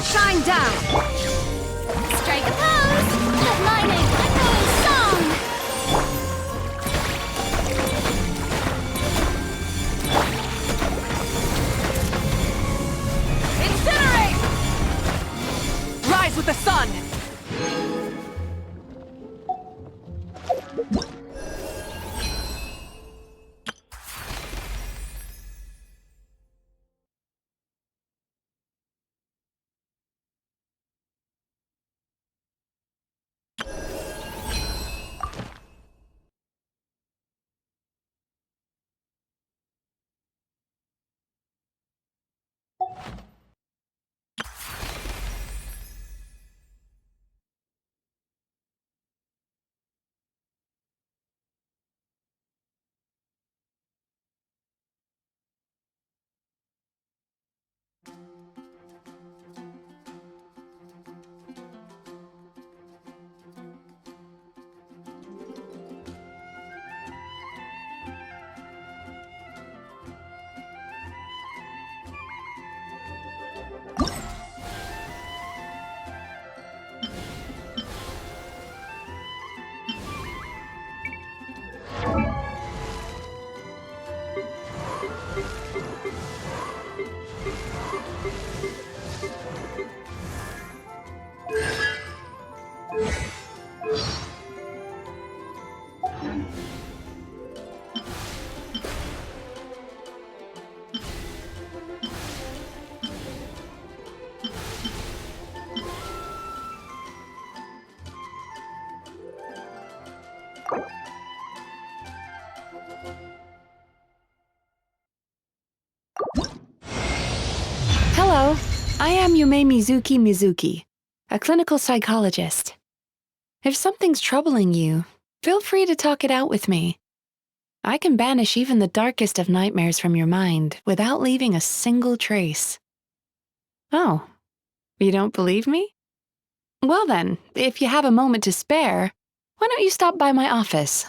Shine down! Strike a pose! Let mine echoing song! Incinerate! Rise with the sun! Hello, I am Yume Mizuki, a clinical psychologist. If something's troubling you, feel free to talk it out with me. I can banish even the darkest of nightmares from your mind without leaving a single trace. Oh, you don't believe me? Well then, if you have a moment to spare, why don't you stop by my office?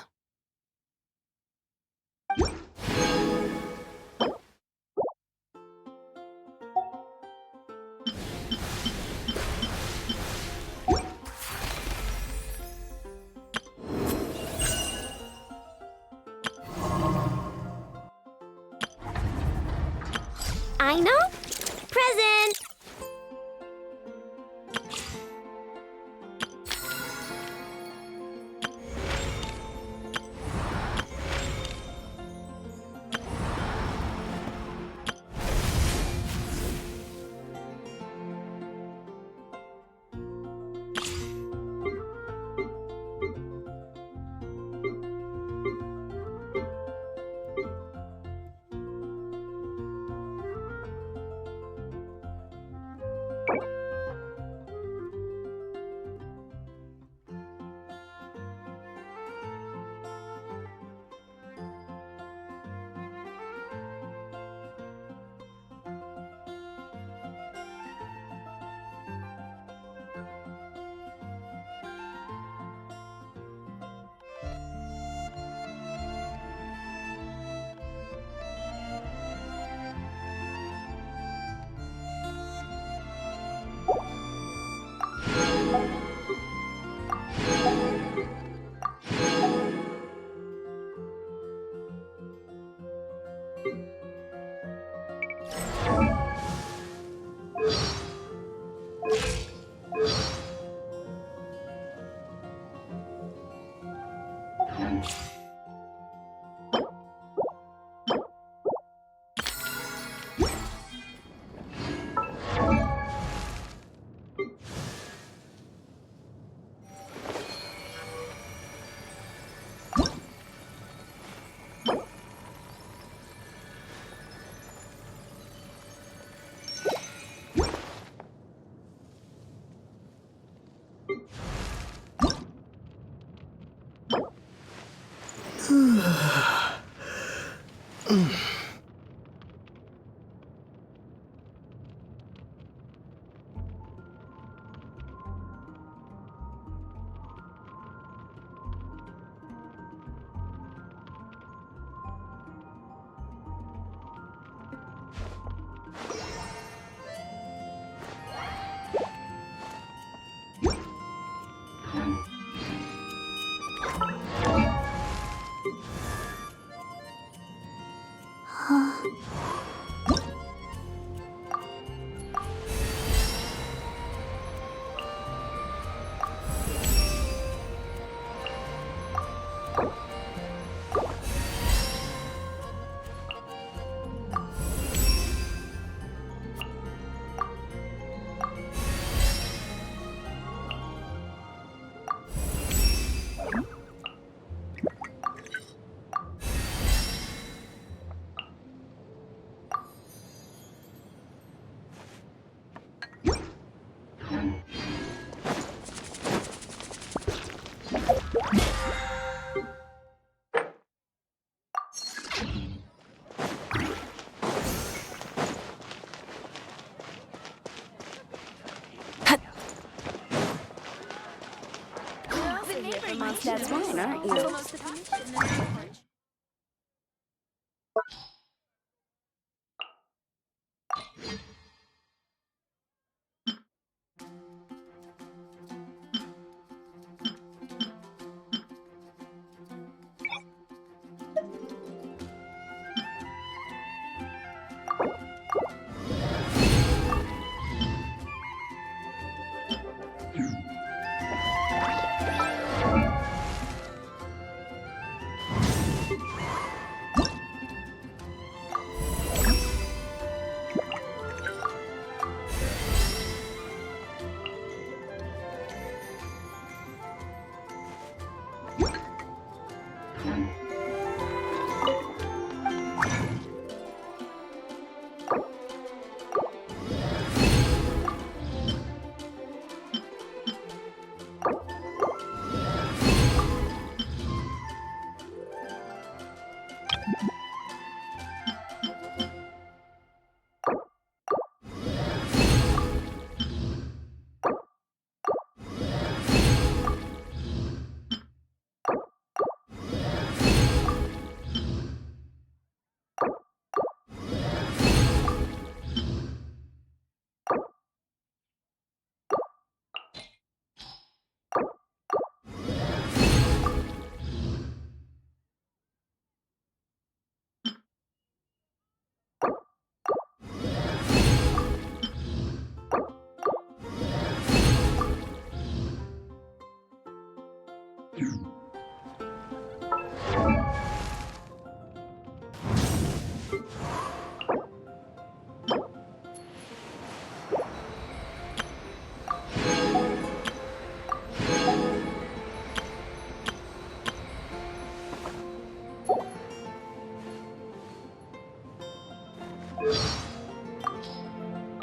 I know. Present! That's mine, aren't you?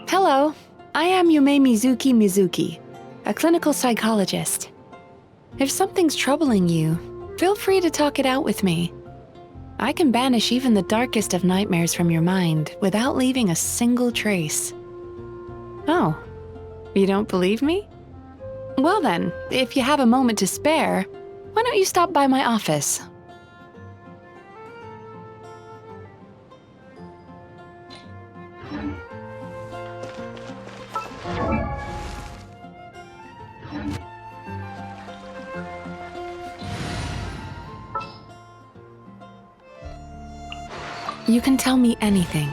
Hello, I am Yume Mizuki, a clinical psychologist. If something's troubling you, feel free to talk it out with me. I can banish even the darkest of nightmares from your mind without leaving a single trace. Oh, you don't believe me? Well then, if you have a moment to spare, why don't you stop by my office? You can tell me anything.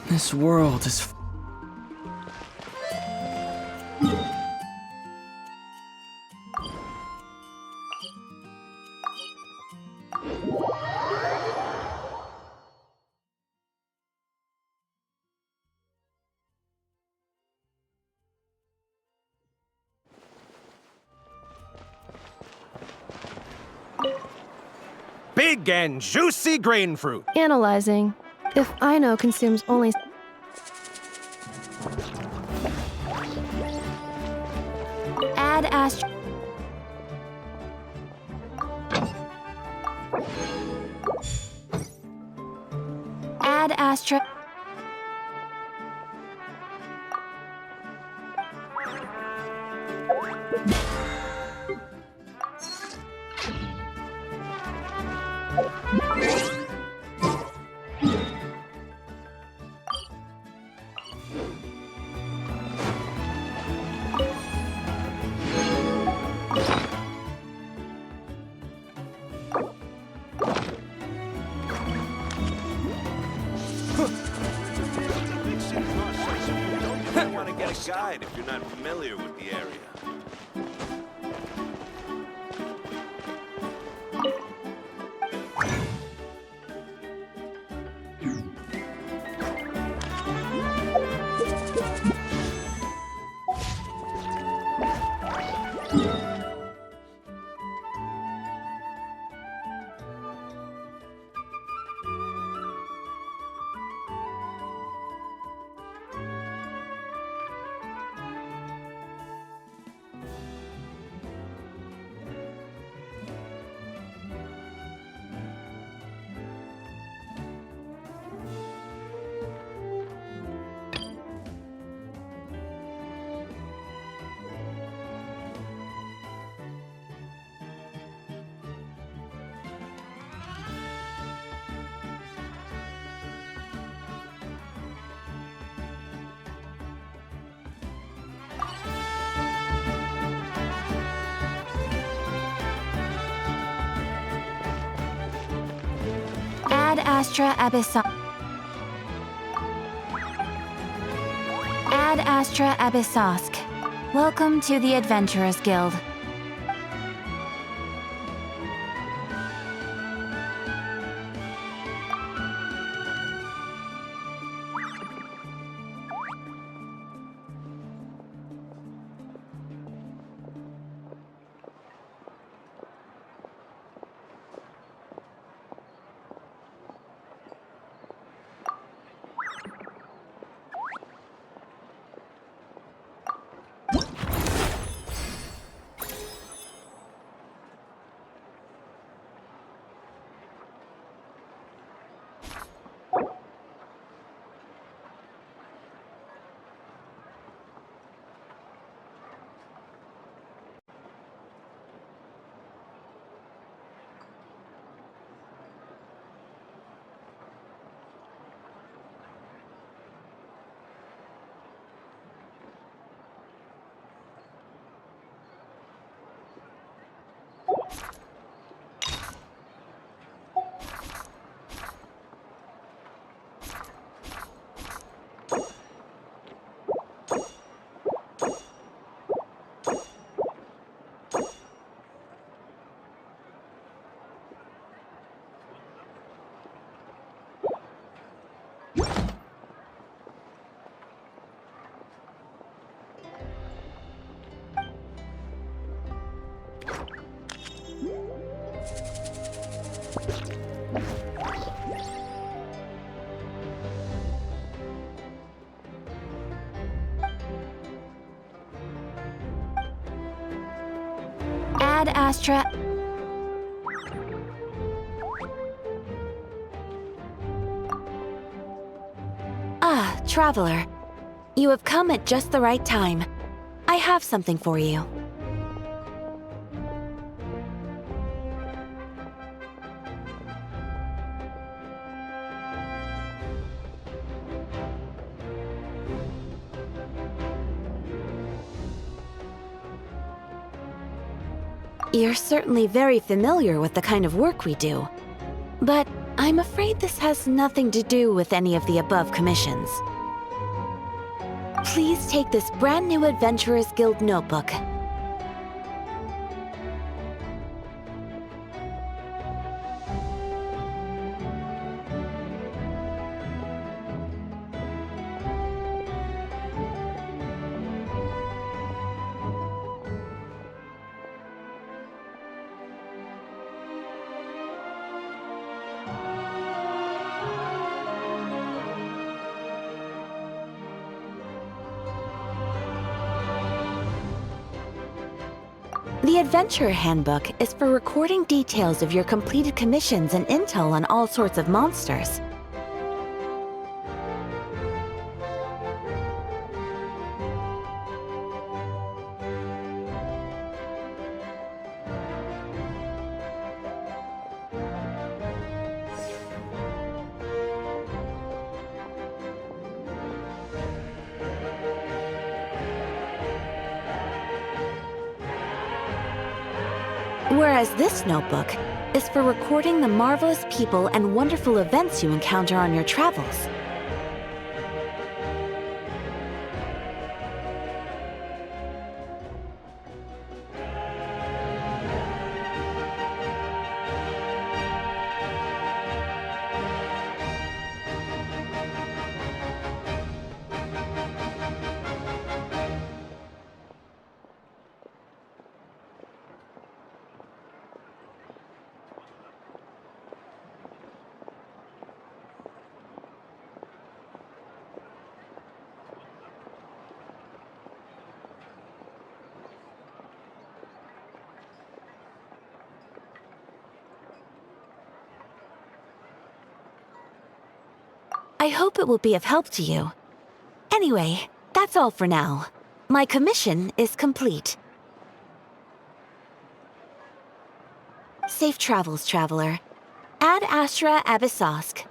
This world is... Big and juicy grain fruit. Analyzing. If Ino consumes only... Add Astra... Add Astra... You don't want to get a guide if you're not familiar with the area. Ad Astra Abyssa... Ad Astra Abyssosk. Welcome to the Adventurers Guild. Ad Astra... Ah, traveler. You have come at just the right time. I have something for you. You're certainly very familiar with the kind of work we do. But I'm afraid this has nothing to do with any of the above commissions. Please take this brand new Adventurers Guild notebook. The Adventurer Handbook is for recording details of your completed commissions and intel on all sorts of monsters. Whereas this notebook is for recording the marvelous people and wonderful events you encounter on your travels. I hope it will be of help to you. Anyway, that's all for now. My commission is complete. Safe travels, traveler. Ad Astra Abyssosk.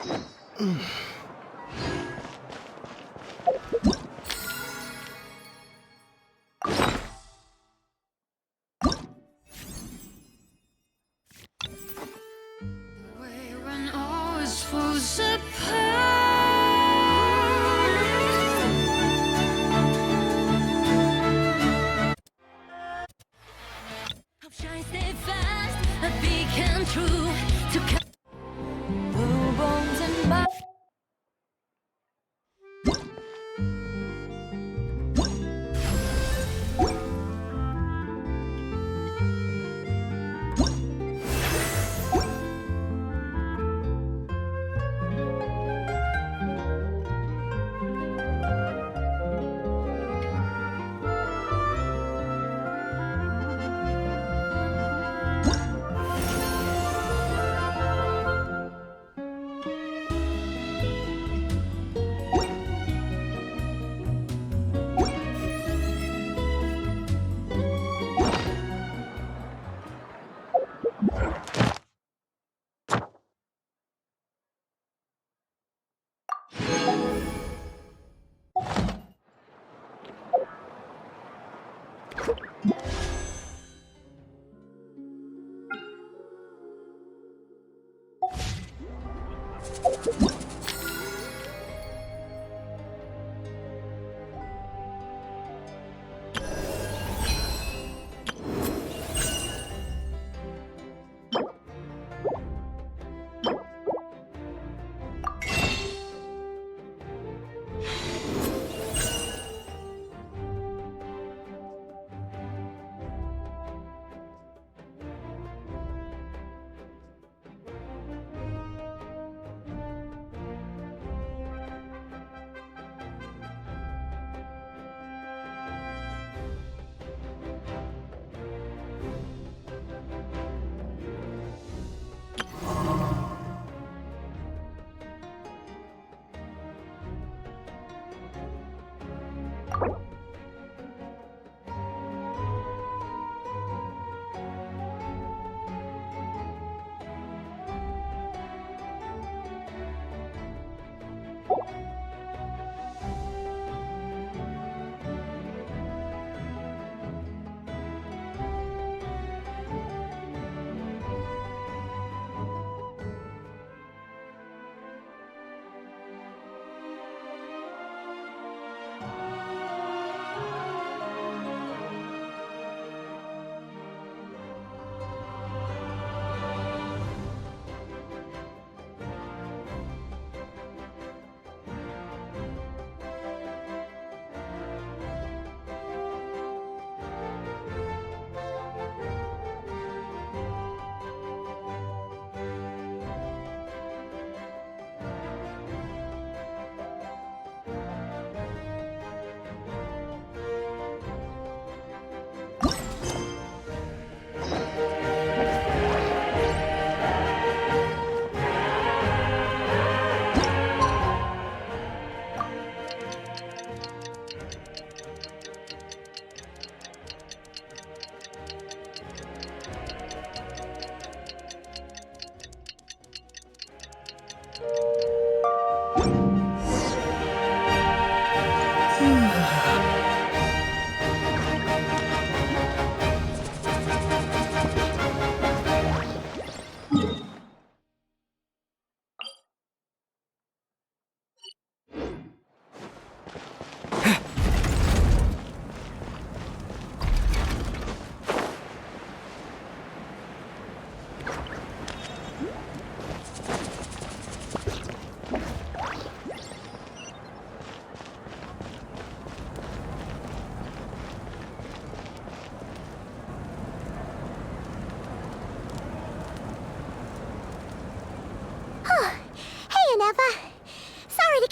When all is falls apart, hope shines steadfast, a beacon true to blue bones and my.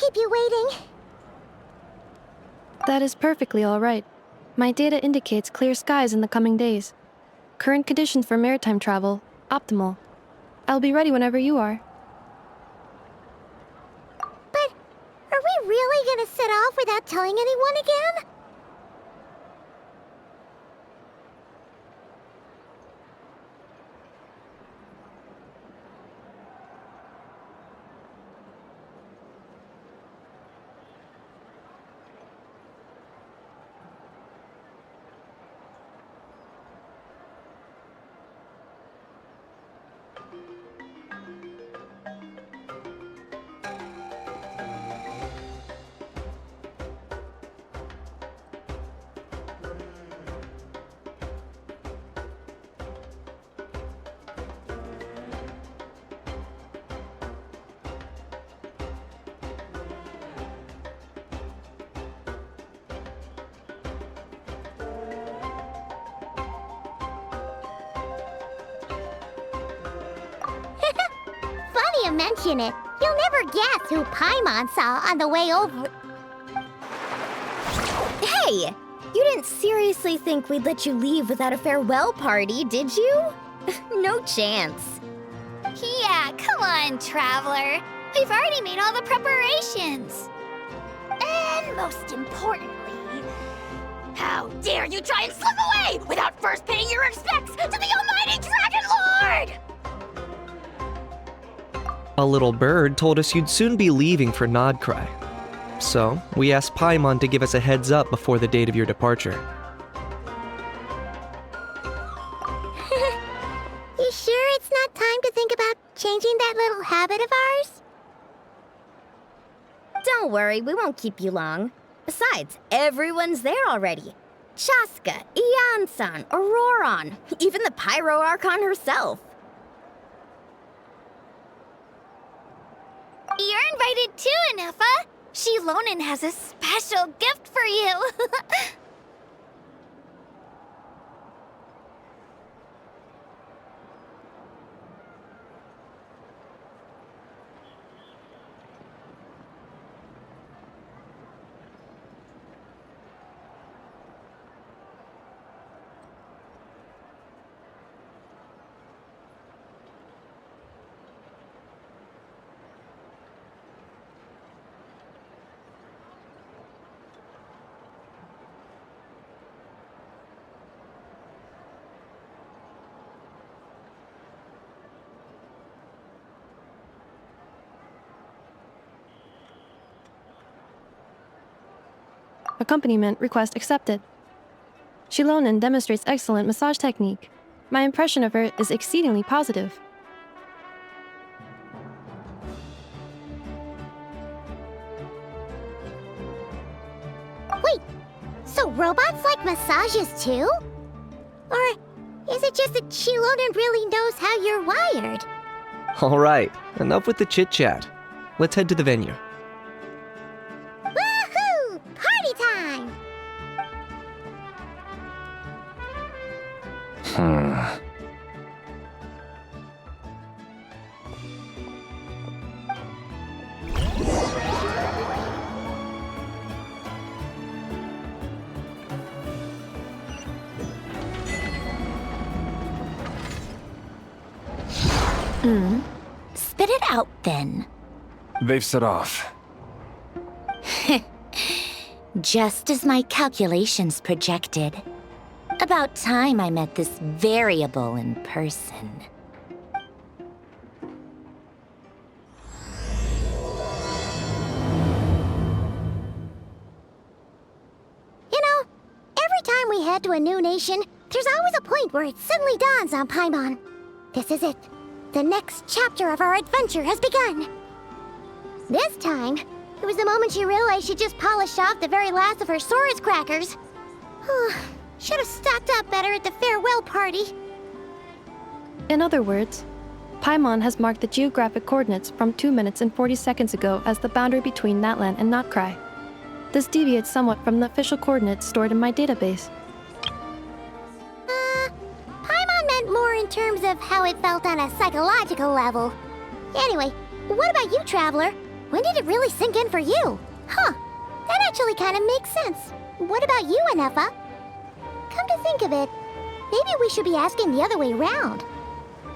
keep you waiting. That is perfectly all right. My data indicates clear skies in the coming days. Current conditions for maritime travel, optimal. I'll be ready whenever you are. But are we really gonna set off without telling anyone again? you mention it, you'll never guess who Paimon saw on the way over. Hey! You didn't seriously think we'd let you leave without a farewell party, did you? No chance. Yeah, come on, Traveler. We've already made all the preparations. And most importantly, how dare you try and slip away without first paying your respects to the almighty Dragon Lord! A little bird told us you'd soon be leaving for Nodcry. So, we asked Paimon to give us a heads up before the date of your departure. You sure it's not time to think about changing that little habit of ours? Don't worry, we won't keep you long. Besides, everyone's there already. Chaska, Ian-san, Auroron, even the Pyro Archon herself. You're invited too, Anefa. Shilonen has a special gift for you. Accompaniment request accepted. Shilonen demonstrates excellent massage technique. My impression of her is exceedingly positive. Wait, so robots like massages too? Or is it just that Shilonen really knows how you're wired? Alright, enough with the chit-chat. Let's head to the venue. Woohoo! Party time! Spit it out then. They've set off. Just as my calculations projected. About time I met this variable in person. You know, every time we head to a new nation, there's always a point where it suddenly dawns on Paimon. This is it. The next chapter of our adventure has begun. This time, it was the moment she realized she just polished off the very last of her Saurus crackers. Should have stocked up better at the farewell party. In other words, Paimon has marked the geographic coordinates from 2 minutes and 40 seconds ago as the boundary between Natlan and Notcry. This deviates somewhat from the official coordinates stored in my database. Paimon meant more in terms of how it felt on a psychological level. Anyway, what about you, Traveler? When did it really sink in for you? Huh, that actually kind of makes sense. What about you, Anefa? Come to think of it, maybe we should be asking the other way round.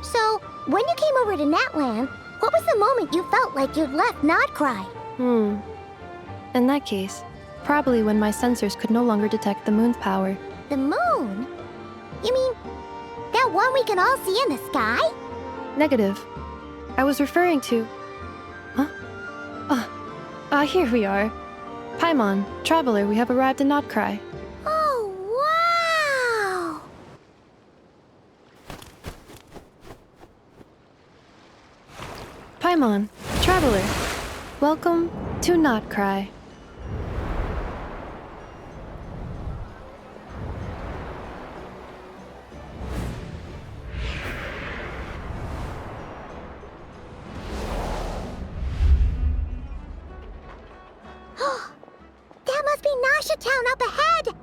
So, when you came over to Natlan, what was the moment you felt like you'd left Nodcry? In that case, probably when my sensors could no longer detect the moon's power. The moon? You mean, that one we can all see in the sky? Negative. I was referring to... Huh? Here we are. Paimon, Traveler, we have arrived in Notcry. Oh, wow! Paimon, Traveler, welcome to Notcry. That must be Nasha Town up ahead!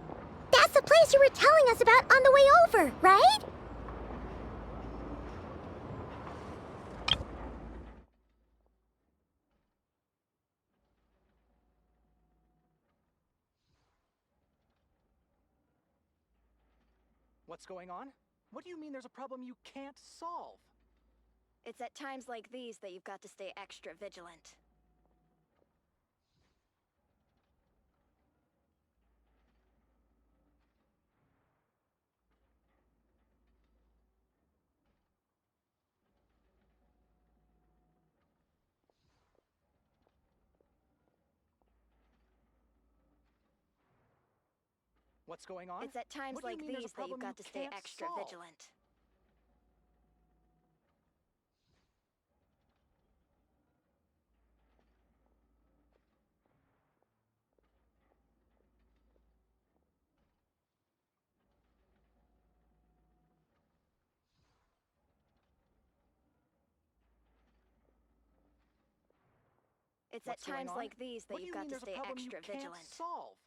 That's the place you were telling us about on the way over, right? What's going on? What do you mean there's a problem you can't solve? It's at times like these that you've got to stay extra vigilant. What's going on? It's at times What do you like mean there's a these that problem you've got you to stay can't extra solve? vigilant. It's at What's going times on? like these that What do you've you got mean to there's a stay problem extra you can't vigilant. solve?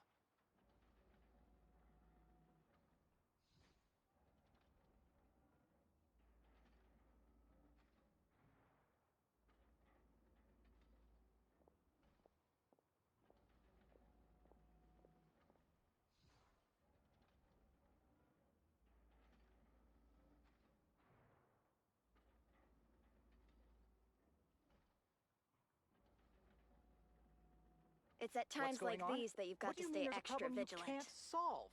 It's at times What's going like on? these that you've got What do to you mean stay there's a extra problem you vigilant. can't solve?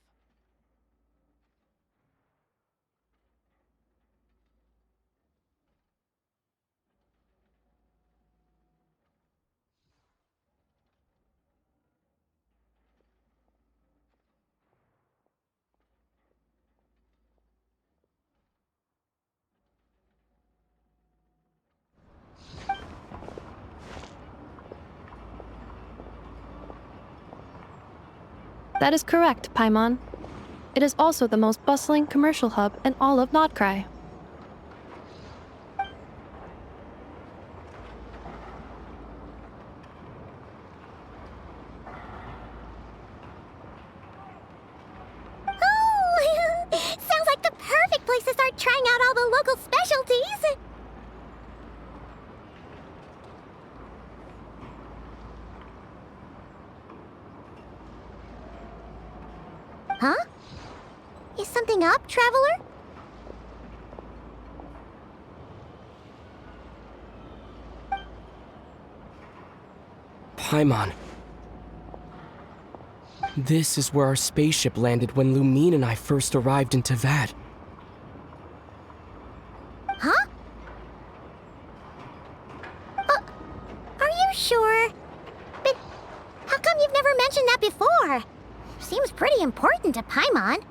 That is correct, Paimon. It is also the most bustling commercial hub in all of Notcry. Oh, sounds like the perfect place to start trying out all the local specialties. Huh? Is something up, traveler? Paimon. This is where our spaceship landed when Lumine and I first arrived in Tavad. Huh? Are you sure? But how come you've never mentioned that before? Seems pretty important to Paimon.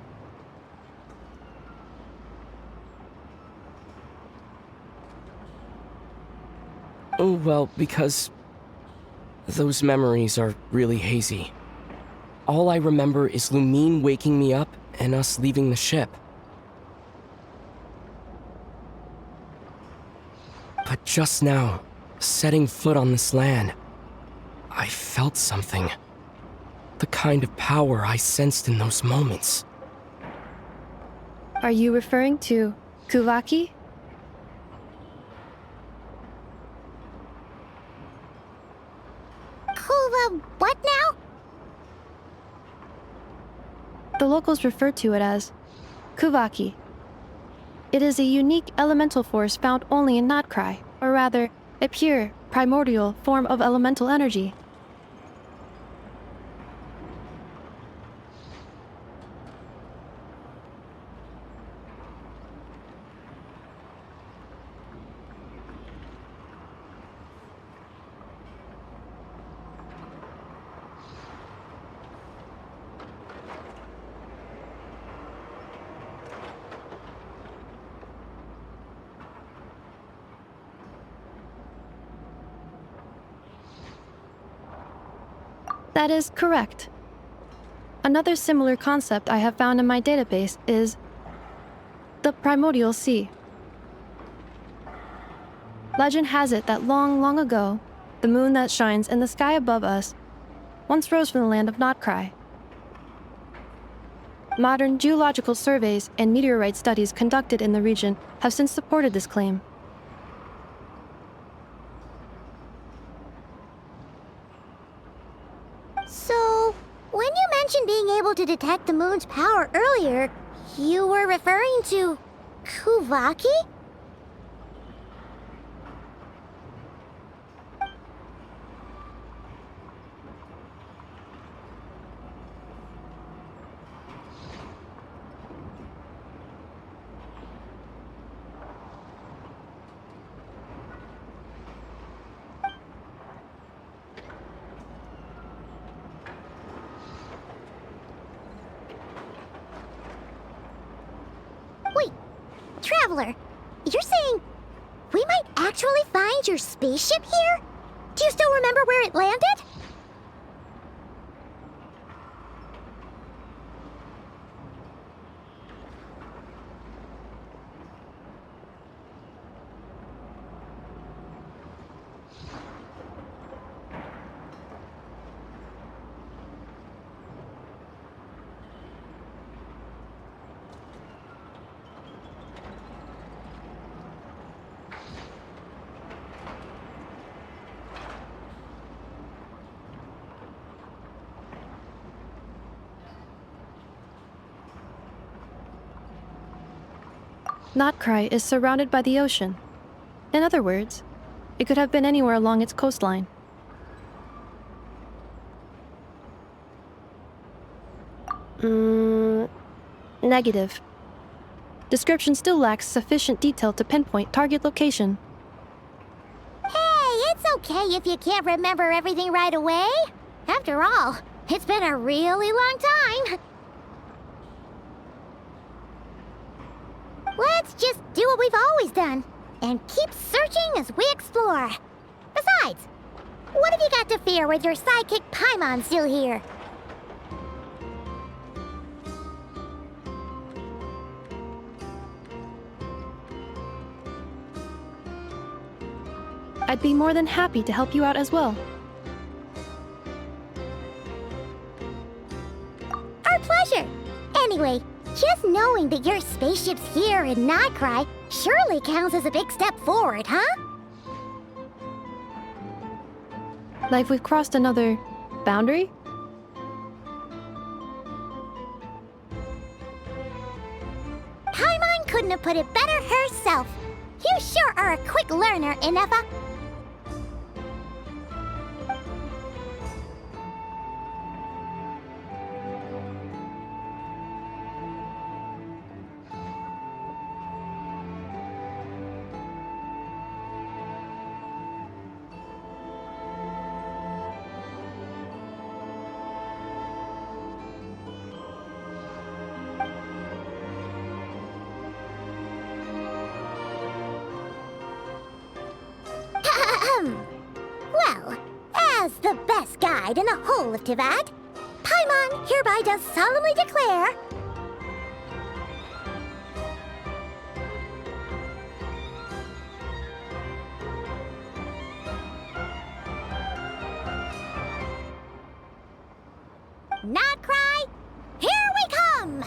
Oh, well, because those memories are really hazy. All I remember is Lumine waking me up and us leaving the ship. But just now, setting foot on this land, I felt something. The kind of power I sensed in those moments. Are you referring to Kuvaki? What now? The locals refer to it as Kuvaki. It is a unique elemental force found only in Notcry, or rather, a pure, primordial form of elemental energy. That is correct. Another similar concept I have found in my database is the primordial sea. Legend has it that long, long ago, the moon that shines in the sky above us once rose from the land of Notcry. Modern geological surveys and meteorite studies conducted in the region have since supported this claim. So, when you mentioned being able to detect the moon's power earlier, You were referring to Kuvaki? Traveler, you're saying we might actually find your spaceship here? Do you still remember where it landed? Notcry is surrounded by the ocean. In other words, it could have been anywhere along its coastline. Negative. Description still lacks sufficient detail to pinpoint target location. Hey, it's okay if you can't remember everything right away. After all, it's been a really long time. Let's just do what we've always done, and keep searching as we explore. Besides, what have you got to fear with your sidekick Paimon still here? I'd be more than happy to help you out as well. Our pleasure! Anyway, just knowing that your spaceship's here in Notcry surely counts as a big step forward, huh? Like we've crossed another boundary? Paimon couldn't have put it better herself. You sure are a quick learner, Inefa. Well, as the best guide in the whole of Tivat, Paimon hereby does solemnly declare Notcry, here we come!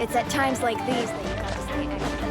It's at times like these that you've got to stay extra.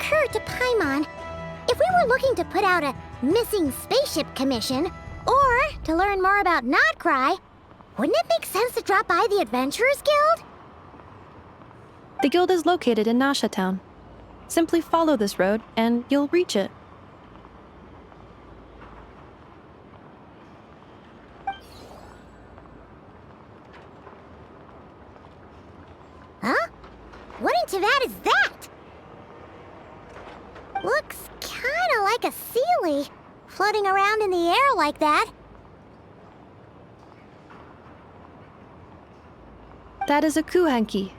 occurred to Paimon, if we were looking to put out a missing spaceship commission, or to learn more about Nodcry, wouldn't it make sense to drop by the Adventurers Guild? The guild is located in Nasha Town. Simply follow this road and you'll reach it. Huh? What in Tibet is that? Looks kinda like a sealy, floating around in the air like that. That is a kuhenki,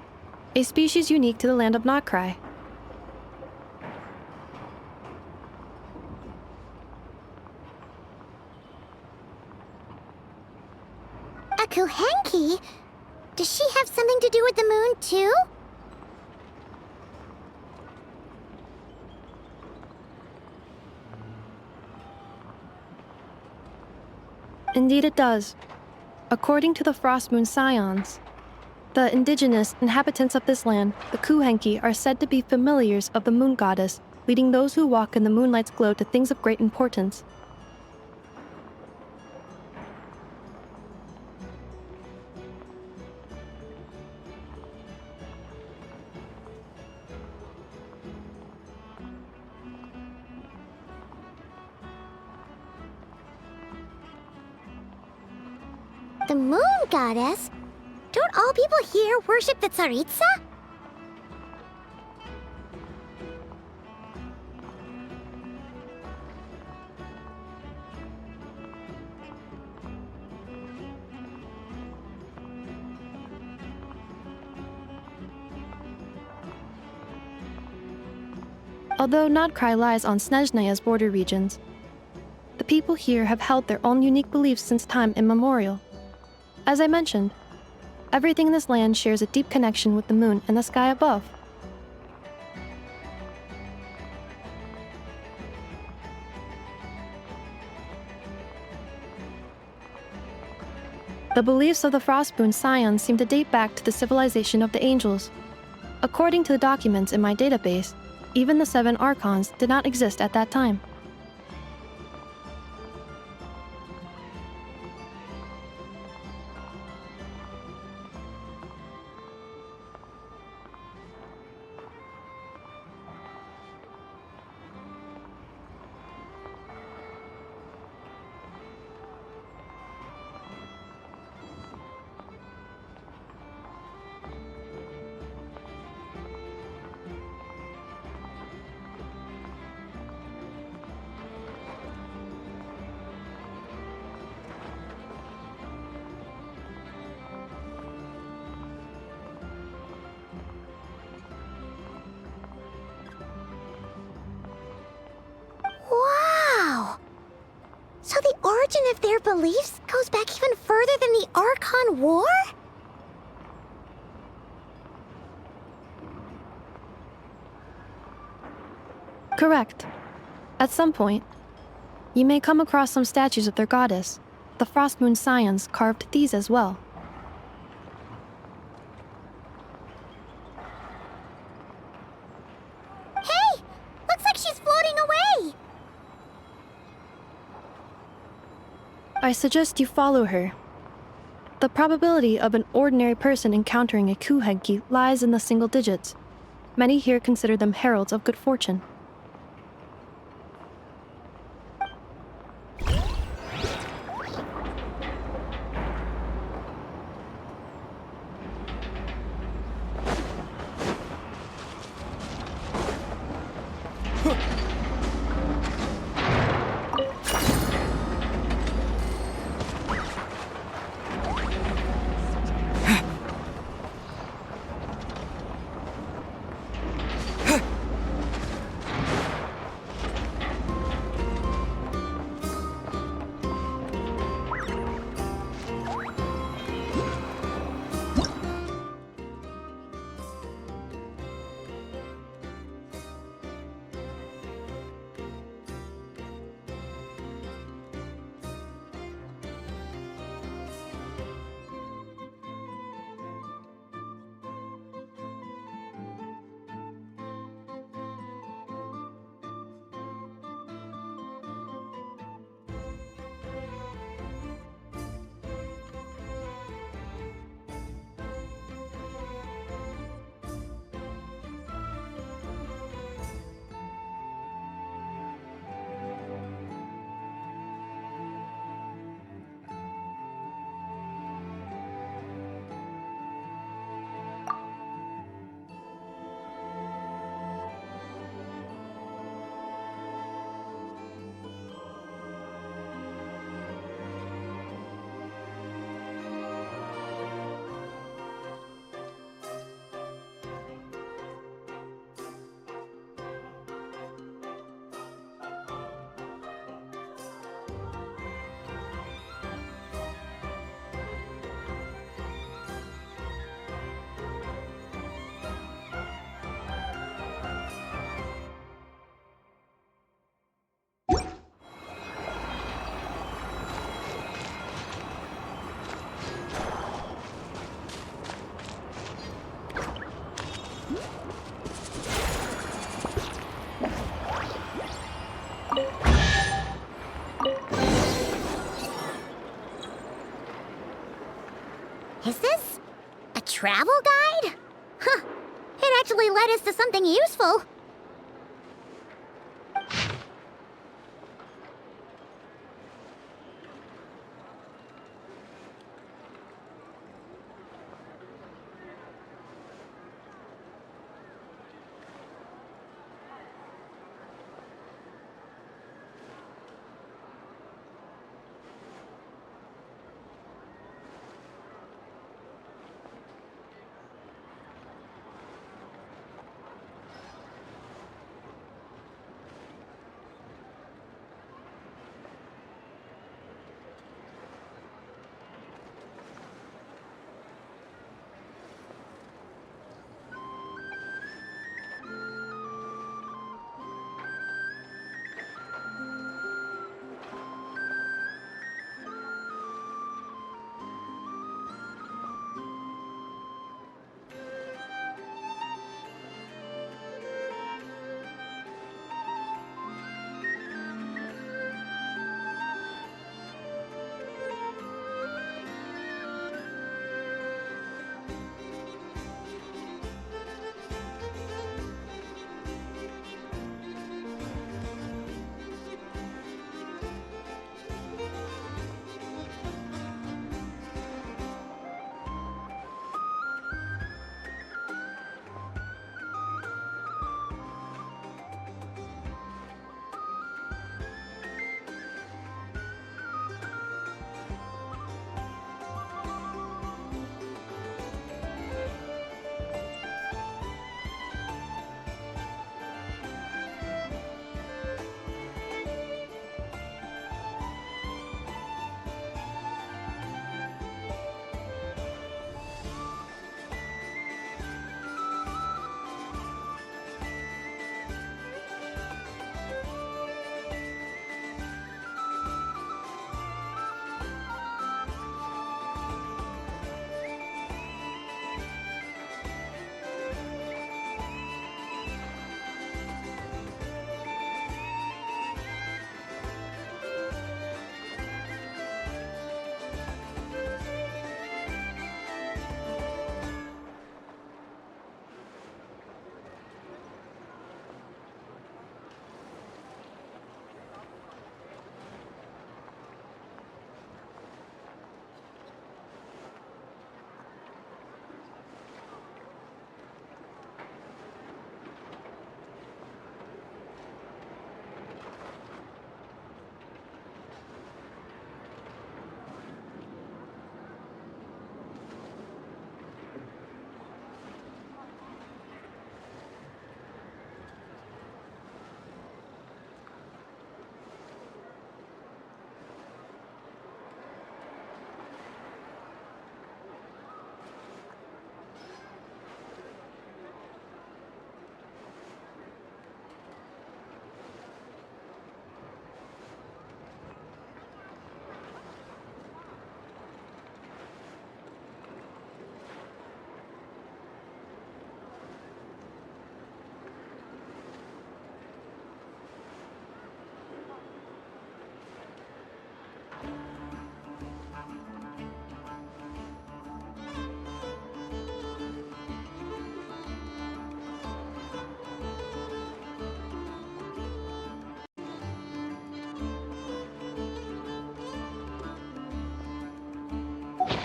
a species unique to the land of Notcry. A kuhenki? Does she have something to do with the moon, too? Indeed it does. According to the Frost Moon Scions, the indigenous inhabitants of this land, the kuhenki, are said to be familiars of the moon goddess, leading those who walk in the moonlight's glow to things of great importance. The moon goddess? Don't all people here worship the Tsaritsa? Although Notcry lies on Snezhnaya's border regions, the people here have held their own unique beliefs since time immemorial. As I mentioned, everything in this land shares a deep connection with the moon and the sky above. The beliefs of the Frostmoon Scions seem to date back to the civilization of the angels. According to the documents in my database, even the 7 Archons did not exist at that time. Wow! So the origin of their beliefs goes back even further than the Archon War? Correct. At some point, you may come across some statues of their goddess. The Frostmoon Scions carved these as well. Hey! Looks like she's floating away! I suggest you follow her. The probability of an ordinary person encountering a kuhenki lies in the single digits. Many here consider them heralds of good fortune. Is this a travel guide? Huh. It actually led us to something useful.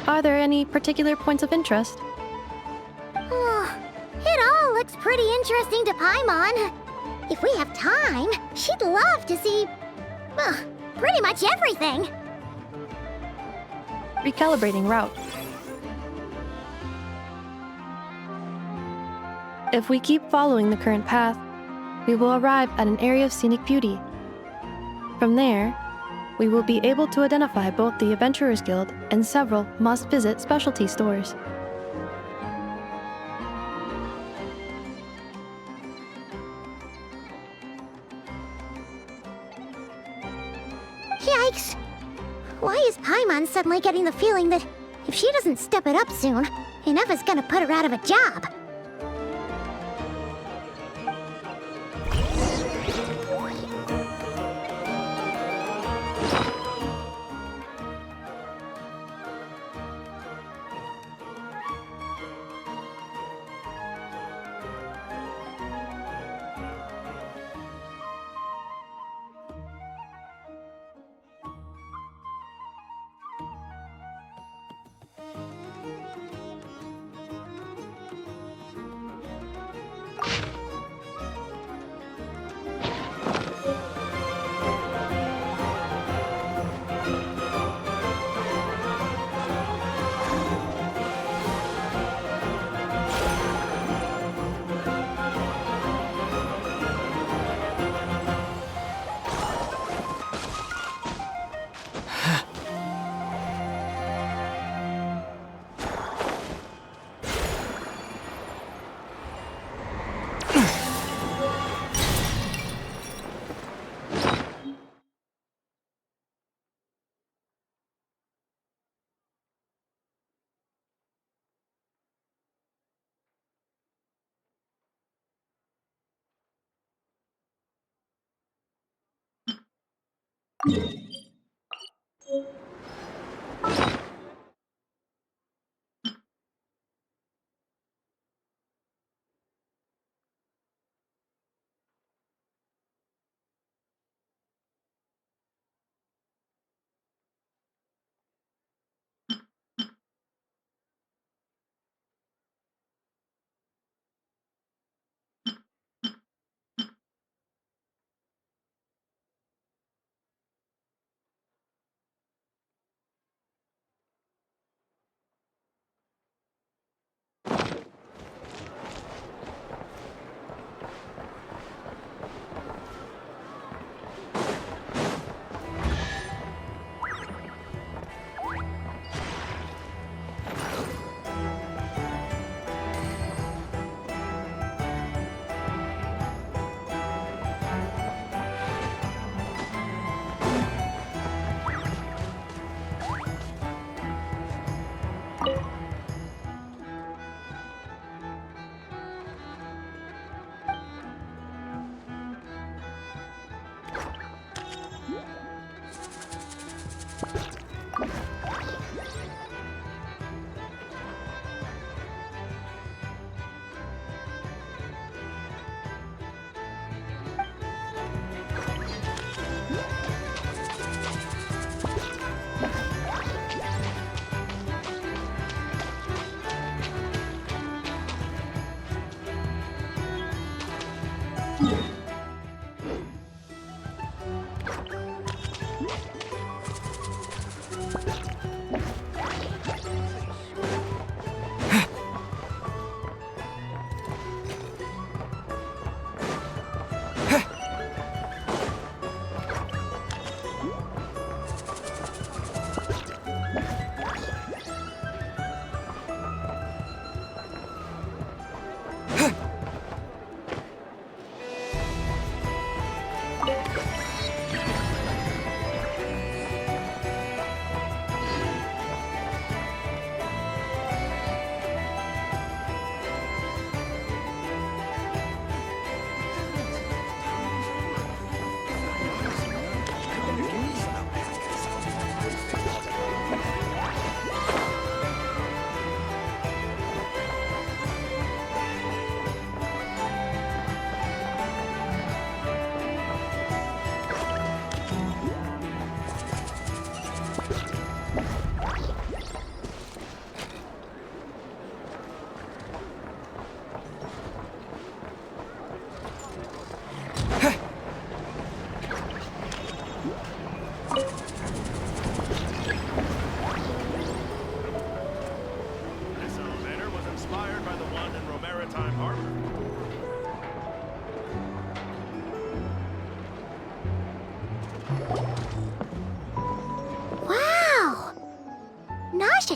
Are there any particular points of interest? It all looks pretty interesting to Paimon. If we have time, she'd love to see, pretty much everything. Recalibrating route. If we keep following the current path, we will arrive at an area of scenic beauty. From there, we will be able to identify both the Adventurers Guild and several must-visit specialty stores. Yikes! Why is Paimon suddenly getting the feeling that if she doesn't step it up soon, Ineva's gonna put her out of a job?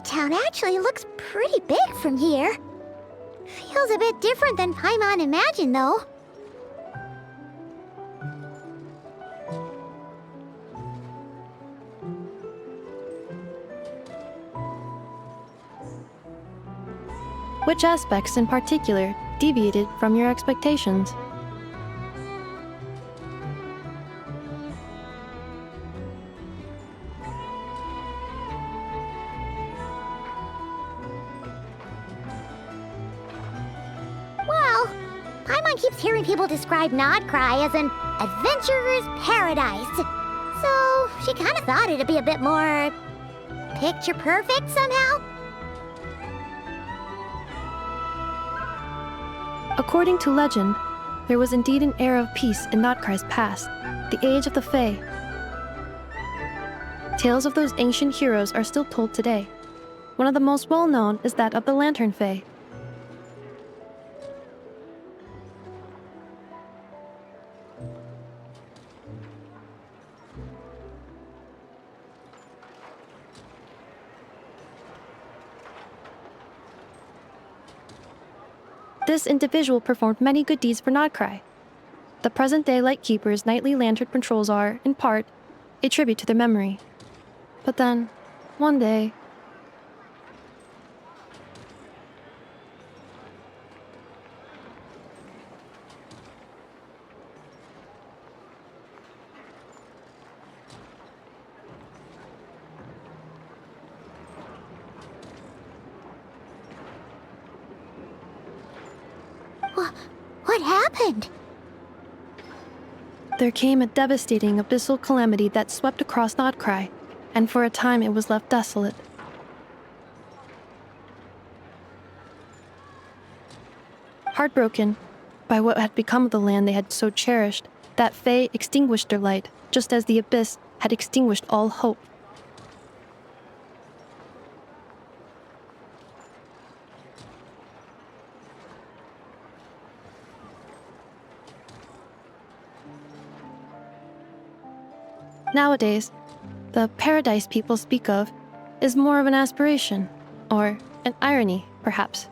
Town actually looks pretty big from here. Feels a bit different than Paimon imagined, though. Which aspects in particular deviated from your expectations? Well, Paimon keeps hearing people describe Nodcry as an adventurer's paradise. So she kind of thought it'd be a bit more picture perfect somehow. According to legend, there was indeed an era of peace in Nodcry's past, the Age of the Fae. Tales of those ancient heroes are still told today. One of the most well-known is that of the Lantern Fae. This individual performed many good deeds for Nodcry. The present-day Lightkeeper's nightly lantern patrols are, in part, a tribute to their memory. But then, one day... What happened? There came a devastating abyssal calamity that swept across Nodcry, and for a time it was left desolate. Heartbroken by what had become of the land they had so cherished, that Fae extinguished their light, just as the abyss had extinguished all hope. Nowadays, the paradise people speak of is more of an aspiration, or an irony, perhaps.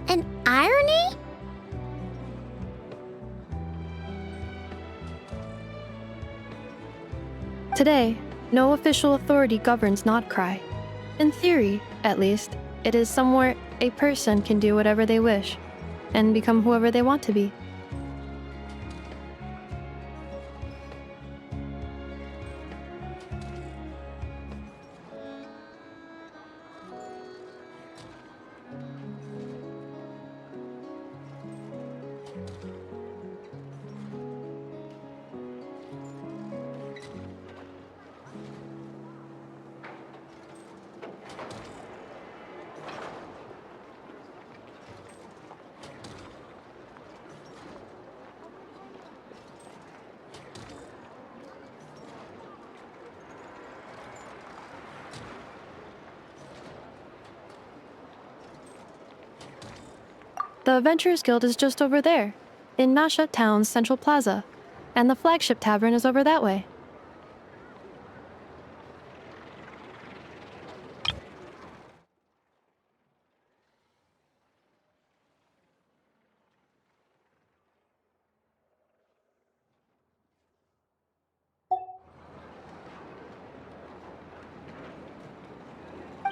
An irony? Today, no official authority governs Nodcry. In theory, at least, it is somewhere a person can do whatever they wish, and become whoever they want to be. The Adventurers Guild is just over there, in Nasha Town's Central Plaza, and the flagship tavern is over that way.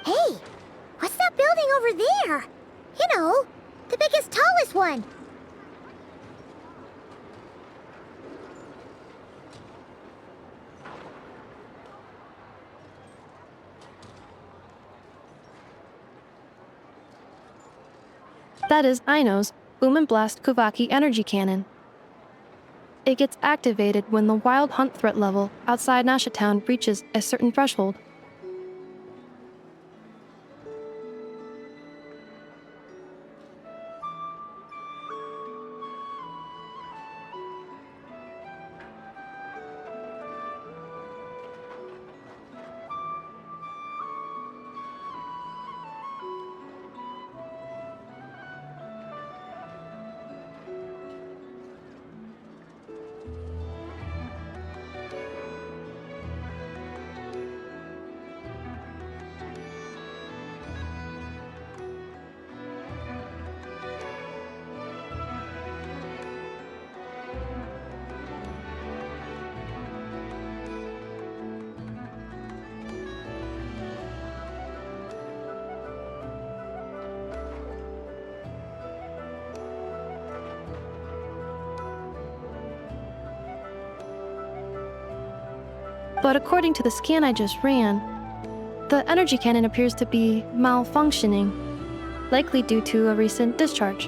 Hey, what's that building over there? You know, the biggest, tallest one. That is Aino's Boom and Blast Kuvaki energy cannon. It gets activated when the wild hunt threat level outside Nasha Town reaches a certain threshold. But according to the scan I just ran, the energy cannon appears to be malfunctioning, likely due to a recent discharge.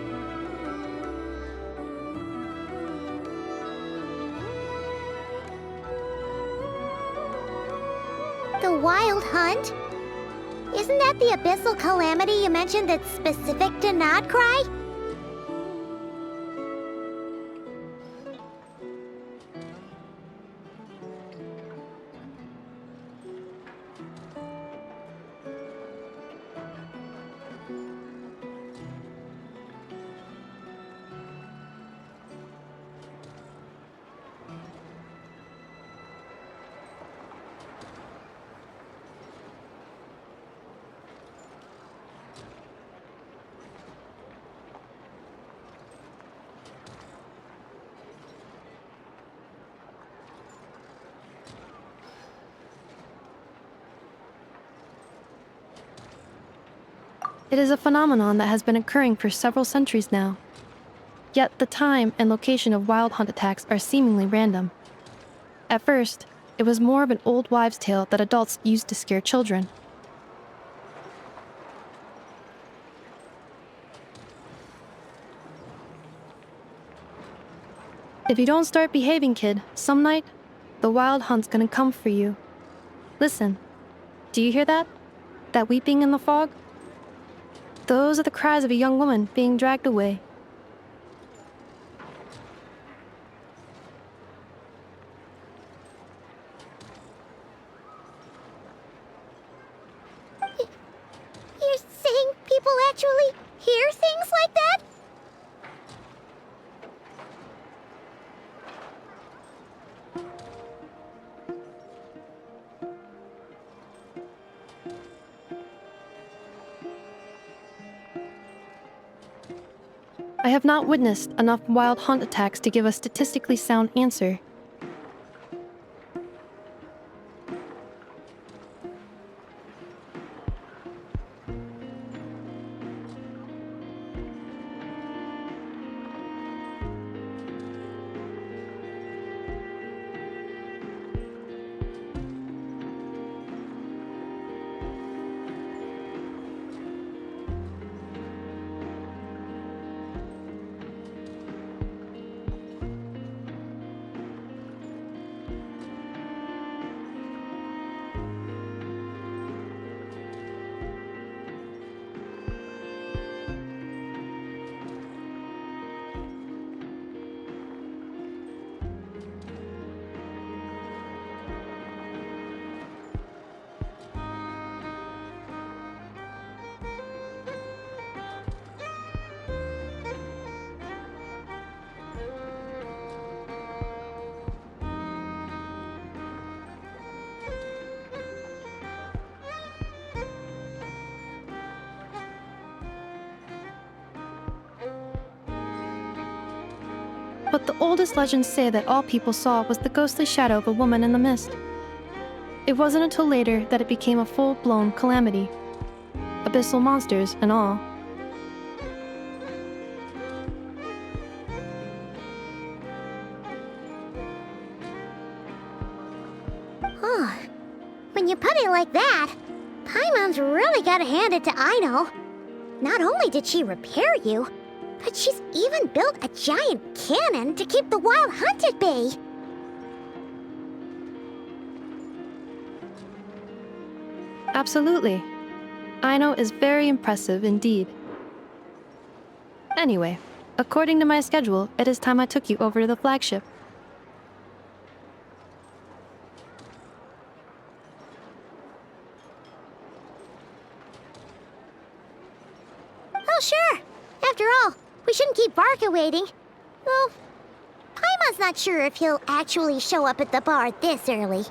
The Wild Hunt? Isn't that the abyssal calamity you mentioned that's specific to Nodcry? It is a phenomenon that has been occurring for several centuries now. Yet the time and location of wild hunt attacks are seemingly random. At first, it was more of an old wives' tale that adults used to scare children. If you don't start behaving, kid, some night, the wild hunt's gonna come for you. Listen, do you hear that? That weeping in the fog? Those are the cries of a young woman being dragged away. You're saying people actually hear things like that? I have not witnessed enough wild hunt attacks to give a statistically sound answer. But the oldest legends say that all people saw was the ghostly shadow of a woman in the mist. It wasn't until later that it became a full-blown calamity. Abyssal monsters and all. Oh, when you put it like that, Paimon's really gotta hand it to Aino. Not only did she repair you, but she's even built a giant cannon to keep the wild hunt at bay. Absolutely. Aino is very impressive indeed. Anyway, according to my schedule, it is time I took you over to the flagship. Oh, sure. After all, we shouldn't keep Barca waiting. Well, Paimon's not sure if he'll actually show up at the bar this early.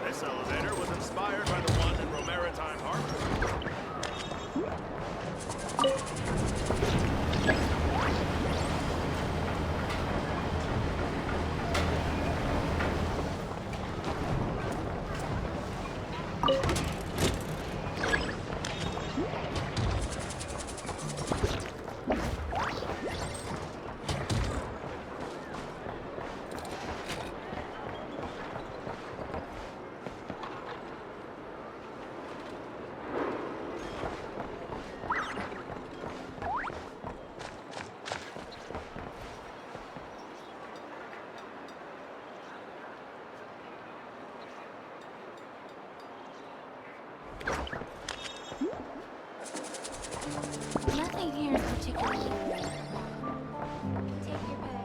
This elevator was inspired by the one in Romaritime Harbor. Nothing here is particularly weird. Take your pick.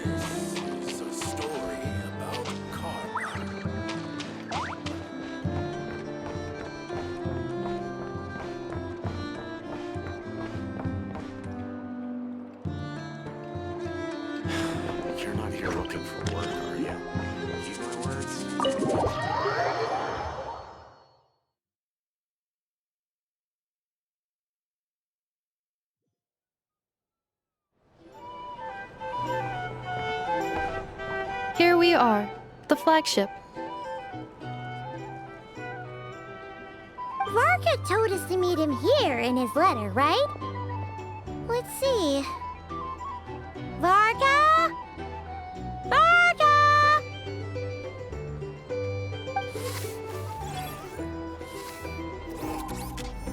This is a story about karma. You're not here looking for work, are you? Use my words. Here we are, the flagship. Varka told us to meet him here in his letter, right? Let's see. Varka? Varka!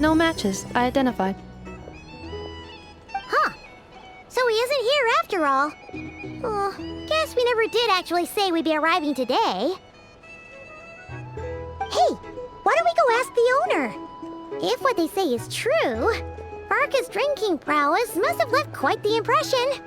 No matches, I identified. Huh. So he isn't here after all. Oh, guess we never did actually say we'd be arriving today. Hey, why don't we go ask the owner? If what they say is true, Varka's drinking prowess must have left quite the impression.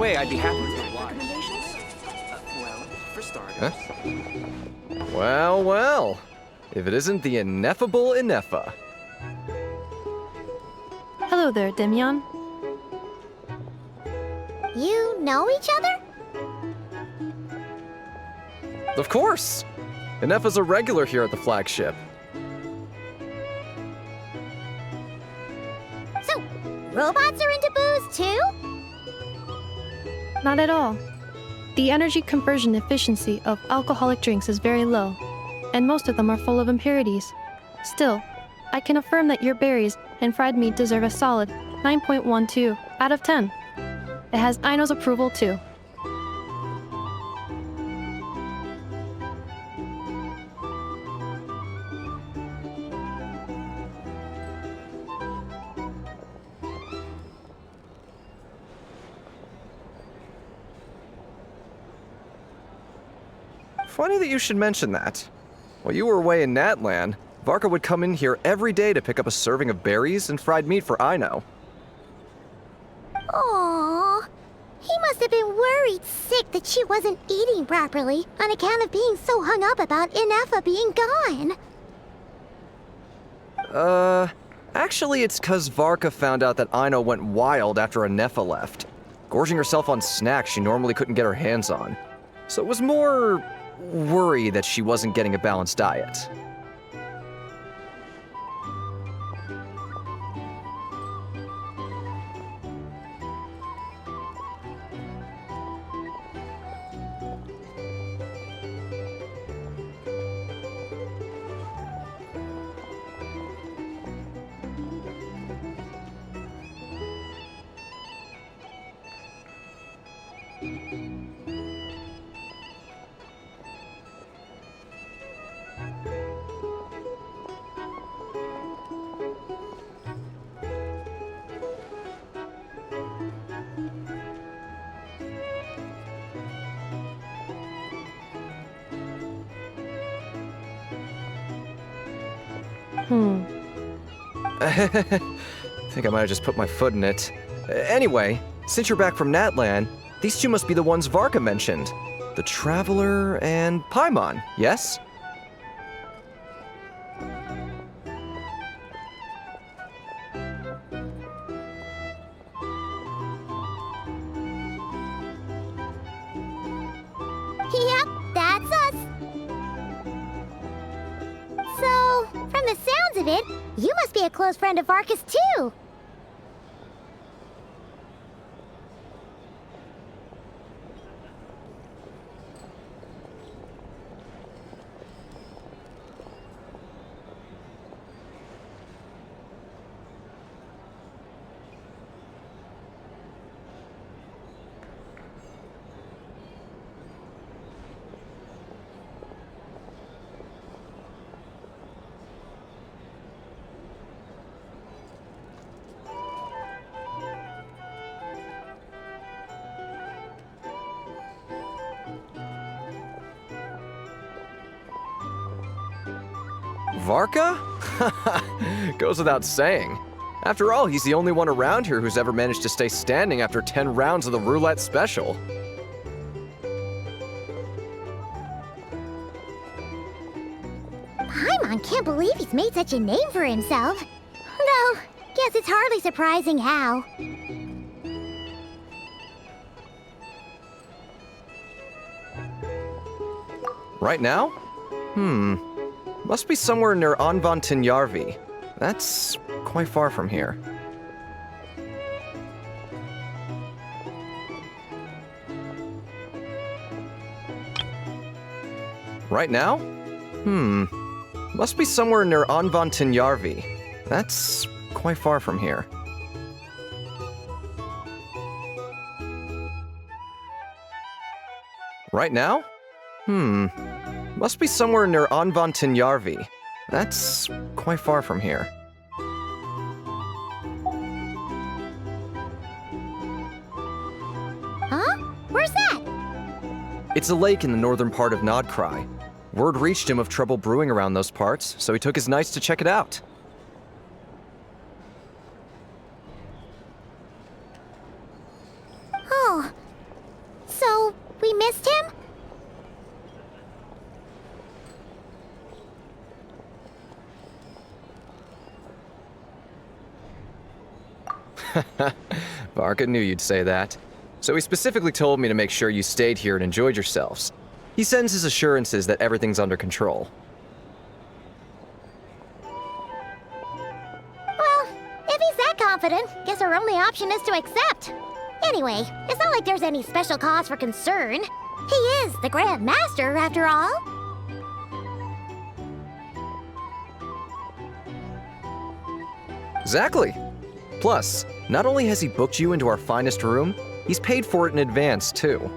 way, I'd be happy to oblige. Well, for starters. Huh? Well, well. If it isn't the ineffable Ineffa. Hello there, Demian. You know each other? Of course! Ineffa's a regular here at the flagship. So, robots are into booze too? Not at all. The energy conversion efficiency of alcoholic drinks is very low, and most of them are full of impurities. Still, I can affirm that your berries and fried meat deserve a solid 9.12 out of 10. It has Aino's approval too. Funny that you should mention that. While you were away in Natlan, Varka would come in here every day to pick up a serving of berries and fried meat for Aino. Aww. He must have been worried sick that she wasn't eating properly on account of being so hung up about Ineffa being gone. Actually it's 'cause Varka found out that Aino went wild after Ineffa left, gorging herself on snacks she normally couldn't get her hands on. So it was more worry that she wasn't getting a balanced diet. Think I might have just put my foot in it. Anyway, since you're back from Natlan, these two must be the ones Varka mentioned. The Traveler and Paimon, yes? Yep, that's us. So, from the sounds of it, you must be a close friend of Varka's too. Varka? Goes without saying. After all, he's the only one around here who's ever managed to stay standing after 10 rounds of the roulette special. Paimon can't believe he's made such a name for himself. Though, guess it's hardly surprising how. Right now? Must be somewhere near Anvantinjarvi. That's quite far from here. Right now? Must be somewhere near Anvantinjarvi. That's quite far from here. Right now? Must be somewhere near Anvantinjarvi. That's quite far from here. Huh? Where's that? It's a lake in the northern part of Nodcry. Word reached him of trouble brewing around those parts, so he took his knights to check it out. Oh, Varka knew you'd say that. So he specifically told me to make sure you stayed here and enjoyed yourselves. He sends his assurances that everything's under control. Well, if he's that confident, guess our only option is to accept. Anyway, it's not like there's any special cause for concern. He is the Grand Master, after all. Exactly. Plus, not only has he booked you into our finest room, he's paid for it in advance, too.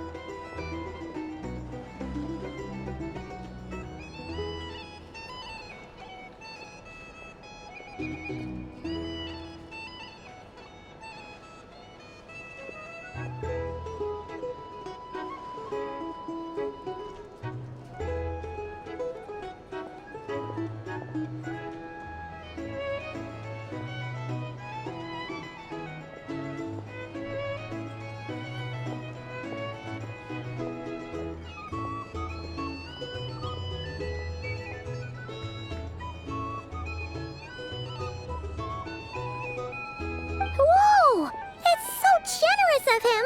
Whoa! It's so generous of him!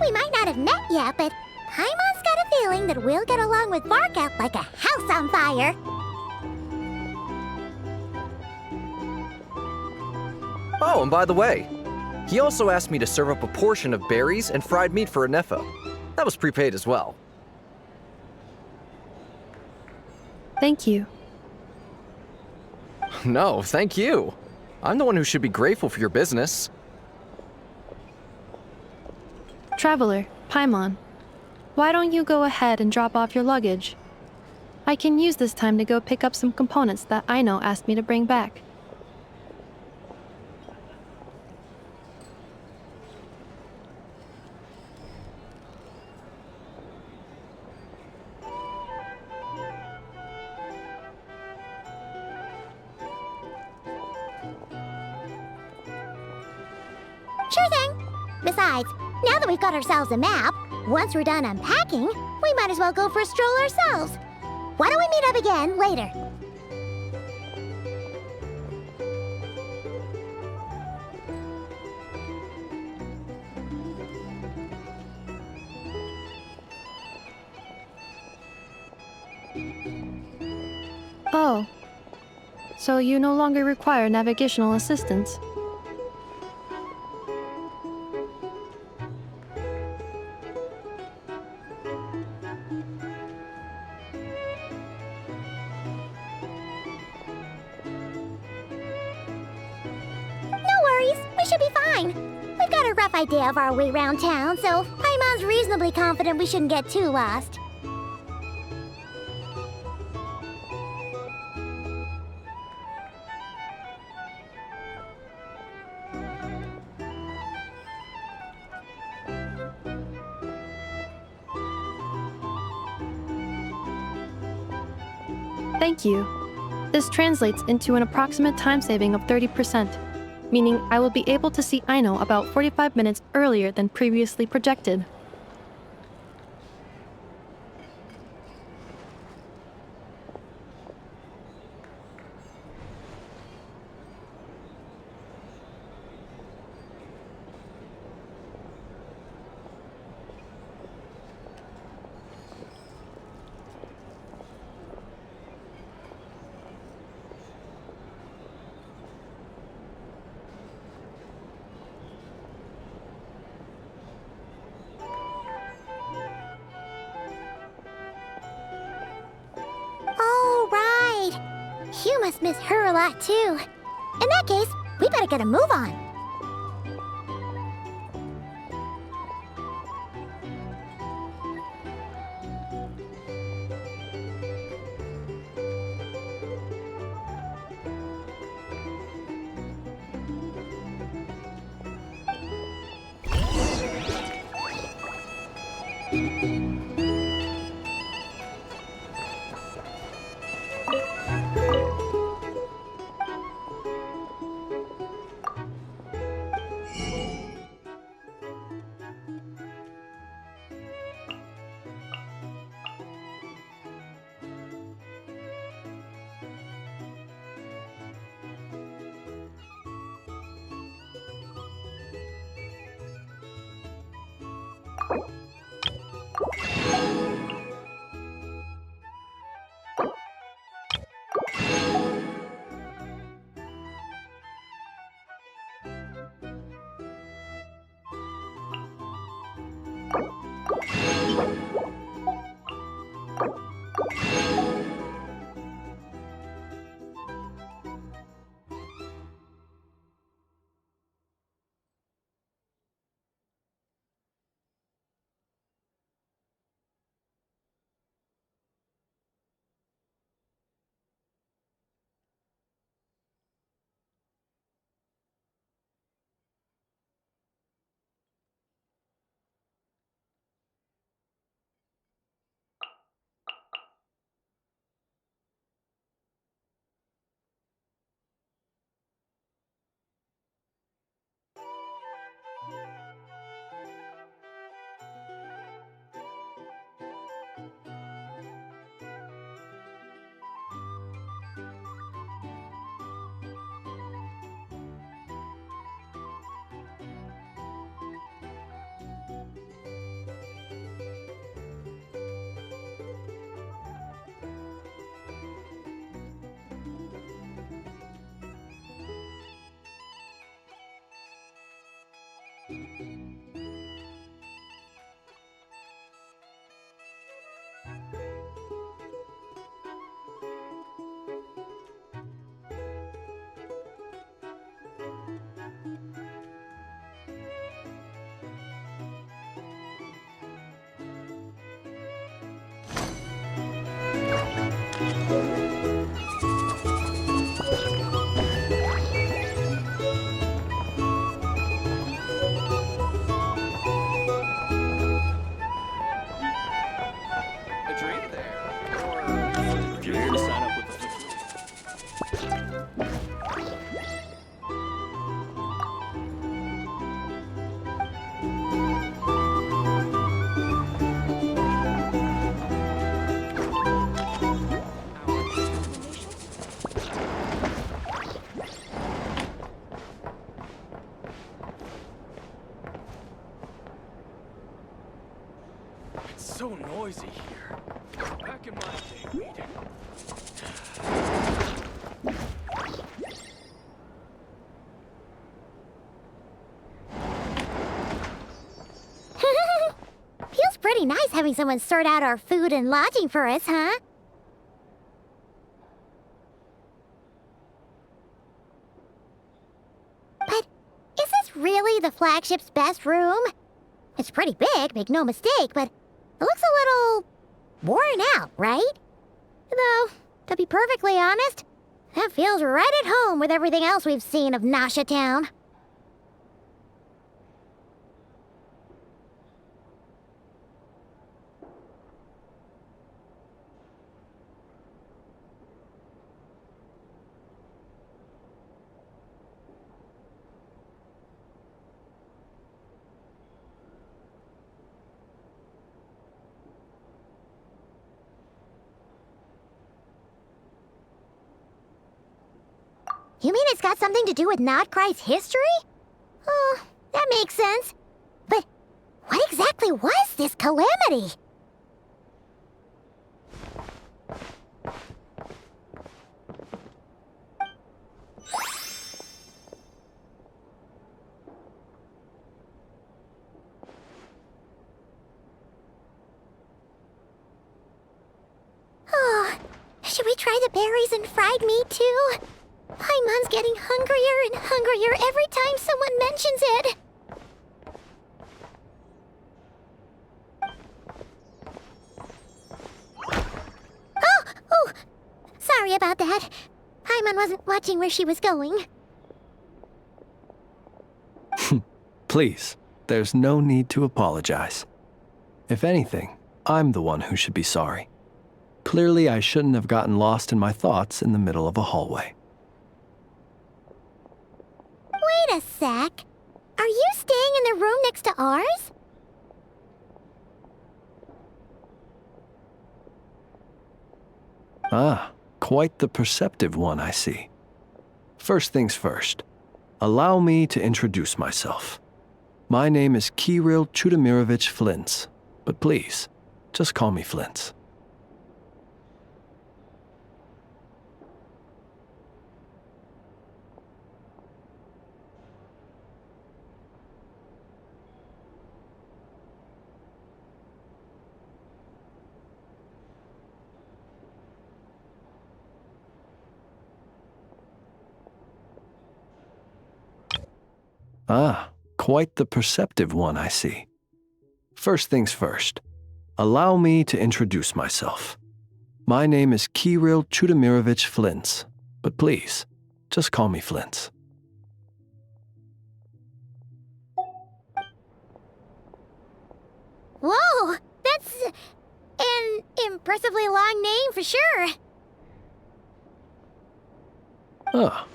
We might not have met yet, but Paimon's got a feeling that we'll get along with Varka like a house on fire. Oh, and by the way, he also asked me to serve up a portion of berries and fried meat for Anefa. That was prepaid as well. Thank you. No, thank you. I'm the one who should be grateful for your business. Traveler, Paimon, why don't you go ahead and drop off your luggage? I can use this time to go pick up some components that Aino asked me to bring back. Sure thing. Besides, now that we've got ourselves a map, once we're done unpacking, we might as well go for a stroll ourselves. Why don't we meet up again later? Oh. So you no longer require navigational assistance. No worries, we should be fine. We've got a rough idea of our way around town, so Paimon's reasonably confident we shouldn't get too lost. Thank you. This translates into an approximate time saving of 30%, meaning I will be able to see Aino about 45 minutes earlier than previously projected. Oh, right. You must miss her a lot, too. In that case, we better get a move on. It's so noisy here. Back in my day, we'd... Feels pretty nice having someone sort out our food and lodging for us, huh? But is this really the flagship's best room? It's pretty big, make no mistake, but it looks a little worn out, right? Though, to be perfectly honest, that feels right at home with everything else we've seen of Nasha Town. You mean it's got something to do with Nodcry's history? Oh, that makes sense. But what exactly was this calamity? Oh, should we try the berries and fried meat too? Paimon's getting hungrier and hungrier every time someone mentions it. Oh! Sorry about that. Paimon wasn't watching where she was going. Please, there's no need to apologize. If anything, I'm the one who should be sorry. Clearly, I shouldn't have gotten lost in my thoughts in the middle of a hallway. Wait a sec. Are you staying in the room next to ours? Ah, quite the perceptive one, I see. First things first, allow me to introduce myself. My name is Kirill Chudamirovich Flintz, but please, just call me Flintz. Ah, quite the perceptive one, I see. First things first, allow me to introduce myself. My name is Kirill Chudamirovich Flintz, but please, just call me Flintz. Whoa, that's an impressively long name for sure. Ah,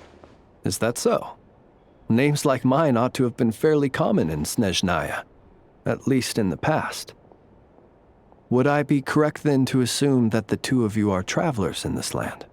is that so? Names like mine ought to have been fairly common in Snezhnaya, at least in the past. Would I be correct then to assume that the two of you are travelers in this land?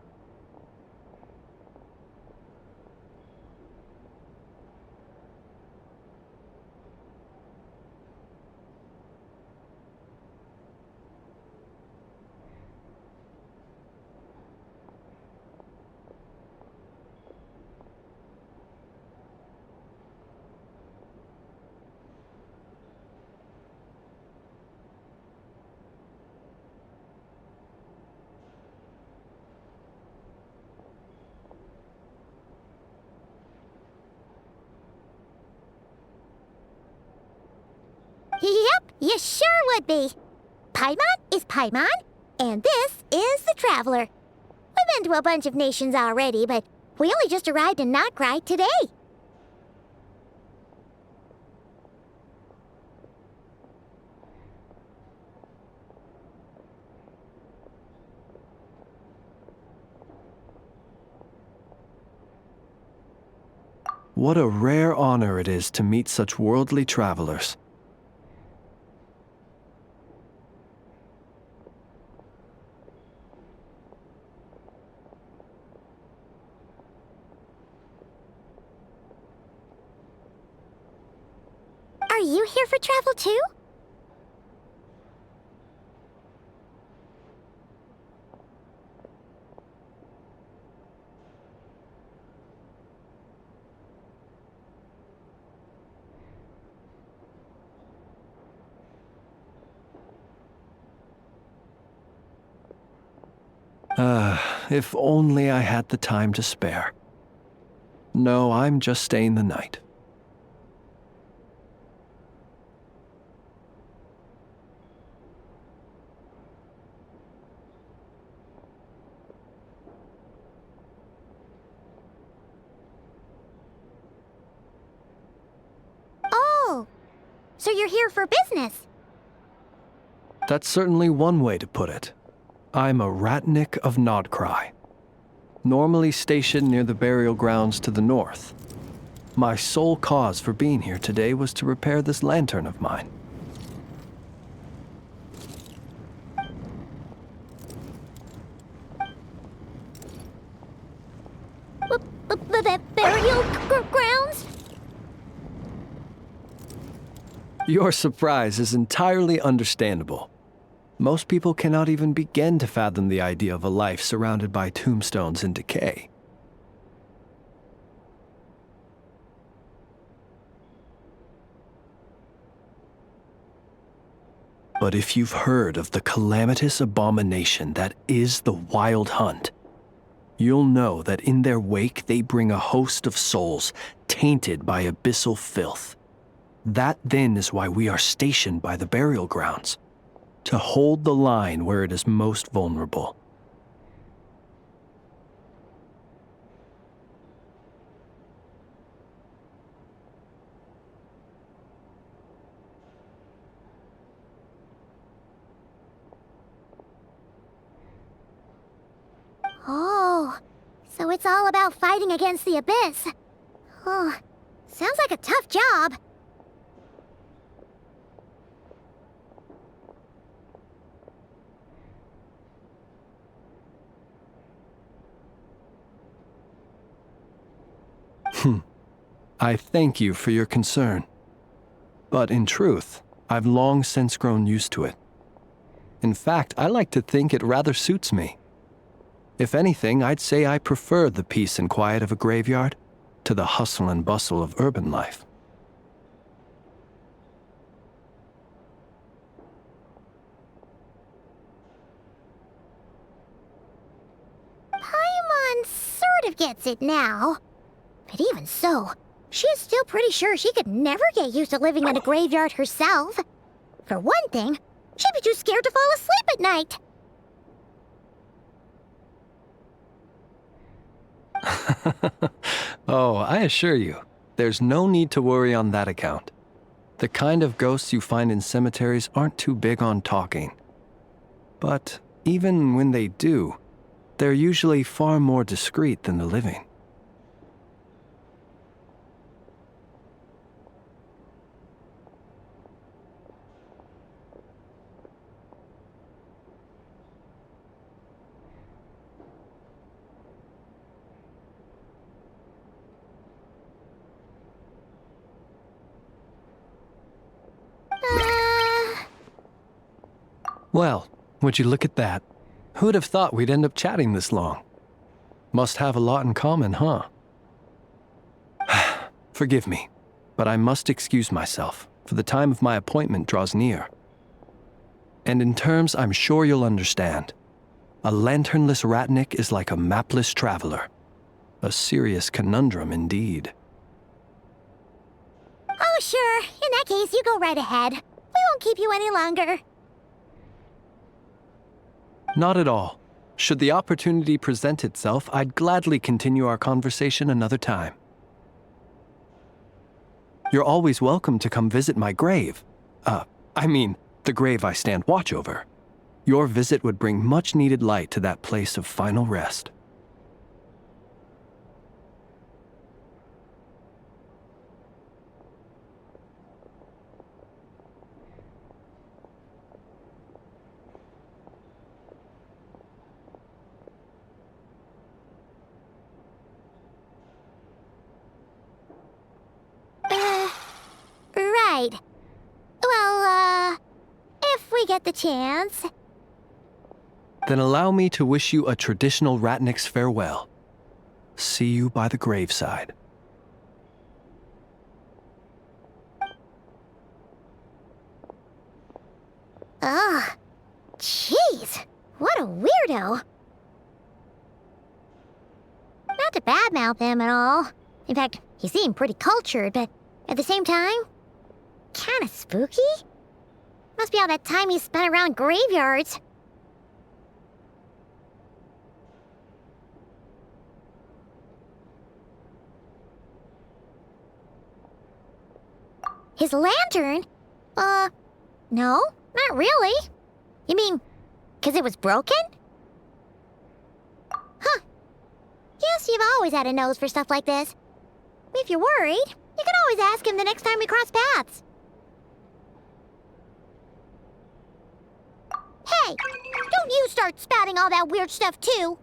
Yep, you sure would be. Paimon is Paimon, and this is the Traveler. We've been to a bunch of nations already, but we only just arrived in Notcry today. What a rare honor it is to meet such worldly travelers. Are you here for travel too? If only I had the time to spare. No, I'm just staying the night. Oh, so you're here for business? That's certainly one way to put it. I'm a ratnik of Nodcry, normally stationed near the burial grounds to the north. My sole cause for being here today was to repair this lantern of mine. Burial grounds? Your surprise is entirely understandable. Most people cannot even begin to fathom the idea of a life surrounded by tombstones and decay. But if you've heard of the calamitous abomination that is the Wild Hunt, you'll know that in their wake they bring a host of souls tainted by abyssal filth. That then is why we are stationed by the burial grounds, to hold the line where it is most vulnerable. Oh, so it's all about fighting against the abyss. Oh, sounds like a tough job. I thank you for your concern. But in truth, I've long since grown used to it. In fact, I like to think it rather suits me. If anything, I'd say I prefer the peace and quiet of a graveyard to the hustle and bustle of urban life. Paimon sort of gets it now. But even so, she's still pretty sure she could never get used to living in a graveyard herself. For one thing, she'd be too scared to fall asleep at night. Oh, I assure you, there's no need to worry on that account. The kind of ghosts you find in cemeteries aren't too big on talking. But even when they do, they're usually far more discreet than the living. Well, would you look at that? Who'd have thought we'd end up chatting this long? Must have a lot in common, huh? Forgive me, but I must excuse myself, for the time of my appointment draws near. And in terms I'm sure you'll understand, a lanternless ratnik is like a mapless traveler. A serious conundrum indeed. Oh, sure. In that case, you go right ahead. We won't keep you any longer. Not at all. Should the opportunity present itself, I'd gladly continue our conversation another time. You're always welcome to come visit my grave. I mean, the grave I stand watch over. Your visit would bring much-needed light to that place of final rest. Right. Well, if we get the chance. Then allow me to wish you a traditional ratnik's farewell. See you by the graveside. Ugh. Jeez. What a weirdo. Not to badmouth him at all. In fact, he seemed pretty cultured, but at the same time, kinda spooky? Must be all that time he spent around graveyards. His lantern? No, not really. You mean, 'cause it was broken? Huh. Guess you've always had a nose for stuff like this. If you're worried, you can always ask him the next time we cross paths. Hey, don't you start spouting all that weird stuff too.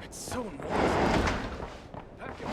It's so noisy. Back it.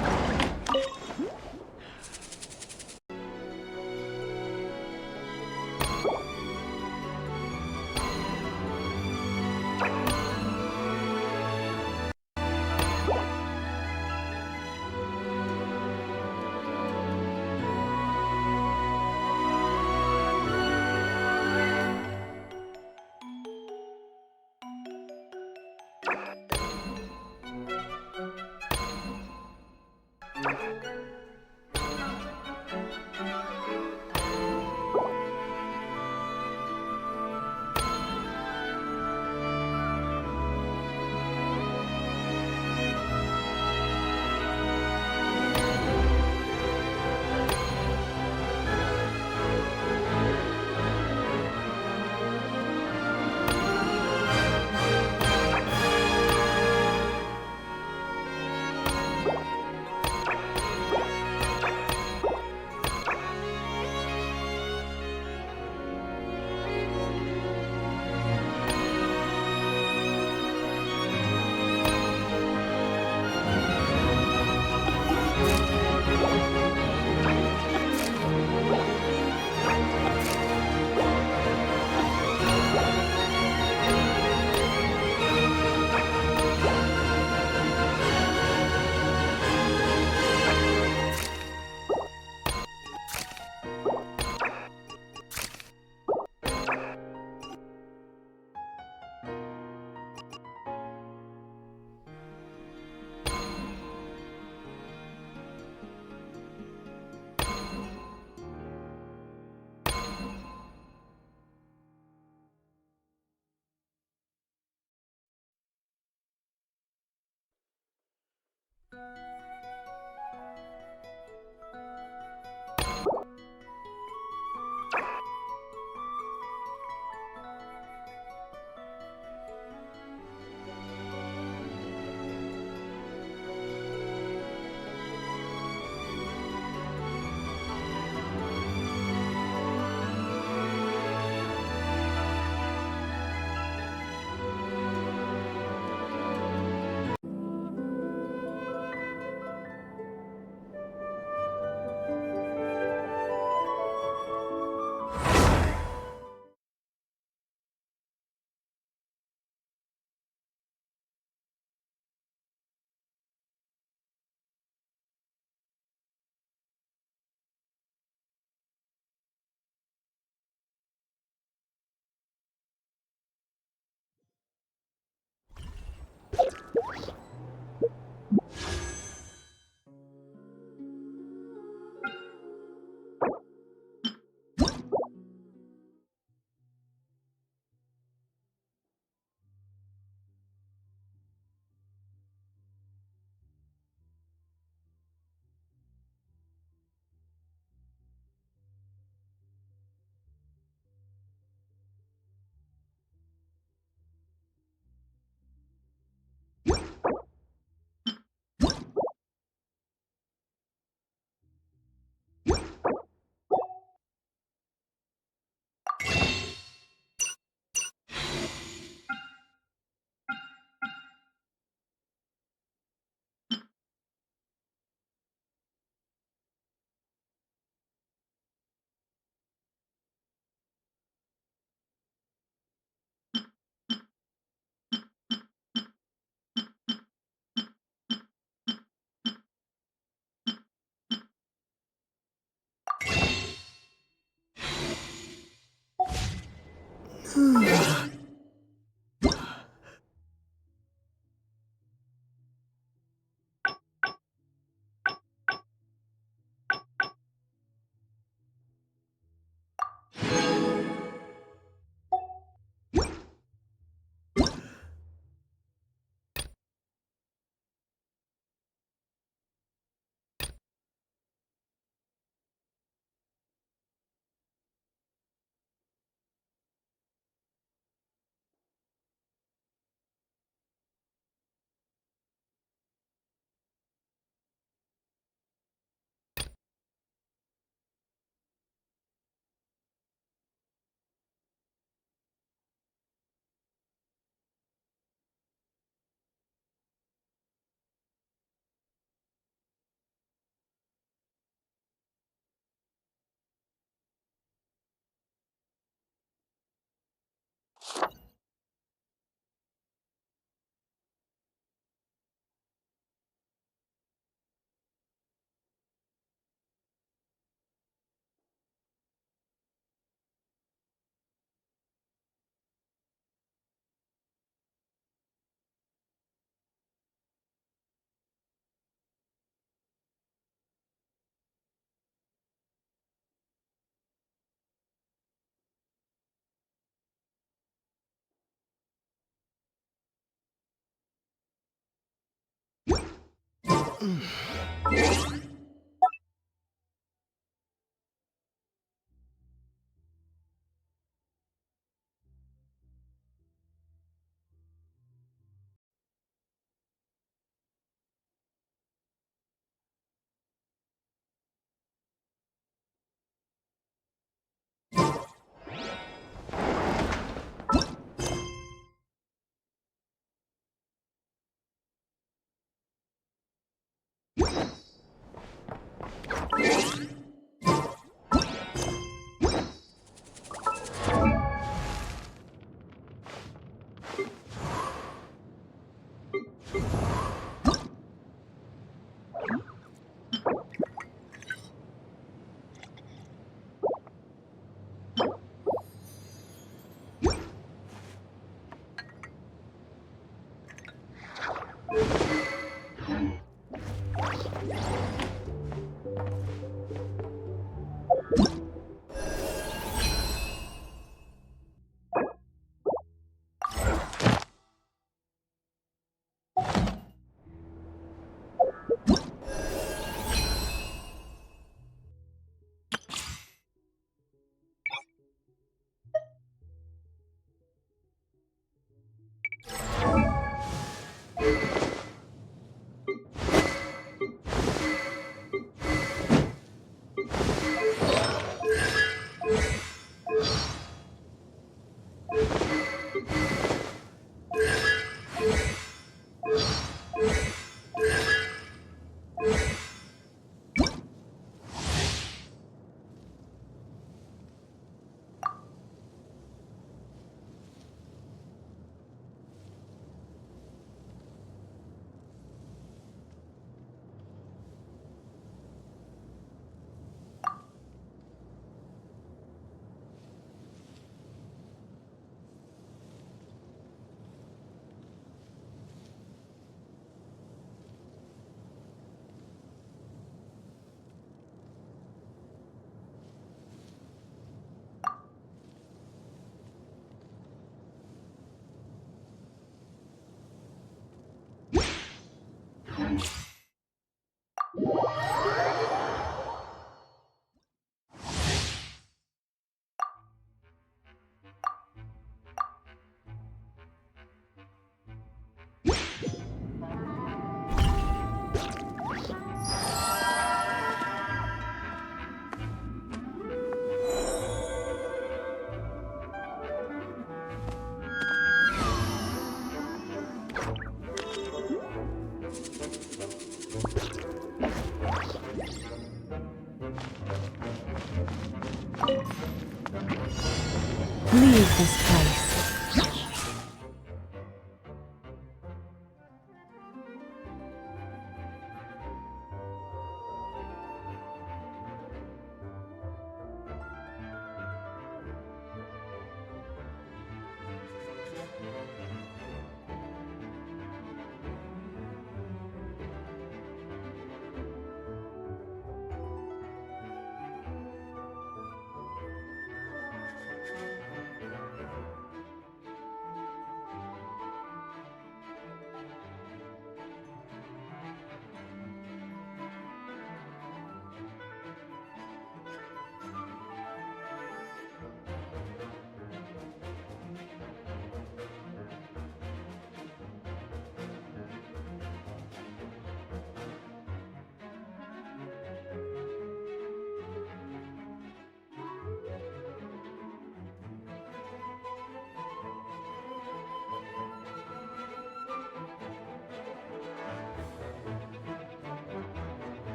Leave this place.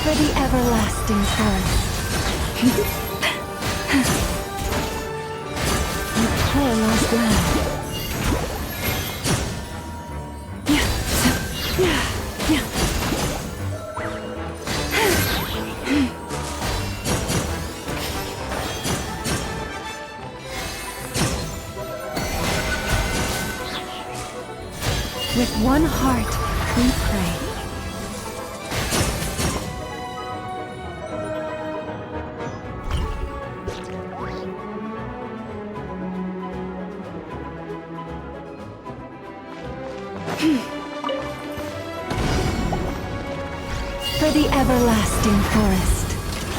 For the everlasting forest. You poor lost land. With one heart, we pray. For the everlasting forest.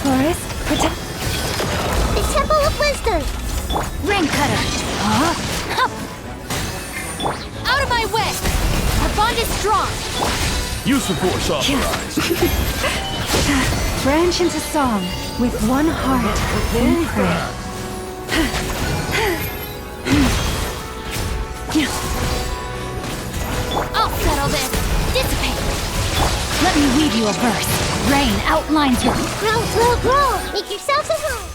Forest, protect. The Temple of Wisdom! Rain cutter! Huh? Hup! Out of my way! Our bond is strong! Use of force authorized. Branch into song. With one heart, we pray. I'll settle this! Dissipate! Let me weave you a verse. Rain outlines your... Grow, grow, grow! Make yourselves at home!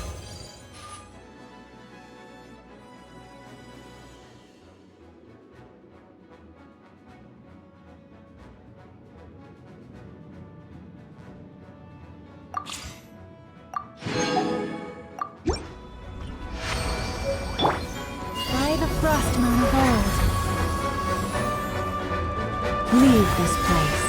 By the frost moon of old. Leave this place.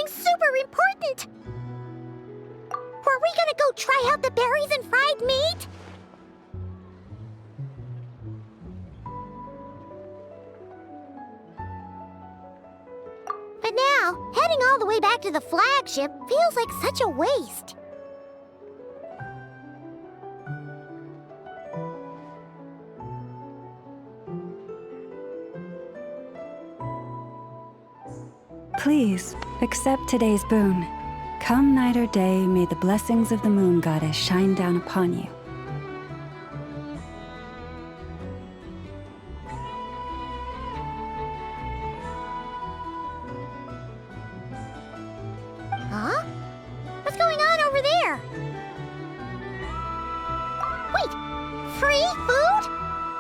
something super important. Were we gonna go try out the berries and fried meat? But now, heading all the way back to the flagship feels like such a waste. Please, accept today's boon. Come night or day, may the blessings of the moon goddess shine down upon you. Huh? What's going on over there? Wait! Free food?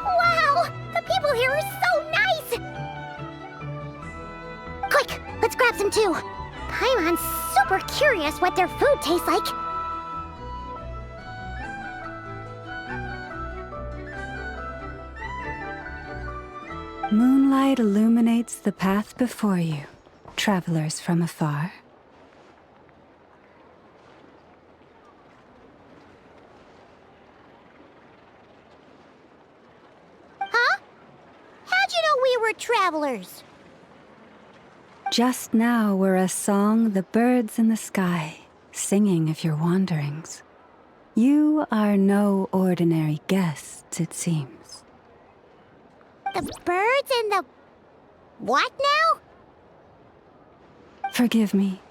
Wow! The people here are so nice! Quick! Let's grab some too! Paimon's super curious what their food tastes like. Moonlight illuminates the path before you, travelers from afar. Huh? How'd you know we were travelers? Just now were a song the birds in the sky, singing of your wanderings. You are no ordinary guests, it seems. The birds and the... what now? Forgive me.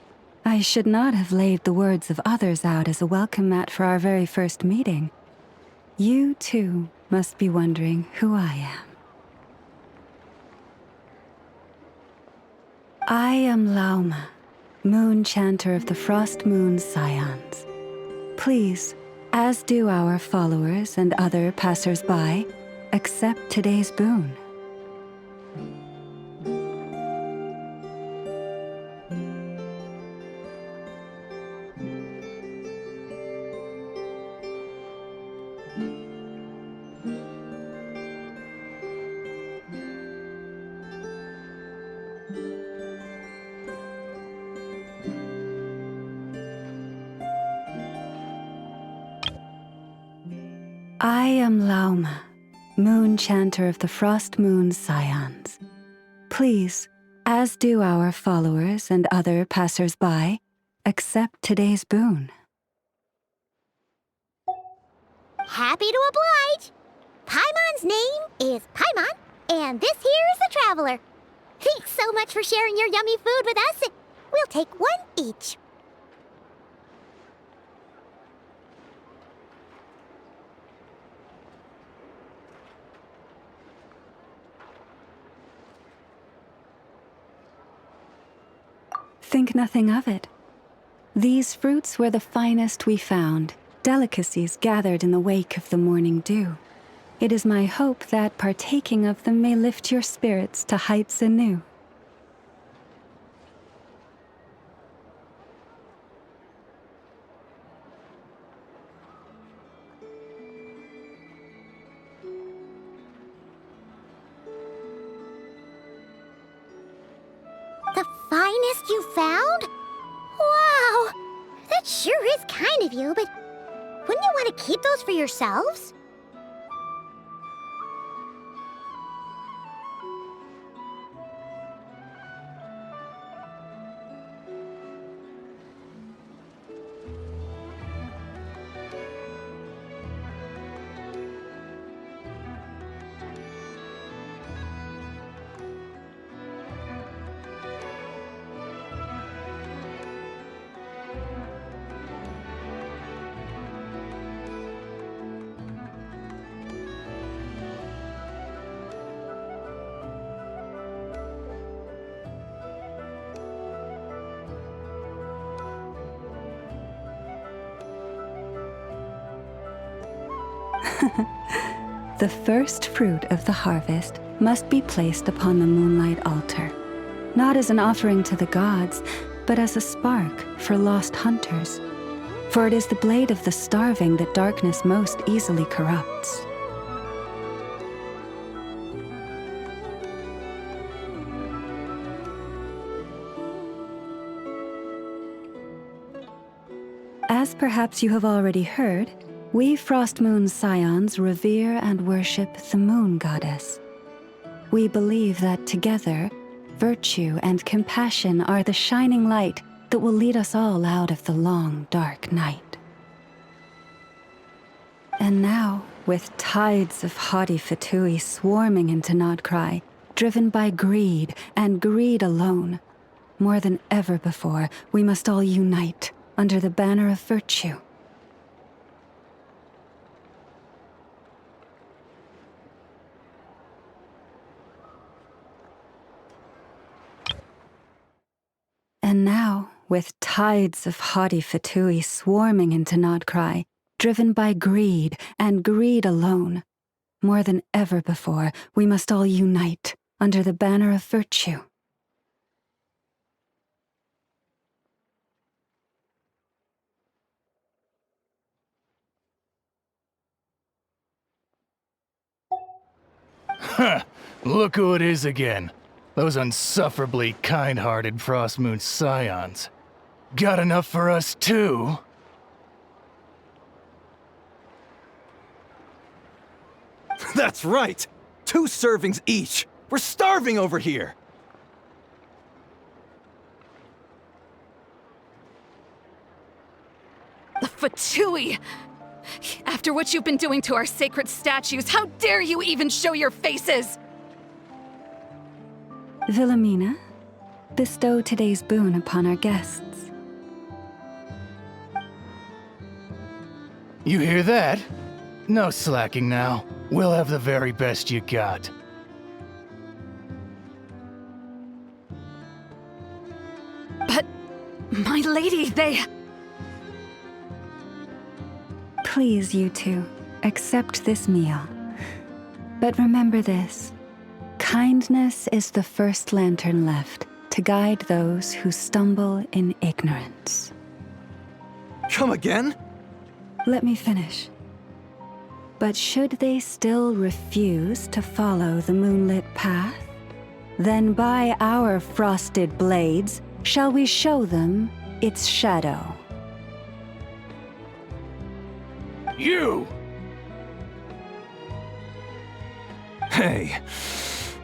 I should not have laid the words of others out as a welcome mat for our very first meeting. You, too, must be wondering who I am. I am Lauma, moon chanter of the Frost Moon's scions. Please, as do our followers and other passers-by, accept today's boon. I am Lauma, moon chanter of the Frost Moon's scions. Please, as do our followers and other passers-by, accept today's boon. Happy to oblige! Paimon's name is Paimon, and this here is the Traveler. Thanks so much for sharing your yummy food with us. We'll take one each. Think nothing of it. These fruits were the finest we found, delicacies gathered in the wake of the morning dew. It is my hope that partaking of them may lift your spirits to heights anew. The finest you found? Wow! That sure is kind of you, but wouldn't you want to keep those for yourselves? The first fruit of the harvest must be placed upon the moonlight altar, not as an offering to the gods, but as a spark for lost hunters. For it is the blade of the starving that darkness most easily corrupts. As perhaps you have already heard, we Frost Moon Scions revere and worship the Moon Goddess. We believe that together, virtue and compassion are the shining light that will lead us all out of the long, dark night. And now, with tides of haughty Fatui swarming into Nodcry, driven by greed and greed alone, more than ever before, we must all unite under the banner of virtue. And now, with tides of haughty Fatui swarming into Nodcry, driven by greed and greed alone, more than ever before, we must all unite under the banner of virtue. Huh, look who it is again. Those unsufferably kind-hearted Frostmoon Scions. Got enough for us too? That's right! 2 servings each! We're starving over here! Fatui! After what you've been doing to our sacred statues, how dare you even show your faces! Wilhelmina, bestow today's boon upon our guests. You hear that? No slacking now. We'll have the very best you got. But, my lady, they... Please, you two, accept this meal. But remember this. Kindness is the first lantern left to guide those who stumble in ignorance. Come again? Let me finish. But should they still refuse to follow the moonlit path, then by our frosted blades shall we show them its shadow. You! Hey,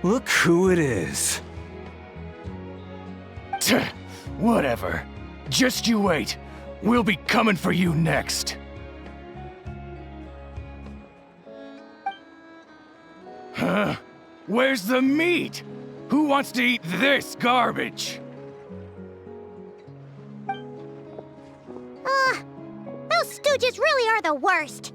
look who it is. Whatever. Just you wait. We'll be coming for you next. Huh? Where's the meat? Who wants to eat this garbage? Those stooges really are the worst.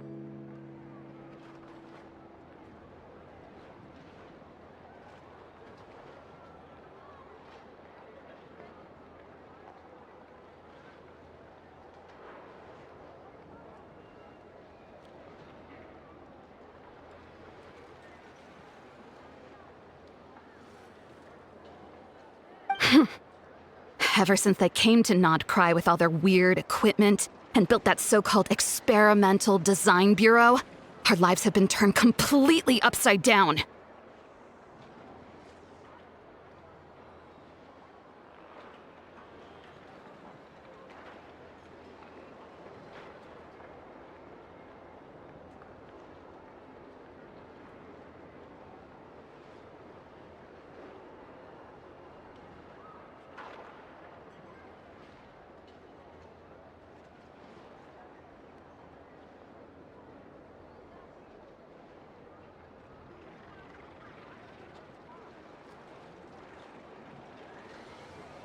Ever since they came to Nodcry with all their weird equipment and built that so-called experimental design bureau, our lives have been turned completely upside down.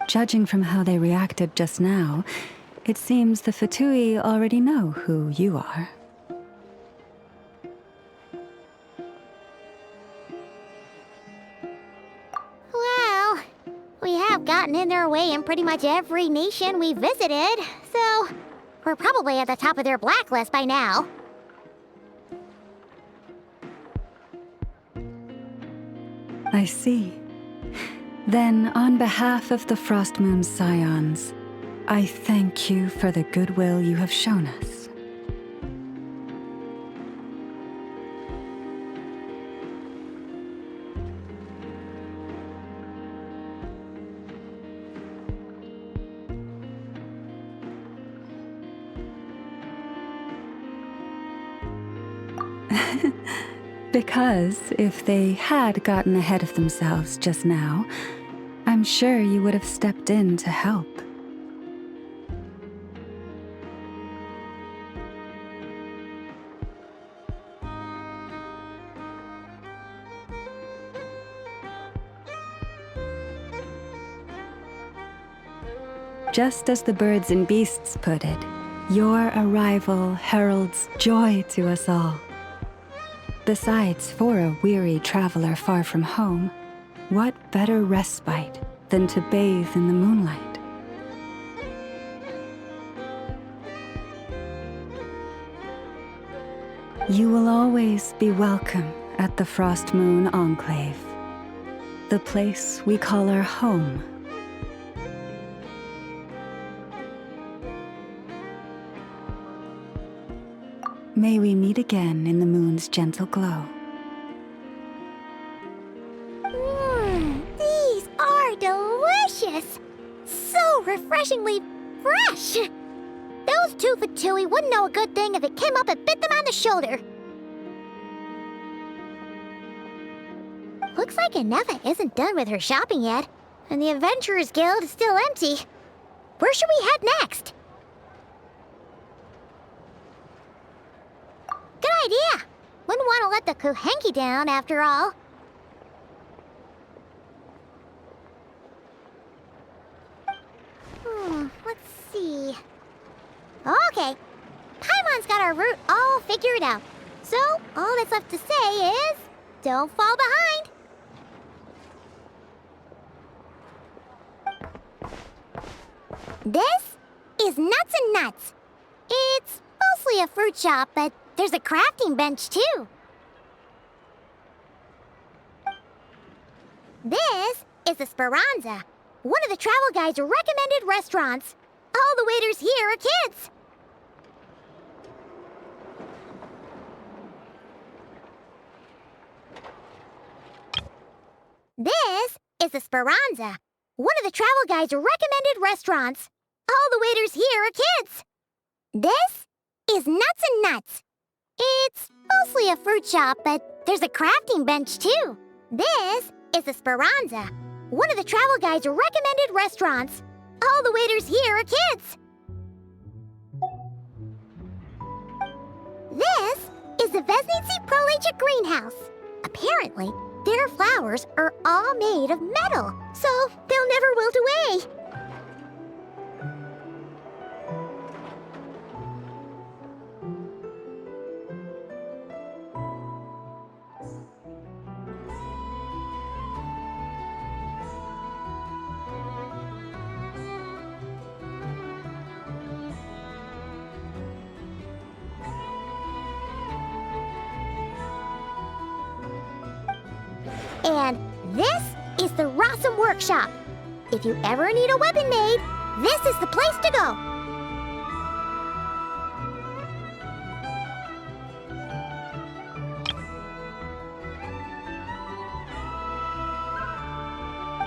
Judging from how they reacted just now, it seems the Fatui already know who you are. Well, we have gotten in their way in pretty much every nation we visited, so we're probably at the top of their blacklist by now. I see. Then, on behalf of the Frostmoon Scions, I thank you for the goodwill you have shown us. Because if they had gotten ahead of themselves just now, I'm sure you would have stepped in to help. Just as the birds and beasts put it, your arrival heralds joy to us all. Besides, for a weary traveler far from home, what better respite than to bathe in the moonlight? You will always be welcome at the Frost Moon Enclave, the place we call our home. May we meet again in the moon's gentle glow. These are delicious! So refreshingly fresh! Those 2 for Tui wouldn't know a good thing if it came up and bit them on the shoulder. Looks like Anefa isn't done with her shopping yet, and the Adventurers Guild is still empty. Where should we head next? Good idea! Wouldn't want to let the Kuhenki down, after all. Let's see... Okay, Paimon's got our route all figured out. So, all that's left to say is... don't fall behind! This is Nuts and Nuts. It's mostly a fruit shop, but there's a crafting bench, too. This is the Speranza, one of the travel guide's recommended restaurants. All the waiters here are kids. This is the Speranza, one of the travel guide's recommended restaurants. All the waiters here are kids. This is Nuts and Nuts. It's mostly a fruit shop, but there's a crafting bench, too. This is the Speranza, one of the travel guide's recommended restaurants. All the waiters here are kids. This is the Vesnitsi Prolegia greenhouse. Apparently, their flowers are all made of metal, so they'll never wilt away. And this is the Rossum Workshop. If you ever need a weapon made, this is the place to go.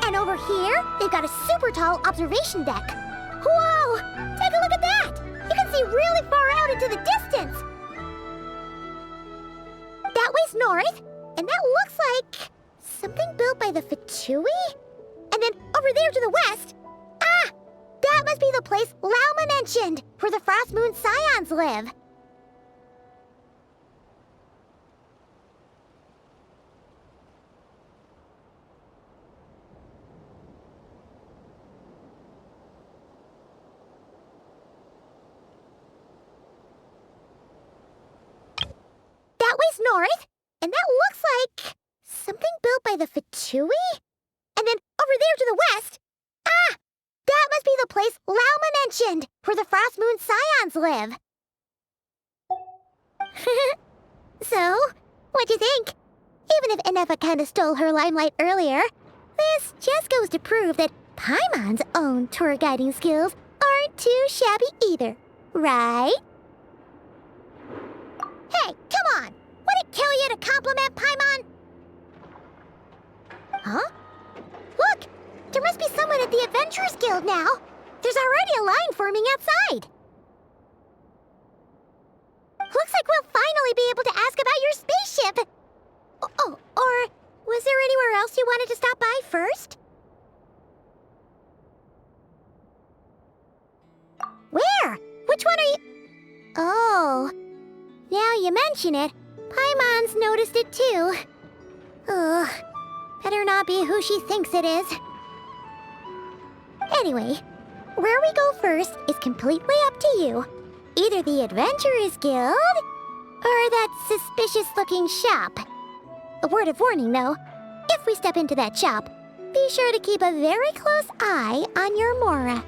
And over here, they've got a super tall observation deck. Whoa! Take a look at that! You can see really far out into the distance. That way's north, and that looks like... something built by the Fatui? And then over there to the west... ah! That must be the place Lauma mentioned, where the Frost Moon Scions live. That way's north, and that looks like... something built by the Fatui? And then over there to the west... ah! That must be the place Lauma mentioned, where the Frost Moon Scions live. So, what'd you think? Even if Anefa kinda stole her limelight earlier, this just goes to prove that Paimon's own tour guiding skills aren't too shabby either, right? Hey, come on! Would it kill you to compliment Paimon? Huh? Look! There must be someone at the Adventurers Guild now! There's already a line forming outside! Looks like we'll finally be able to ask about your else you wanted to stop by first? Where? Which one are you? Oh, now you mention it, Paimon's noticed it too. Ugh, better not be who she thinks it is. Anyway, where we go first is completely up to you. Either the Adventurers Guild, or that suspicious-looking shop. A word of warning, though. If we step into that shop, be sure to keep a very close eye on your Mora.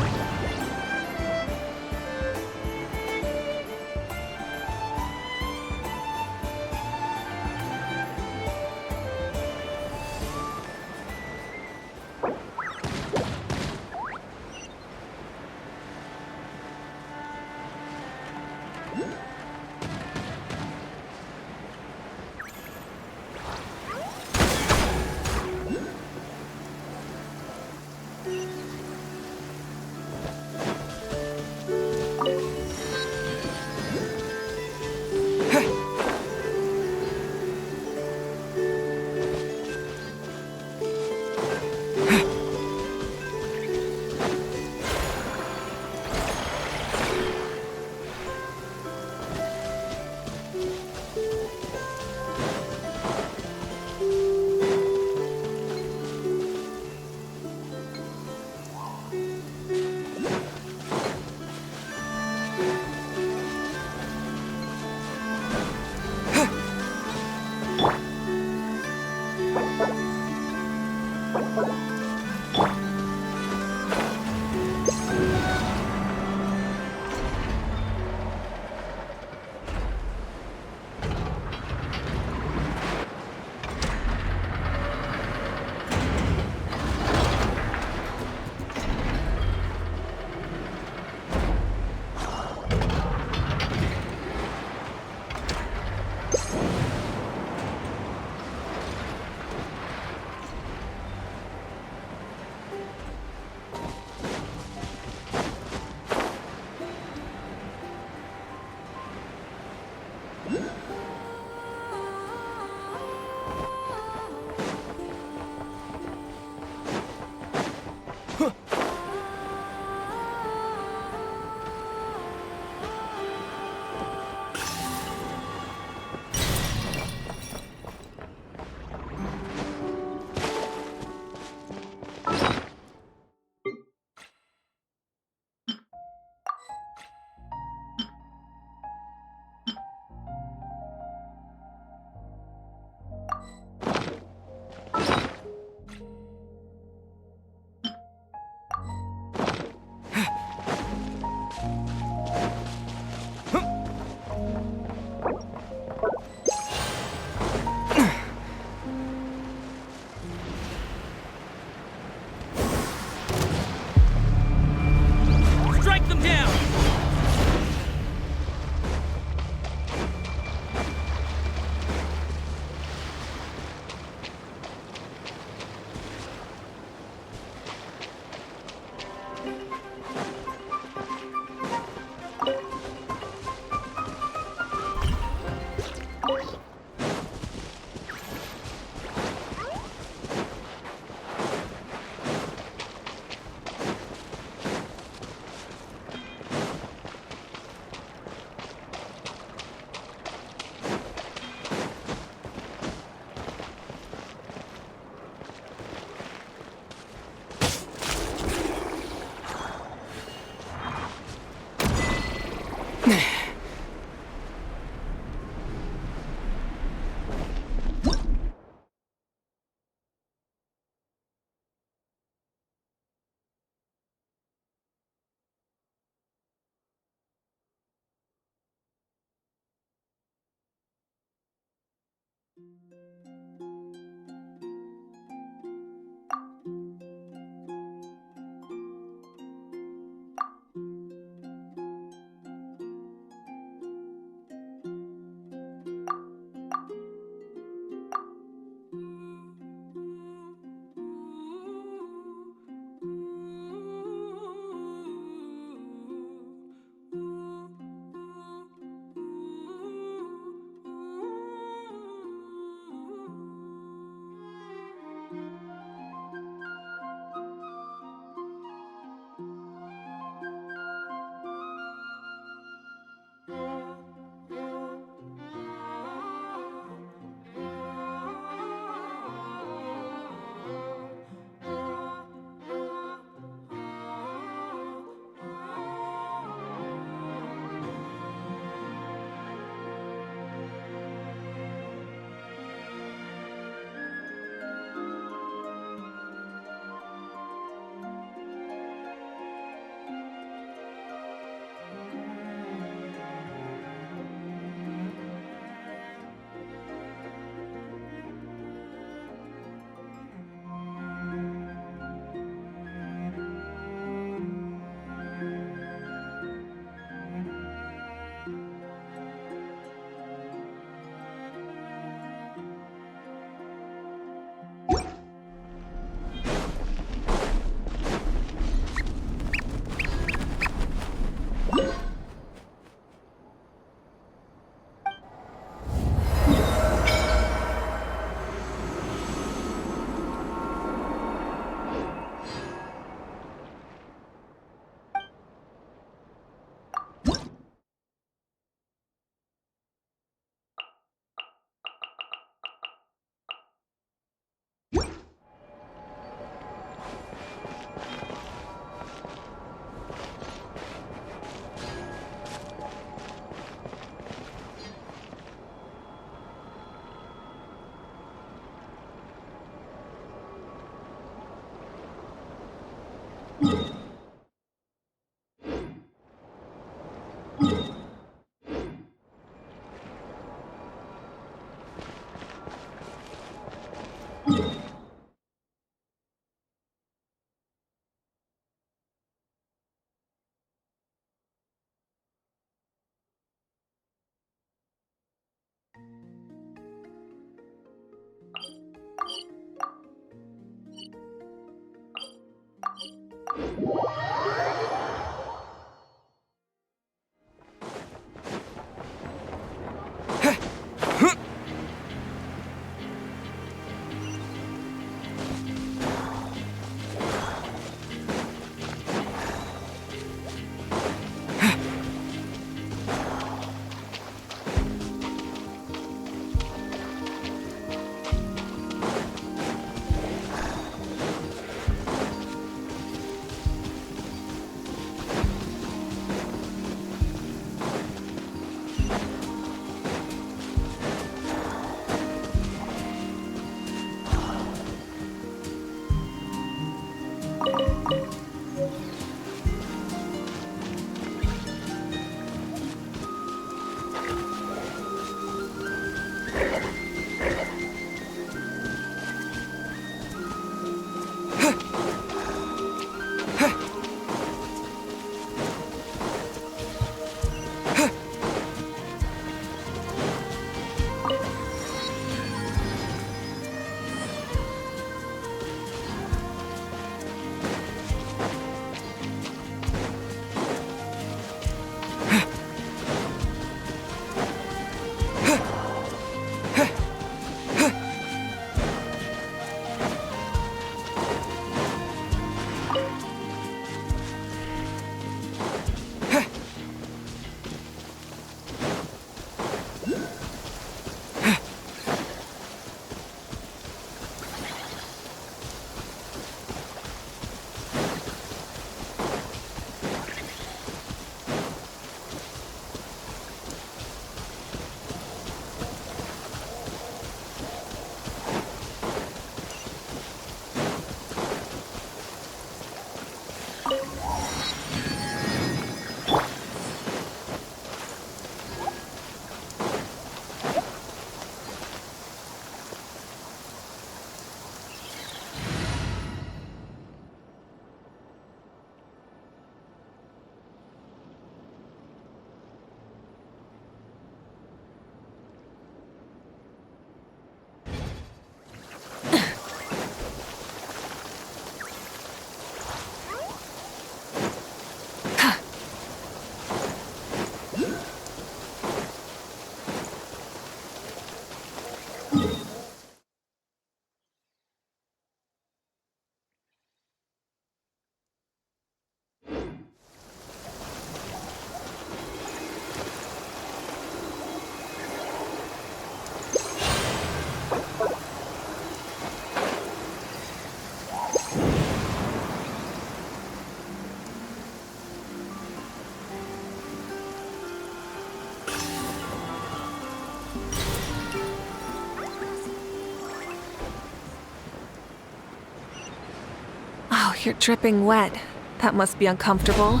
You're dripping wet. That must be uncomfortable.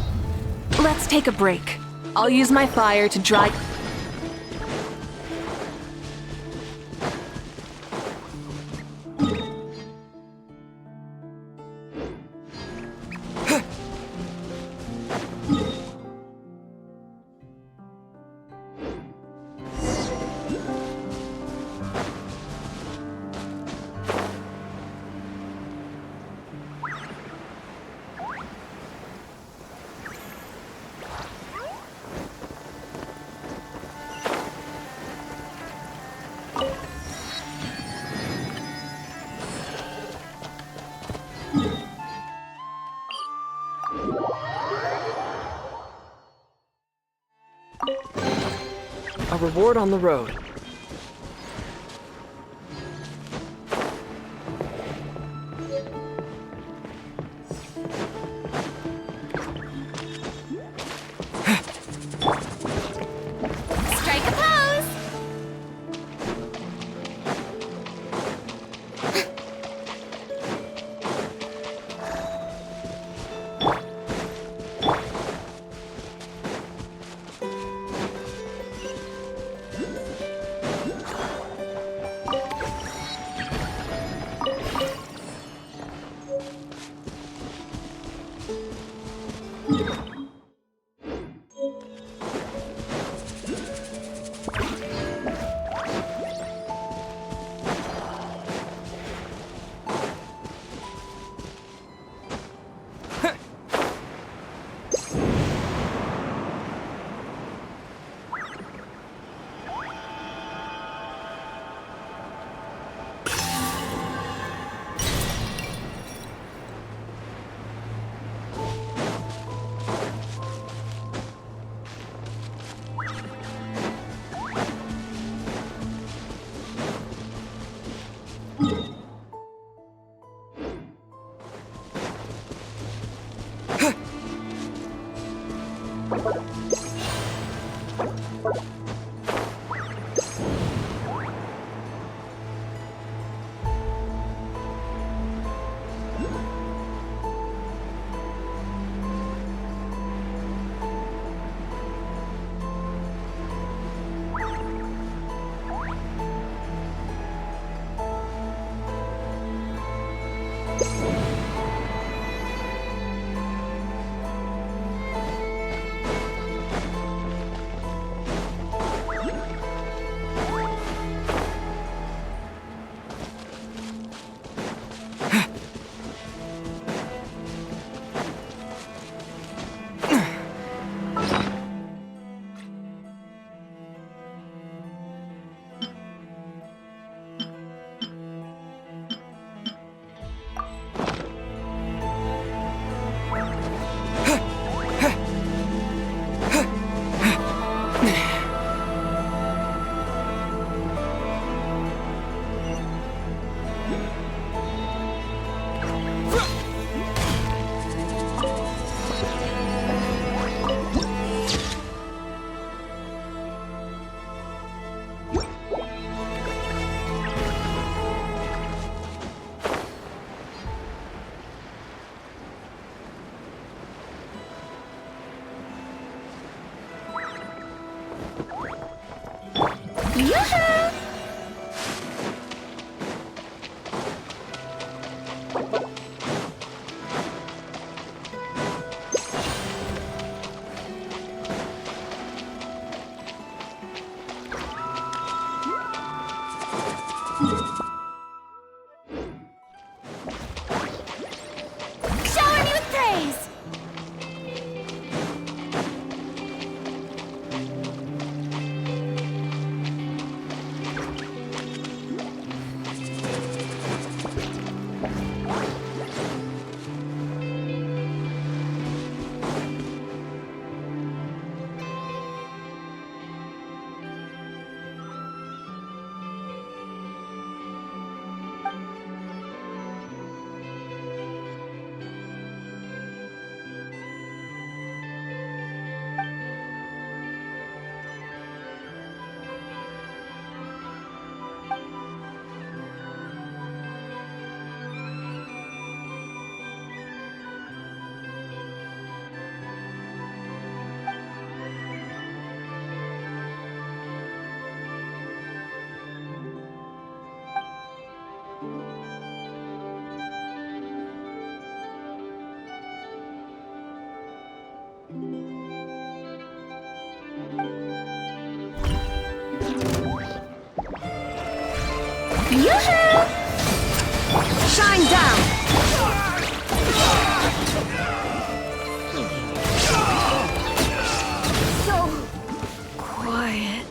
Let's take a break. I'll use my fire to dry. A reward on the road. Strike a pose! Shower me with praise! Yoo-hoo! Shine down! So quiet.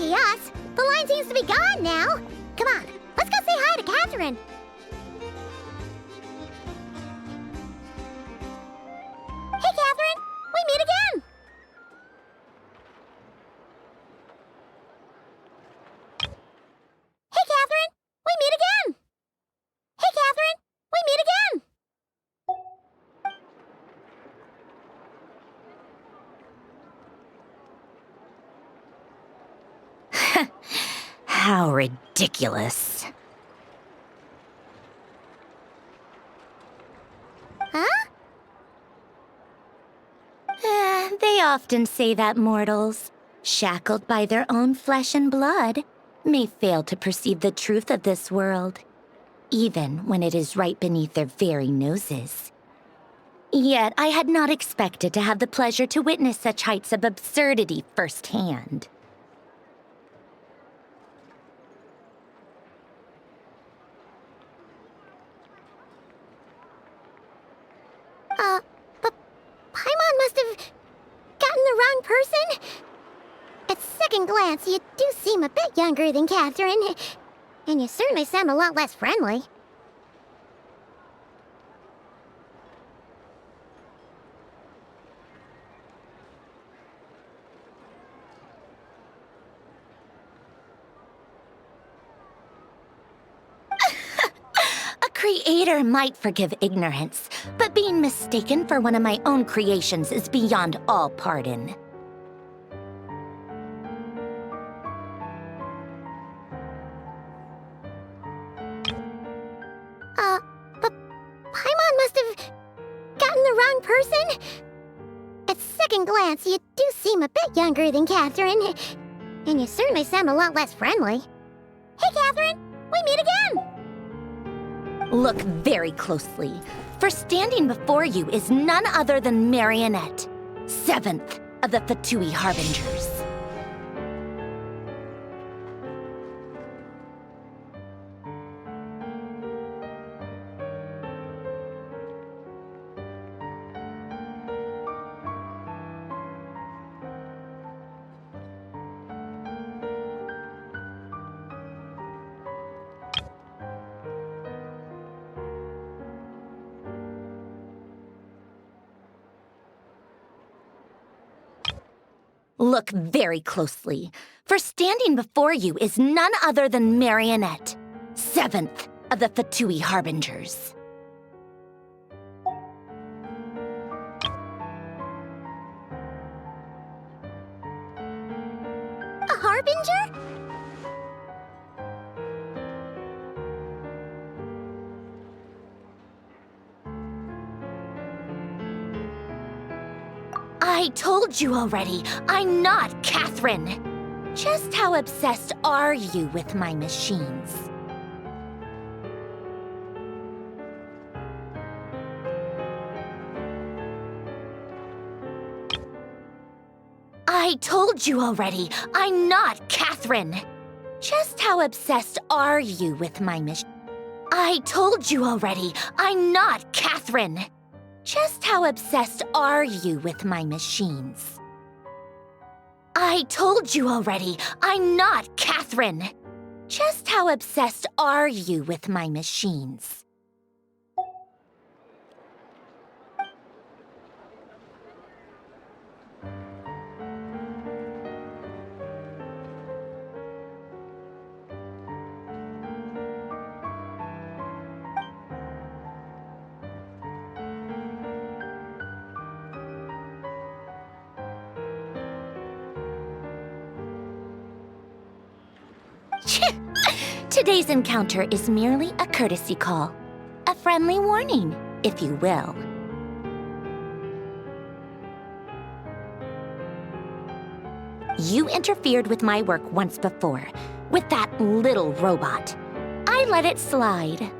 Lucky us. The line seems to be gone now. Come on, let's go say hi to Catherine. Hey, Catherine, we meet again. Hey, Catherine, we meet again. Hey, Catherine, we meet again. How ridiculous. Huh? They often say that mortals, shackled by their own flesh and blood, may fail to perceive the truth of this world, even when it is right beneath their very noses. Yet I had not expected to have the pleasure to witness such heights of absurdity firsthand. But Paimon must have gotten the wrong person. At second glance, you do seem a bit younger than Catherine, and you certainly sound a lot less friendly. Creator might forgive ignorance, but being mistaken for one of my own creations is beyond all pardon. But Paimon must have gotten the wrong person. At second glance, you do seem a bit younger than Catherine, and you certainly sound a lot less friendly. Hey, Catherine, we meet again! Look very closely, for standing before you is none other than Marionette, 7th of the Fatui Harbingers. Look very closely, for standing before you is none other than Marionette, 7th of the Fatui Harbingers. A Harbinger? I told you already, I'm not Catherine. Just how obsessed are you with my machines? I told you already, I'm not Catherine. Just how obsessed are you with my mission? I told you already, I'm not Catherine. Just how obsessed are you with my machines? I told you already, I'm not Catherine. Just how obsessed are you with my machines? Today's encounter is merely a courtesy call. A friendly warning, if you will. You interfered with my work once before, with that little robot. I let it slide.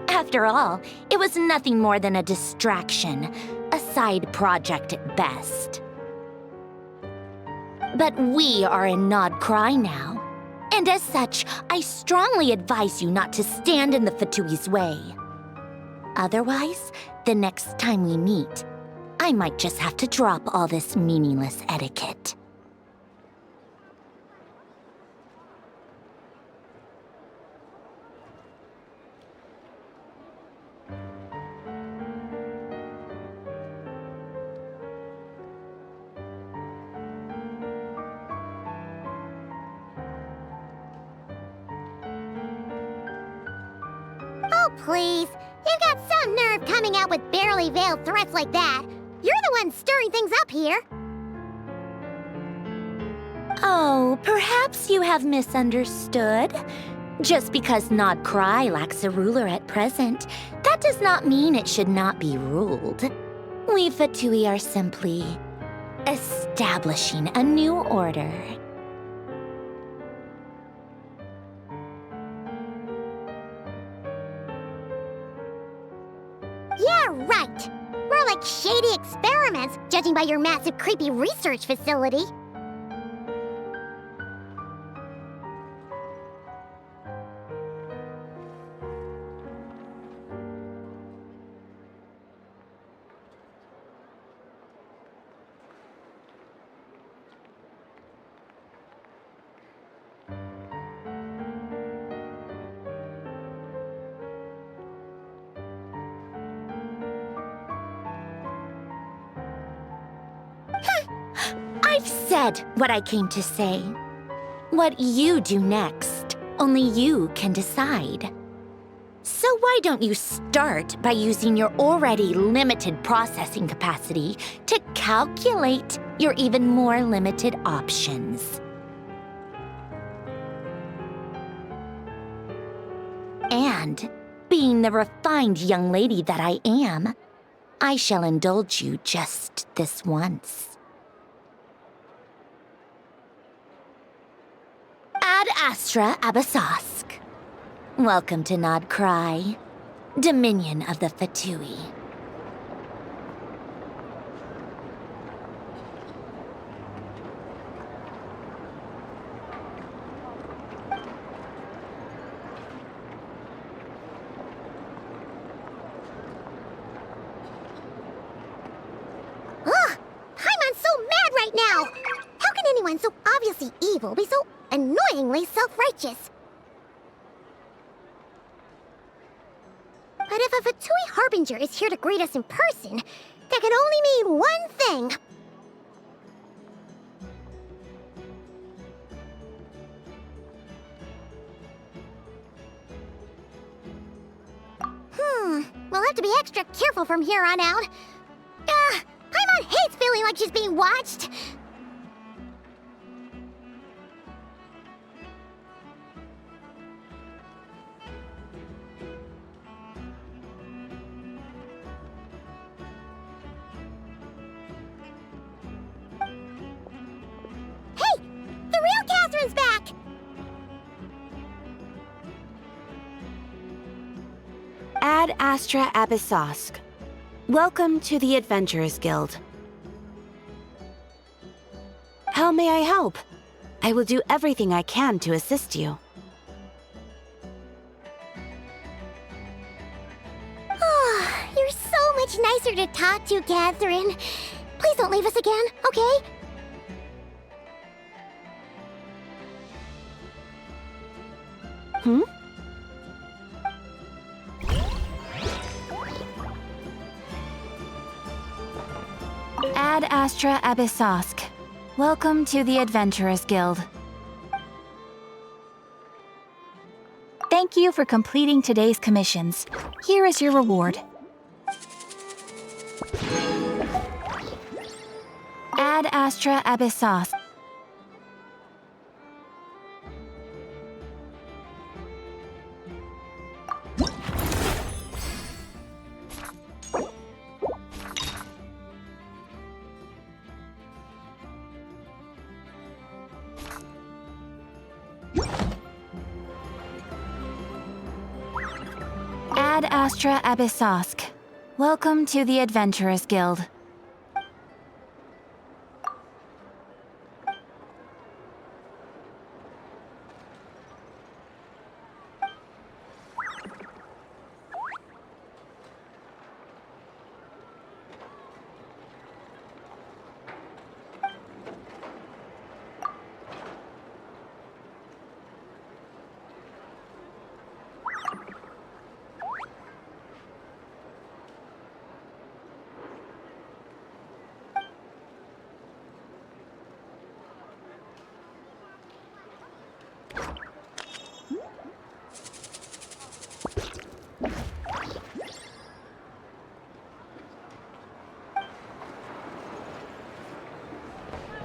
After all, it was nothing more than a distraction, a side project at best. But we are in Nod Cry now. And as such, I strongly advise you not to stand in the Fatui's way. Otherwise, the next time we meet, I might just have to drop all this meaningless etiquette. please. You've got some nerve coming out with barely veiled threats like that. You're the one stirring things up here. Oh, perhaps you have misunderstood. Just because Nod Cry lacks a ruler at present, that does not mean it should not be ruled. We Fatui are simply establishing a new order. Yeah, right. More like shady experiments, judging by your massive creepy research facility. I've said what I came to say. What you do next, only you can decide. So why don't you start by using your already limited processing capacity to calculate your even more limited options? And, being the refined young lady that I am, I shall indulge you just this once. Ad Astra Abyssosque. Welcome to Nod Cry, Dominion of the Fatui. Ugh! Paimon's so mad right now! How can anyone so obviously evil be so annoyingly self-righteous? But if a Fatui Harbinger is here to greet us in person, that can only mean one thing. We'll have to be extra careful from here on out. Paimon hates feeling like she's being watched. Hey! The real Catherine's back! Ad Astra Abyssosque. Welcome to the Adventurers Guild. How may I help? I will do everything I can to assist you. You're so much nicer to talk to, Catherine. Please don't leave us again, okay? Ad Astra Abyssosque. Welcome to the Adventurers Guild. Thank you for completing today's commissions. Here is your reward. Ad Astra Abyssosque. Ad Astra Abyssosque. Welcome to the Adventurers Guild.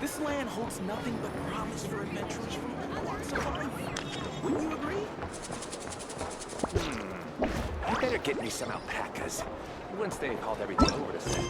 This land holds nothing but promise for adventurers from all walks of life. Wouldn't you agree? I better get me some alpacas. Once they've hauled everything over to San.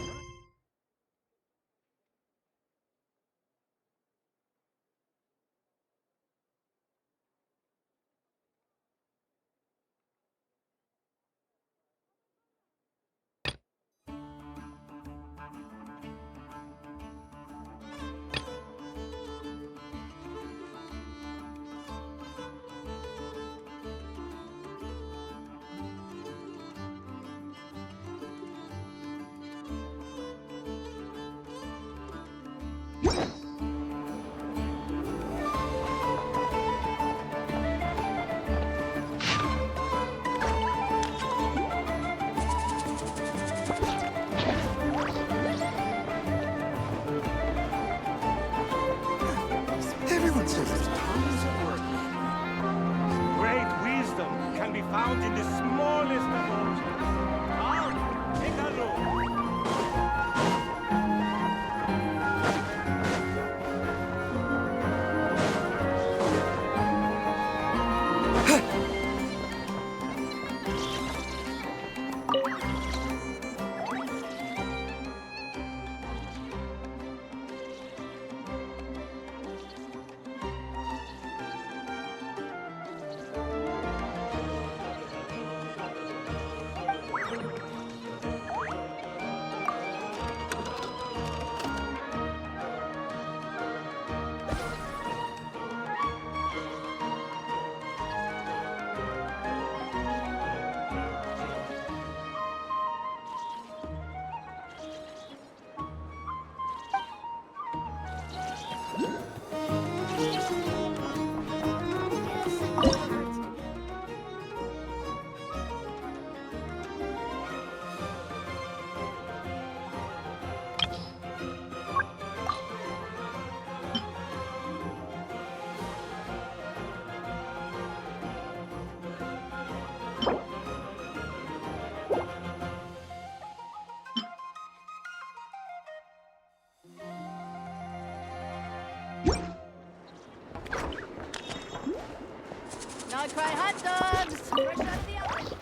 Everyone says there's tons of work. Great wisdom can be found in the smallest of objects. Now, take a look. Not cry hot dogs! Fresh out of the oven!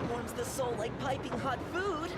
warms the soul like piping hot food.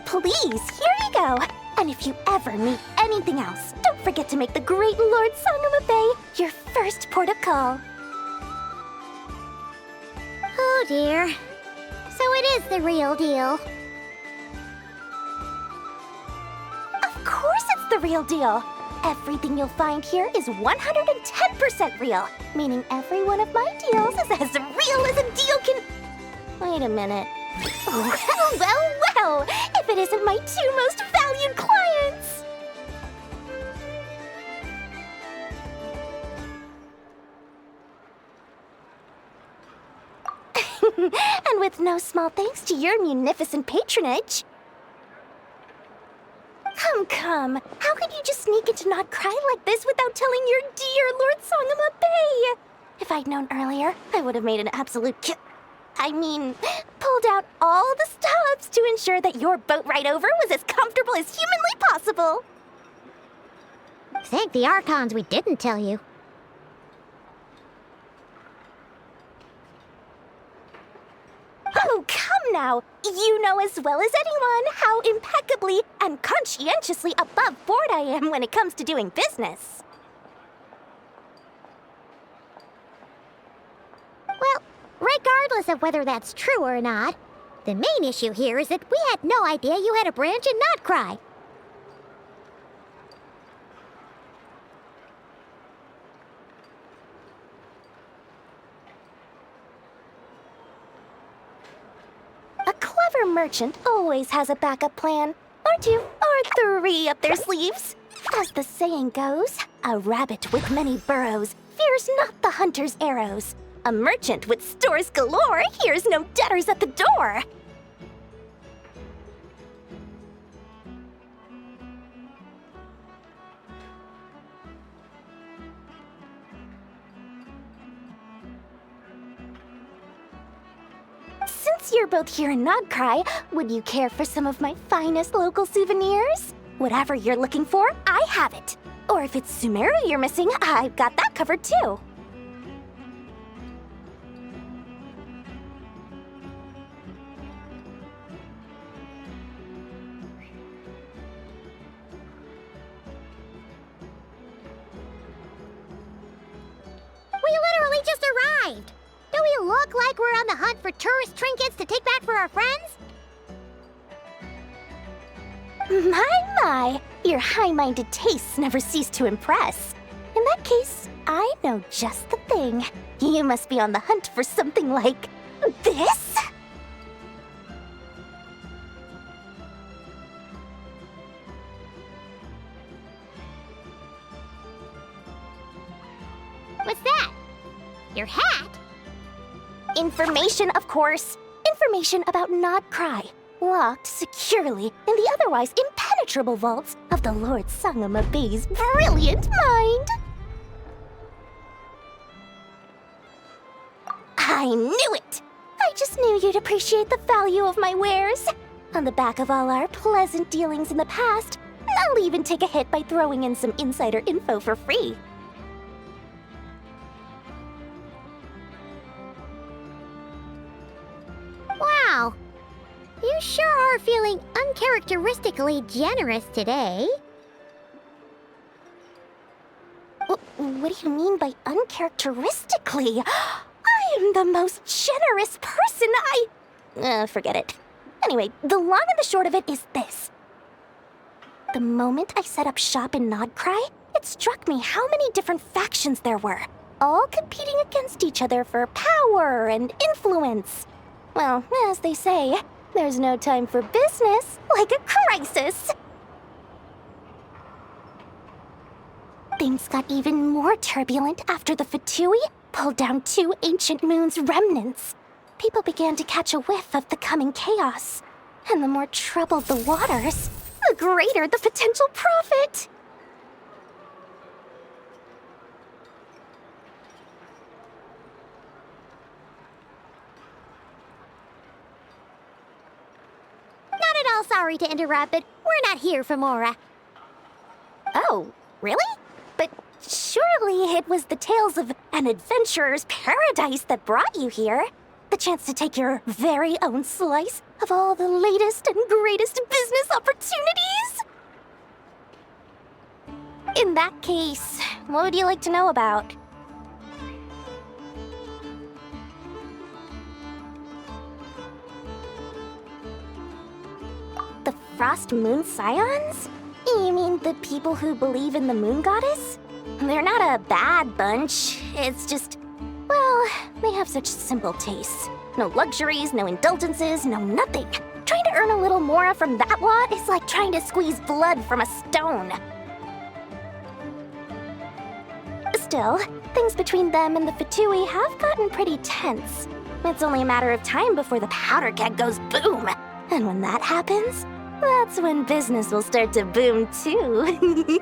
Please, here you go. And if you ever need anything else, don't forget to make the great Lord Sangamabe your first port of call. Oh dear. So it is the real deal. Of course it's the real deal. Everything you'll find here is 110% real, meaning every one of my deals is as real as a deal can... Wait a minute. Well, if it isn't my two most valued clients! And with no small thanks to your munificent patronage. Come. How could you just sneak into Not Cry like this without telling your dear Lord Sangama Bay? If I'd known earlier, I would have made an absolute pulled out all the stops to ensure that your boat ride over was as comfortable as humanly possible. Thank the Archons we didn't tell you. Oh, come now! You know as well as anyone how impeccably and conscientiously above board I am when it comes to doing business. Well, regardless of whether that's true or not, the main issue here is that we had no idea you had a branch in Not Cry. A clever merchant always has a backup plan, or two, or three up their sleeves. As the saying goes, a rabbit with many burrows fears not the hunter's arrows. A merchant with stores galore hears no debtors at the door. Since you're both here in Not Cry, would you care for some of my finest local souvenirs? Whatever you're looking for, I have it. Or if it's Sumeru you're missing, I've got that covered too. We literally just arrived! Do we look like we're on the hunt for tourist trinkets to take back for our friends? My, your high-minded tastes never cease to impress. In that case, I know just the thing. You must be on the hunt for something like this? What's that? Your hat? Information, of course. Information about Not Cry. Locked securely in the otherwise impenetrable vaults of the Lord Sangama Bay's brilliant mind. I knew it! I just knew you'd appreciate the value of my wares. On the back of all our pleasant dealings in the past, I'll even take a hit by throwing in some insider info for free. Wow. You sure are feeling uncharacteristically generous today. What do you mean by uncharacteristically? I am the most generous person forget it. Anyway, the long and the short of it is this. The moment I set up shop in Not Cry, it struck me how many different factions there were, all competing against each other for power and influence. Well, as they say, there's no time for business like a crisis. Things got even more turbulent after the Fatui pulled down 2 ancient moon's remnants. People began to catch a whiff of the coming chaos. And the more troubled the waters, the greater the potential profit. Not at all sorry to interrupt, but we're not here for Mora. Oh, really? But surely it was the tales of an adventurer's paradise that brought you here. The chance to take your very own slice of all the latest and greatest business opportunities? In that case, what would you like to know about? The Frost Moon Scions? You mean mean the people who believe in the moon goddess? They're not a bad bunch. It's just, well, they have such simple tastes. No luxuries, no indulgences, no nothing. Trying to earn a little more from that lot is like trying to squeeze blood from a stone. Still, things between them and the Fatui have gotten pretty tense. It's only a matter of time before the powder keg goes boom. And when that happens, that's when business will start to boom too.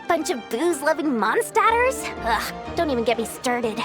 Bunch of booze-loving monsters? Ugh, don't even get me started.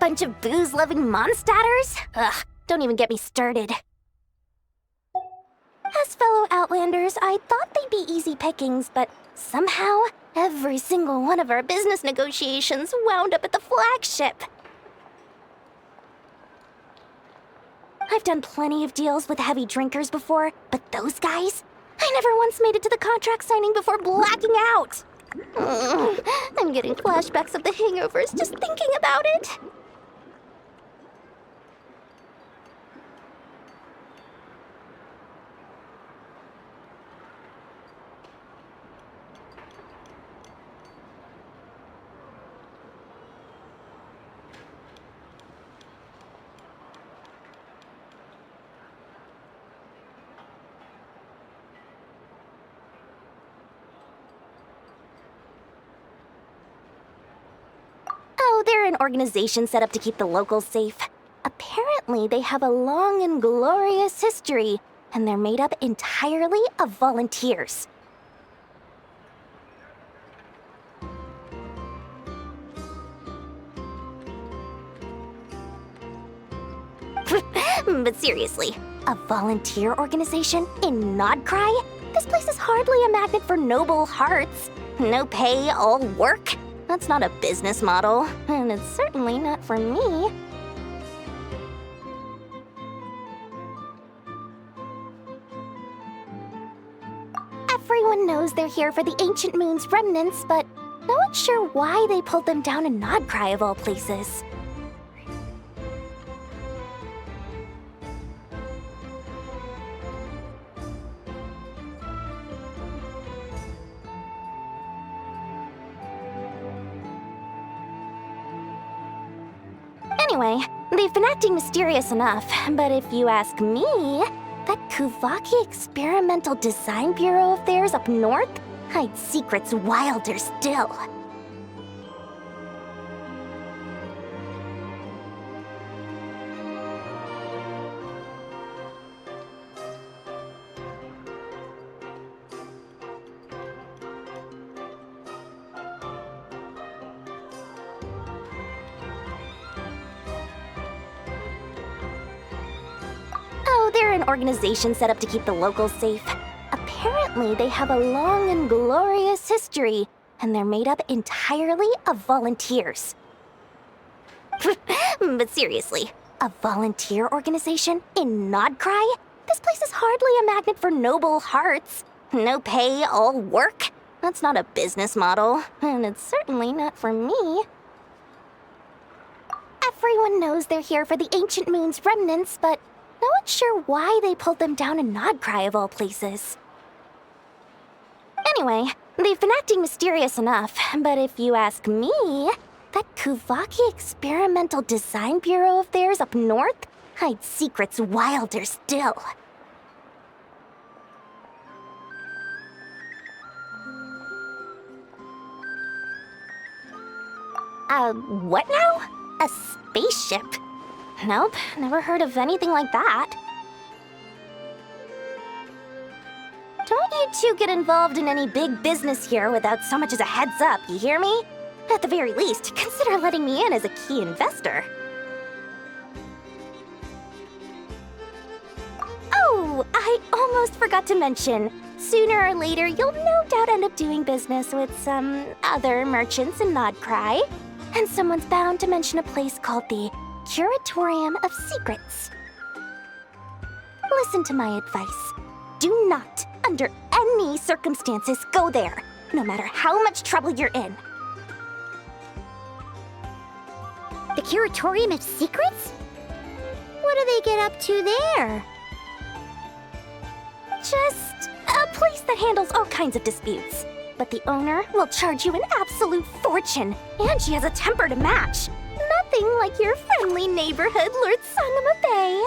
Bunch of booze-loving monsters? Ugh, don't even get me started. As fellow Outlanders, I thought they'd be easy pickings, but somehow, every single one of our business negotiations wound up at the flagship. I've done plenty of deals with heavy drinkers before, but those guys? I never once made it to the contract signing before blacking out. I'm getting flashbacks of the hangovers just thinking about it. Oh, they're an organization set up to keep the locals safe. Apparently, they have a long and glorious history, and they're made up entirely of volunteers. But seriously, a volunteer organization in Nodcry? This place is hardly a magnet for noble hearts. No pay, all work? That's not a business model, and it's certainly not for me. Everyone knows they're here for the Ancient Moon's remnants, but no one's sure why they pulled them down in Nodcry of all places. Anyway, they've been acting mysterious enough, but if you ask me, that Kuvaki Experimental Design Bureau of theirs up north hides secrets wilder still. They're an organization set up to keep the locals safe. Apparently, they have a long and glorious history, and they're made up entirely of volunteers. But seriously, a volunteer organization in Nodcry? This place is hardly a magnet for noble hearts. No pay, all work? That's not a business model, and it's certainly not for me. Everyone knows they're here for the Ancient Moon's remnants, but no one's sure why they pulled them down in Nodcry of all places. Anyway, they've been acting mysterious enough, but if you ask me, that Kuvaki Experimental Design Bureau of theirs up north hides secrets wilder still. What now? A spaceship? Nope, never heard of anything like that. Don't you two get involved in any big business here without so much as a heads up, you hear me? At the very least, consider letting me in as a key investor. Oh, I almost forgot to mention. Sooner or later, you'll no doubt end up doing business with some other merchants in Nodcry. And someone's bound to mention a place called the Curatorium of Secrets. Listen to my advice. Do not, under any circumstances, go there, no matter how much trouble you're in. The Curatorium of Secrets? What do they get up to there? Just a place that handles all kinds of disputes. But the owner will charge you an absolute fortune, and she has a temper to match. Nothing like your friendly neighborhood, Lord Sangama Bay.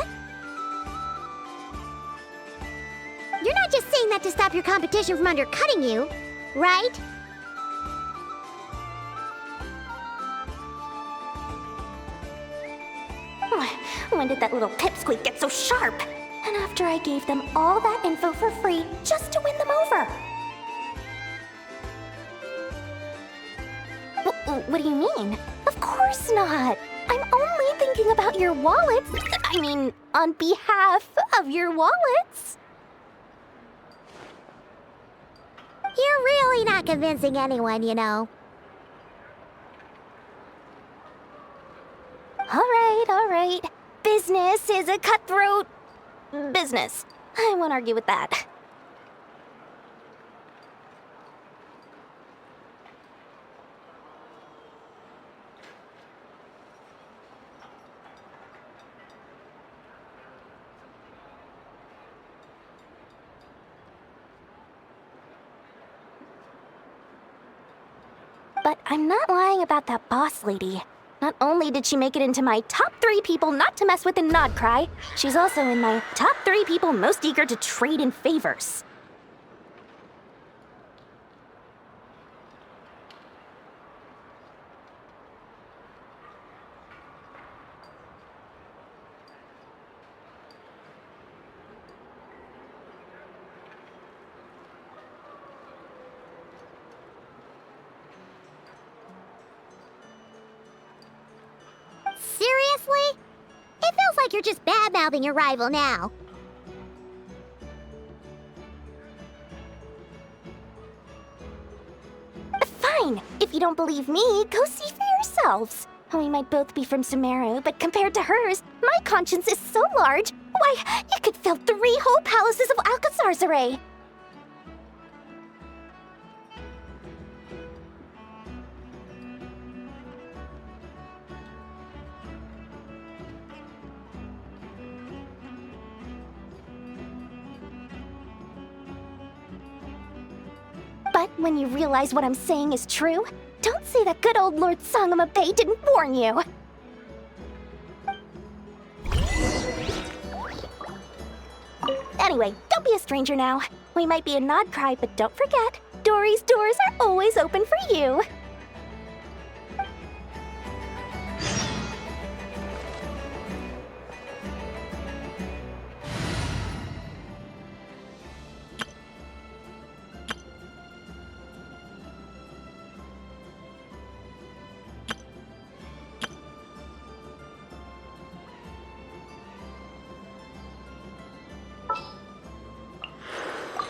You're not just saying that to stop your competition from undercutting you, right? When did that little pipsqueak get so sharp? And after I gave them all that info for free just to win them over. What do you mean? Of course not. I'm only thinking about your wallets. I mean, on behalf of your wallets. You're really not convincing anyone, you know. All right. Business is a cutthroat business. I won't argue with that. But I'm not lying about that boss lady. Not only did she make it into my top 3 people not to mess with in Nodcry, she's also in my top 3 people most eager to trade in favors. Seriously? It feels like you're just bad-mouthing your rival now. Fine. If you don't believe me, go see for yourselves. We might both be from Sumeru, but compared to hers, my conscience is so large. Why, it could fill 3 whole palaces of Alcazar's array. But when you realize what I'm saying is true, don't say that good old Lord Sangama Bay didn't warn you. Anyway, don't be a stranger now. We might be a Nodcry, but don't forget, Dory's doors are always open for you.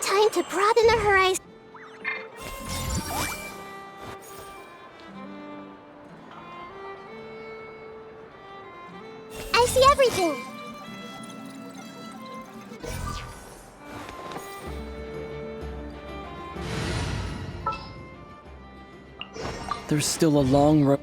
Time to broaden the horizon. I see everything. There's still a long road.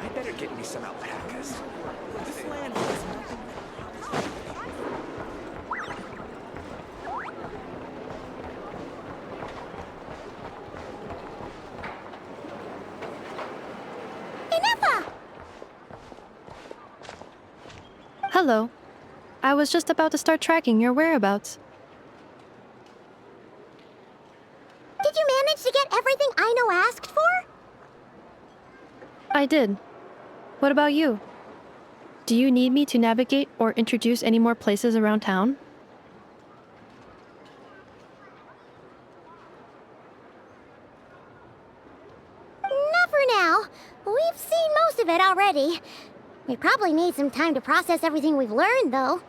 I better get me some alpacas. This land has nothing. Hello. I was just about to start tracking your whereabouts. Did you manage to get everything Aino asked for? I did. What about you? Do you need me to navigate or introduce any more places around town? Not for now. We've seen most of it already. We probably need some time to process everything we've learned, though.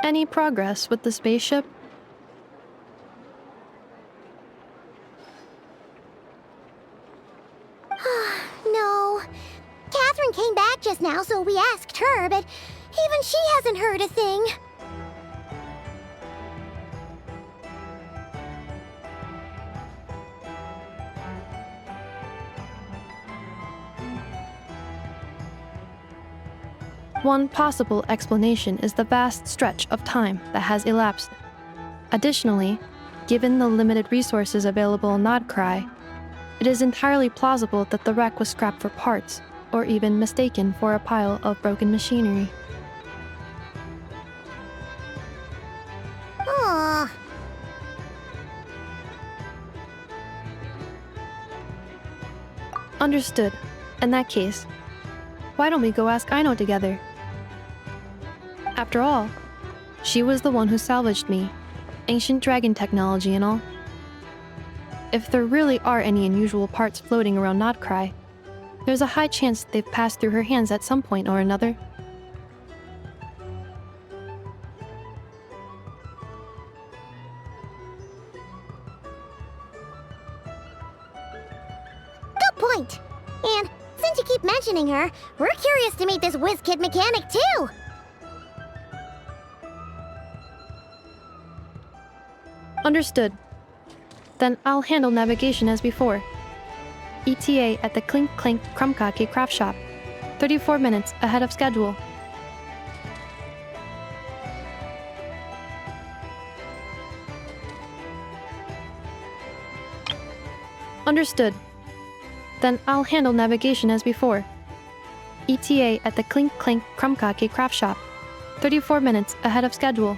Any progress with the spaceship? No. Catherine came back just now, so we asked her, but even she hasn't heard a thing. One possible explanation is the vast stretch of time that has elapsed. Additionally, given the limited resources available in Nodcry, it is entirely plausible that the wreck was scrapped for parts, or even mistaken for a pile of broken machinery. Aww. Understood. In that case, why don't we go ask Aino together? After all, she was the one who salvaged me, ancient dragon technology and all. If there really are any unusual parts floating around Nodcry, there's a high chance they've passed through her hands at some point or another. Good point. And since you keep mentioning her, we're curious to meet this whiz-kid mechanic, too. Understood. Then I'll handle navigation as before. ETA at the Clink Clink Krumkake craft shop. 34 minutes ahead of schedule. Understood. Then I'll handle navigation as before. ETA at the Clink Clink Krumkake craft shop. 34 minutes ahead of schedule.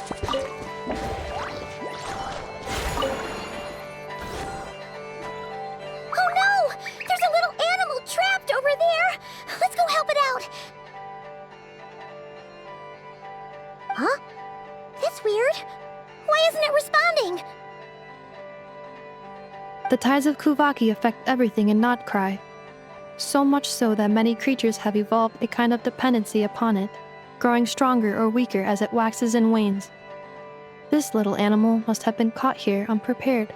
Oh no! There's a little animal trapped over there! Let's go help it out! Huh? That's weird. Why isn't it responding? The tides of Kuvaki affect everything in Notcry. So much so that many creatures have evolved a kind of dependency upon it, growing stronger or weaker as it waxes and wanes. This little animal must have been caught here unprepared.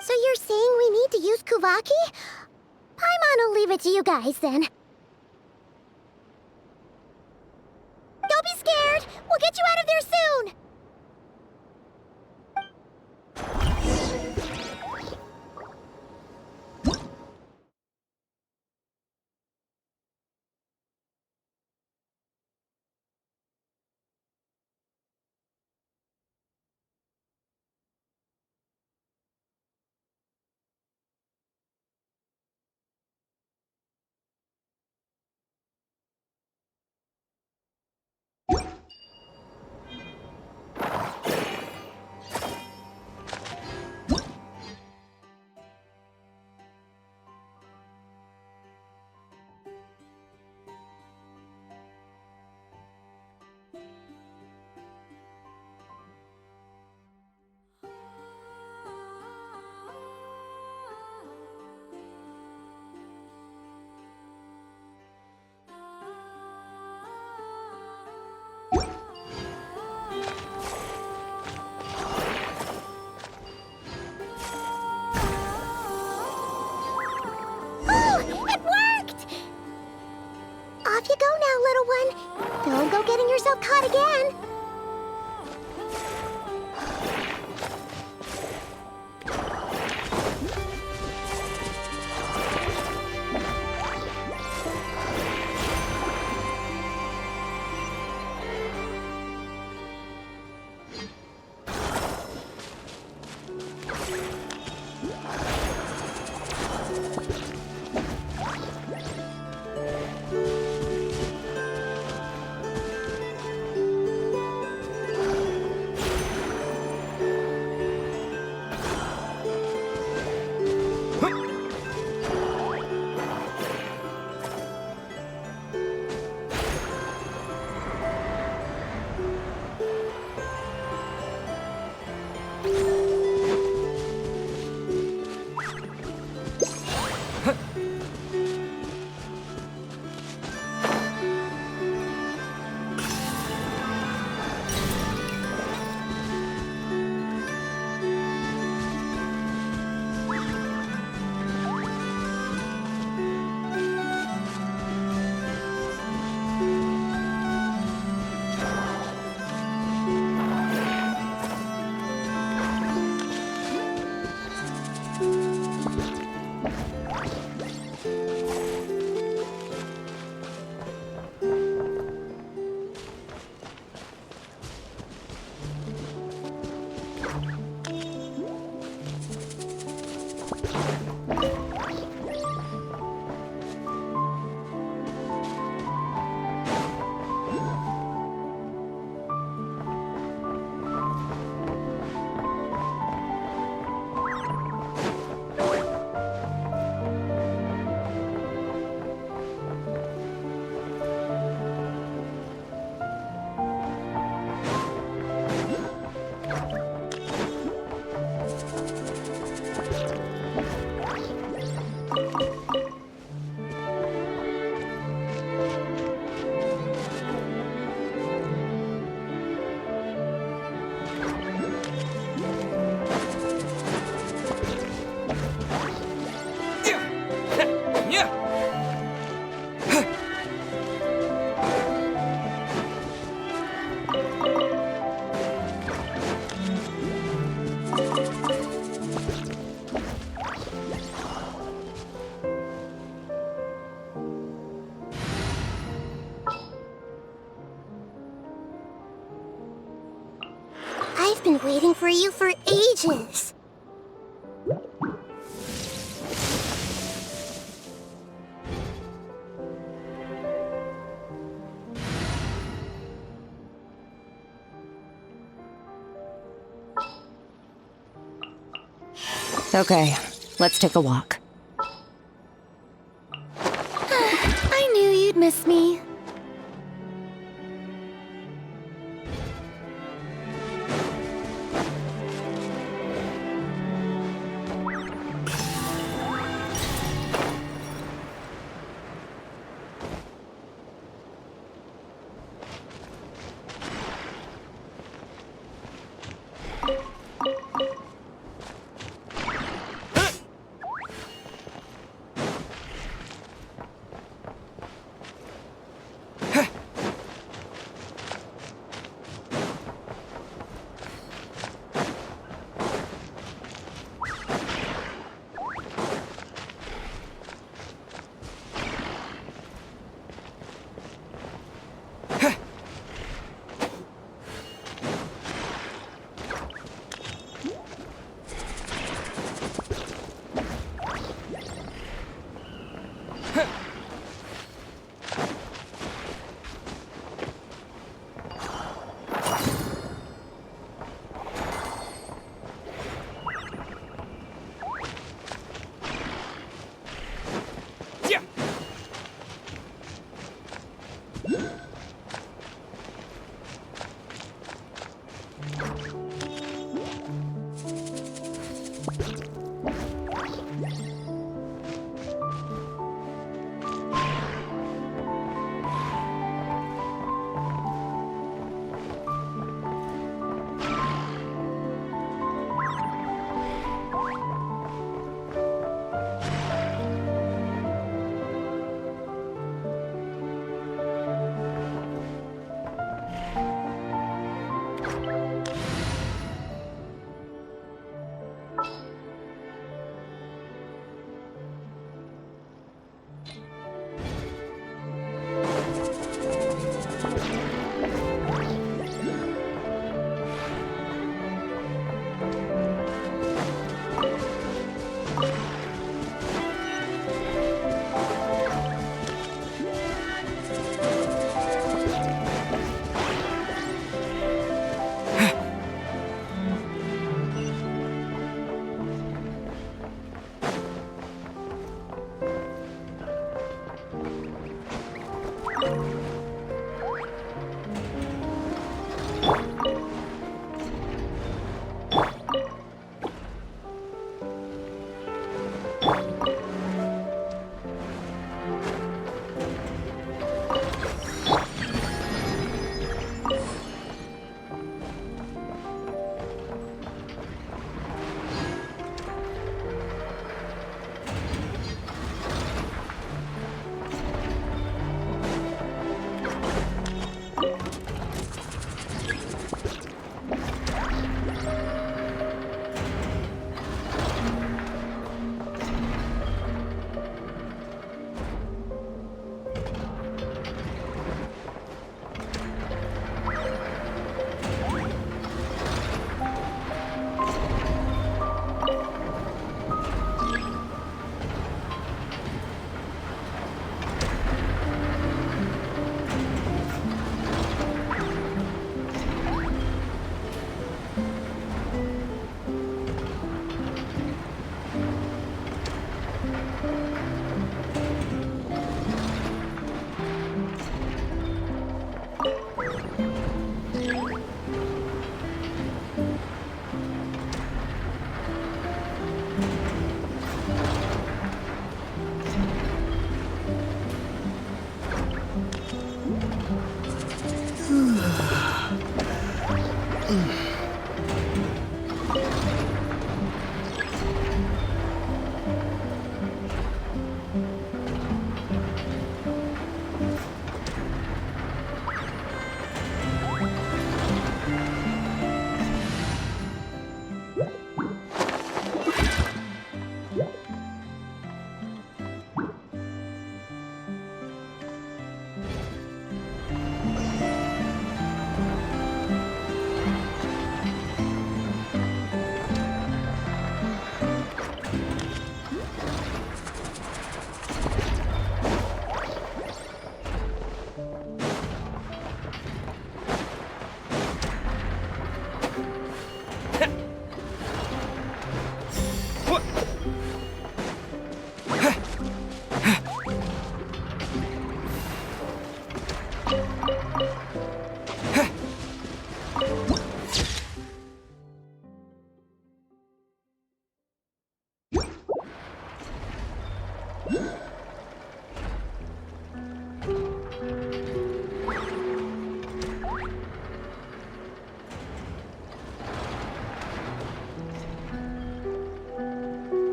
So you're saying we need to use Kuvaki? Paimon will leave it to you guys then. Don't be scared! We'll get you out of there soon! Off you go now, little one. Don't go getting yourself caught again. I've been waiting for you for ages. Okay, let's take a walk. I knew you'd miss me.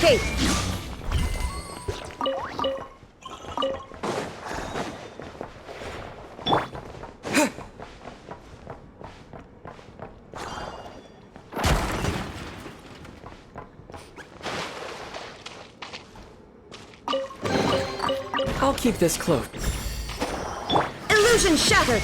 escape! I'll keep this close. Illusion shattered!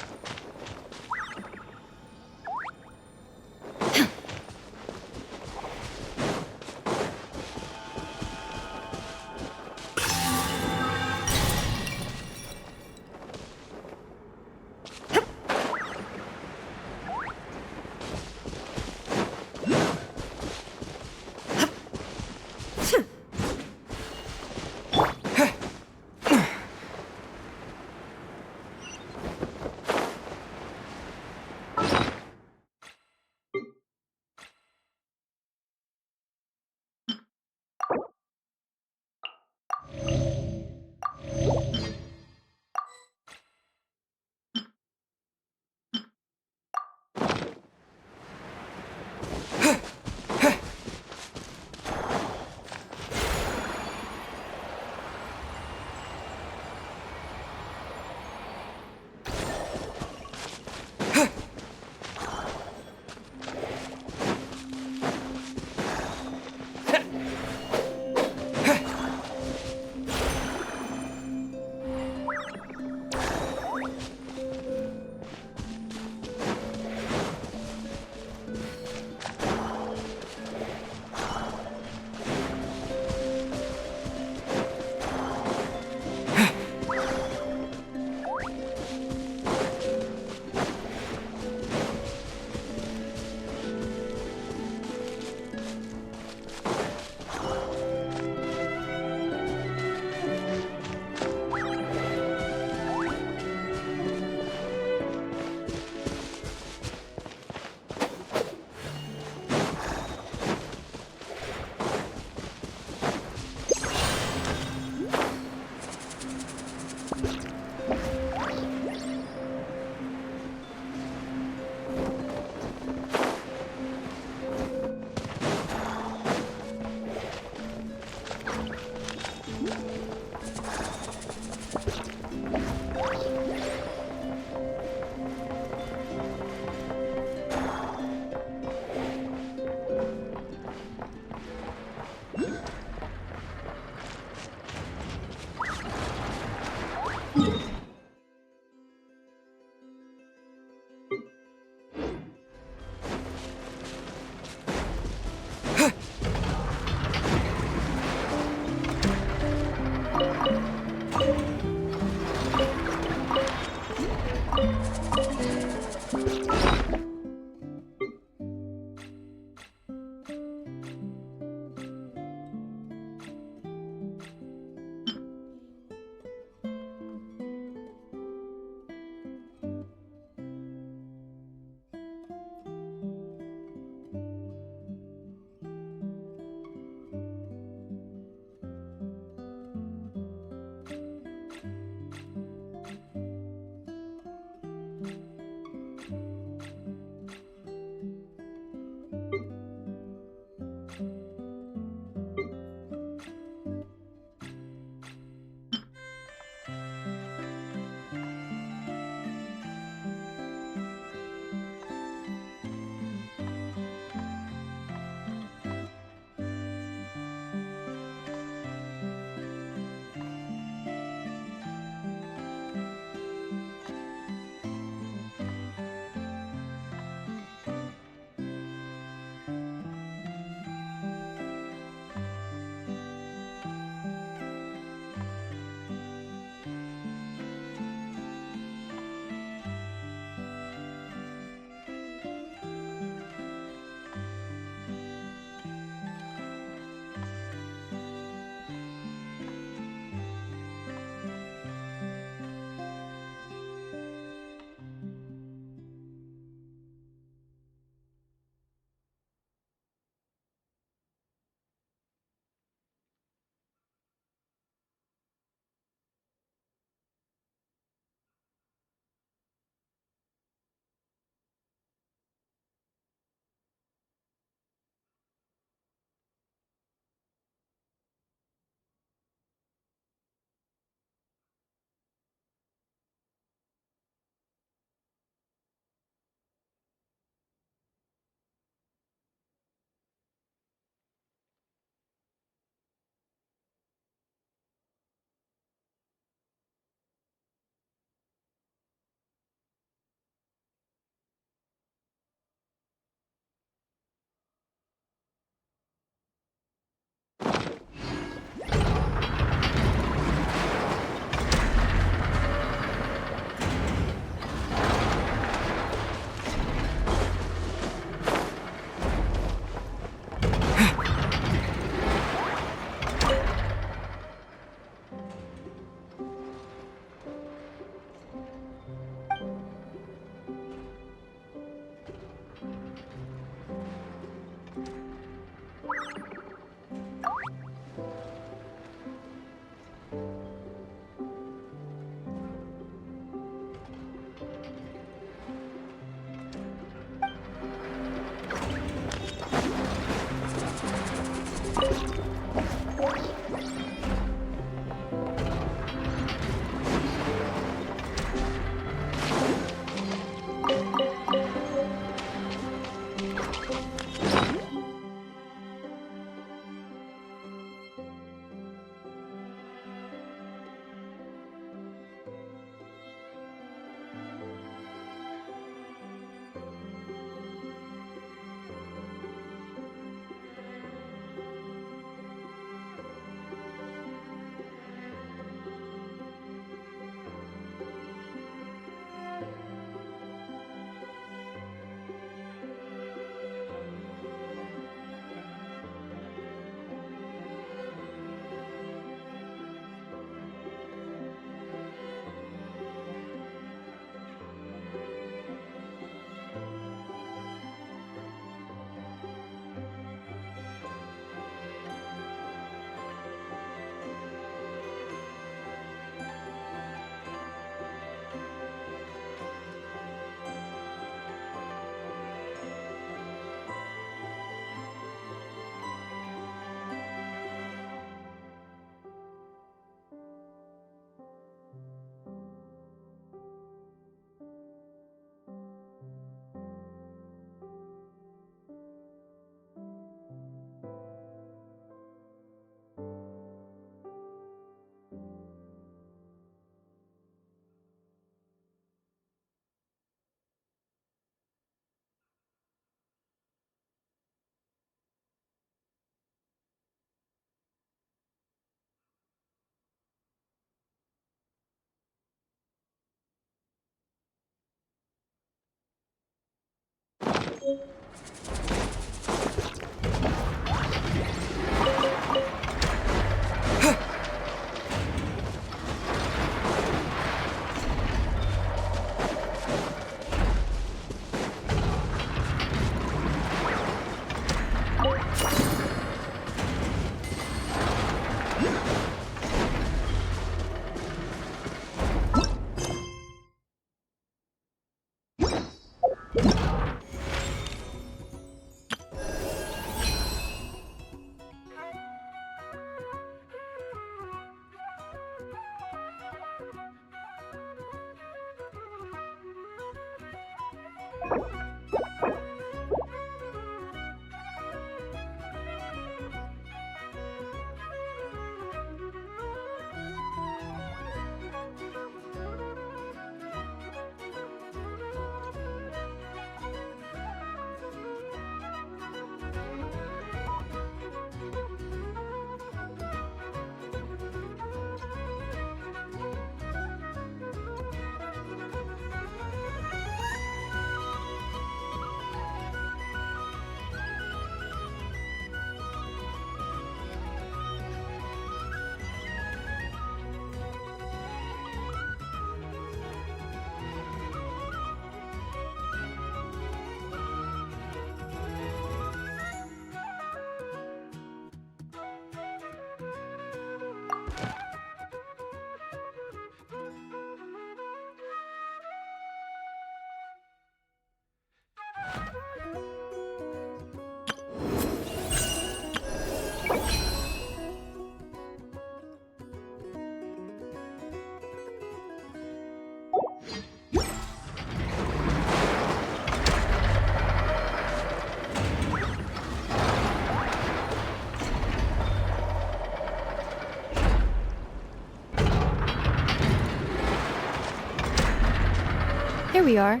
Here we are.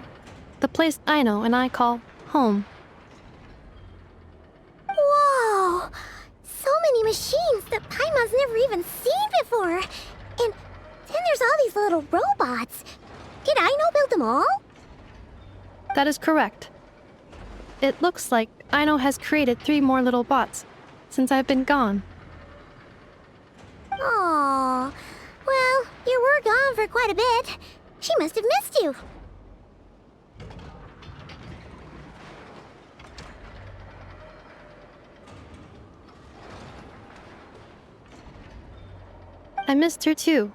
The place Aino and I call home. Whoa! So many machines that Paimon's never even seen before. And then there's all these little robots. Did Aino build them all? That is correct. It looks like Aino has created 3 more little bots since I've been gone. Aww. Well, you were gone for quite a bit. She must have missed you. I missed her too.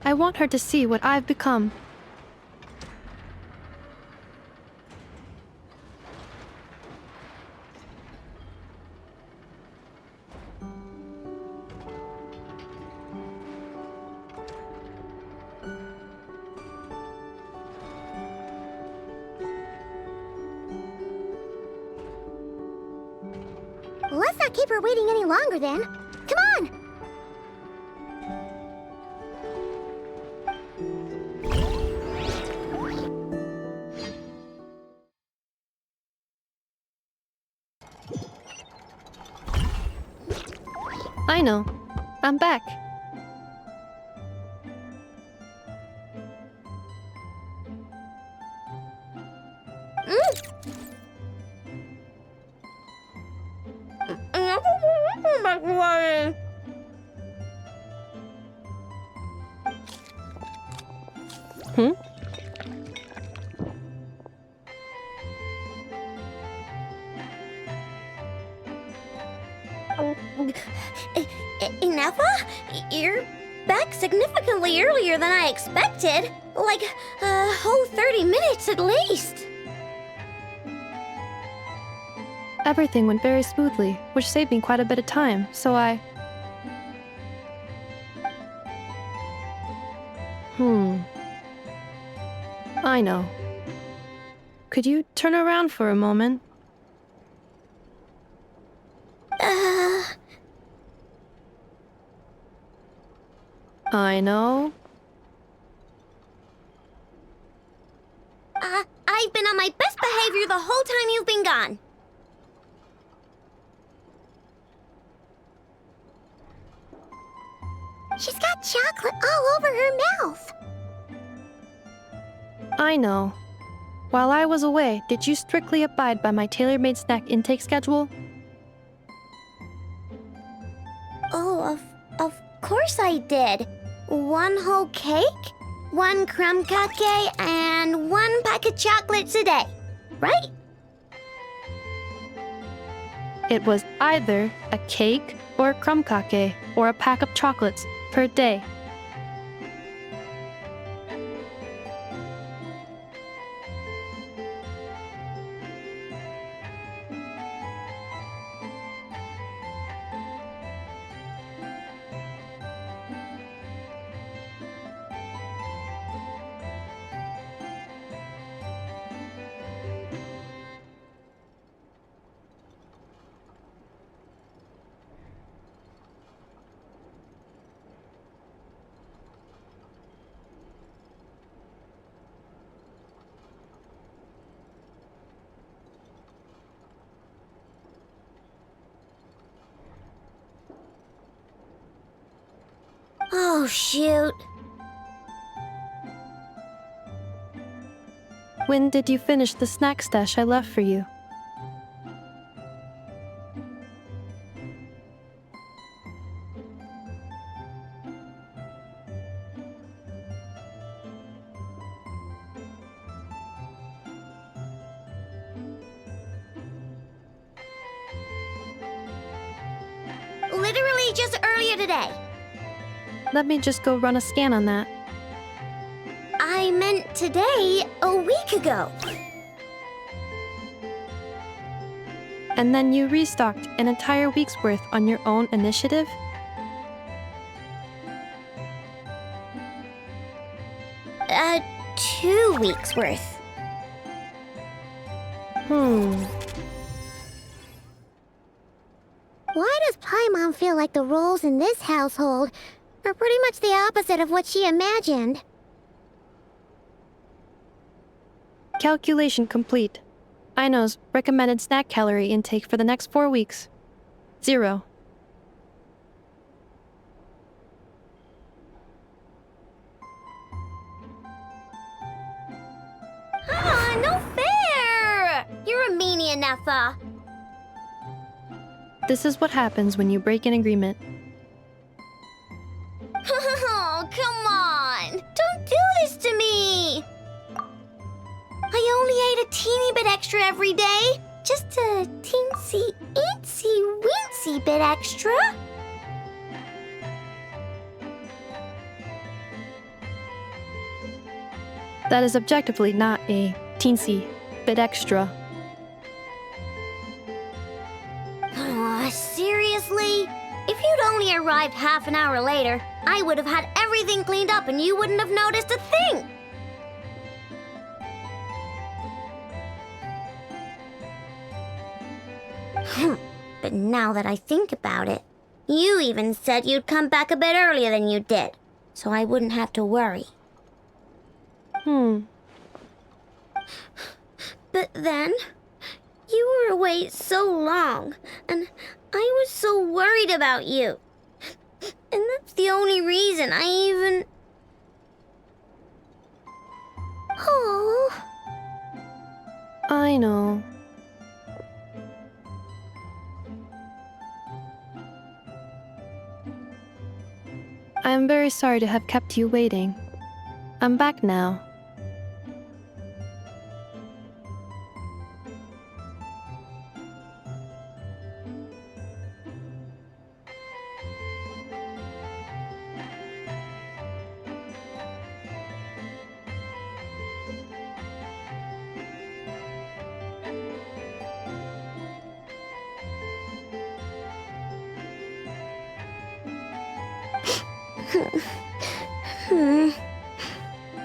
I want her to see what I've become. Let's not keep her waiting any longer then. Come on! I know. I'm back. Hmm? Ineffa? You're back significantly earlier than I expected. Like a whole 30 minutes at least. Everything went very smoothly, which saved me quite a bit of time, so I... I know. Could you turn around for a moment? I know. I've been on my best behavior the whole time you've been gone. She's got chocolate all over her mouth. I know. While I was away, did you strictly abide by my tailor-made snack intake schedule? Oh, of course I did. 1 whole cake, 1 crumb cake, and 1 pack of chocolates a day, right? It was either a cake or a crumb cake or a pack of chocolates per day. Oh, shoot. When did you finish the snack stash I left for you? Literally just earlier today. Let me just go run a scan on that. I meant today, a week ago. And then you restocked an entire week's worth on your own initiative? Uh, 2 weeks worth. Why does Paimon feel like the roles in this household are pretty much the opposite of what she imagined? Calculation complete. Aino's recommended snack calorie intake for the next 4 weeks. 0. Ah, no fair! You're a meanie, Nefa. This is what happens when you break an agreement. Oh, come on! Don't do this to me! I only ate a teeny bit extra every day. Just a teensy, eensy, weensy bit extra. That is objectively not a teensy bit extra. Aw, seriously? If you'd only arrived half an hour later, I would have had everything cleaned up and you wouldn't have noticed a thing. But now that I think about it, you even said you'd come back a bit earlier than you did, so I wouldn't have to worry. But then, you were away so long, and I was so worried about you. And that's the only reason I even... Oh. I know. I am very sorry to have kept you waiting. I'm back now.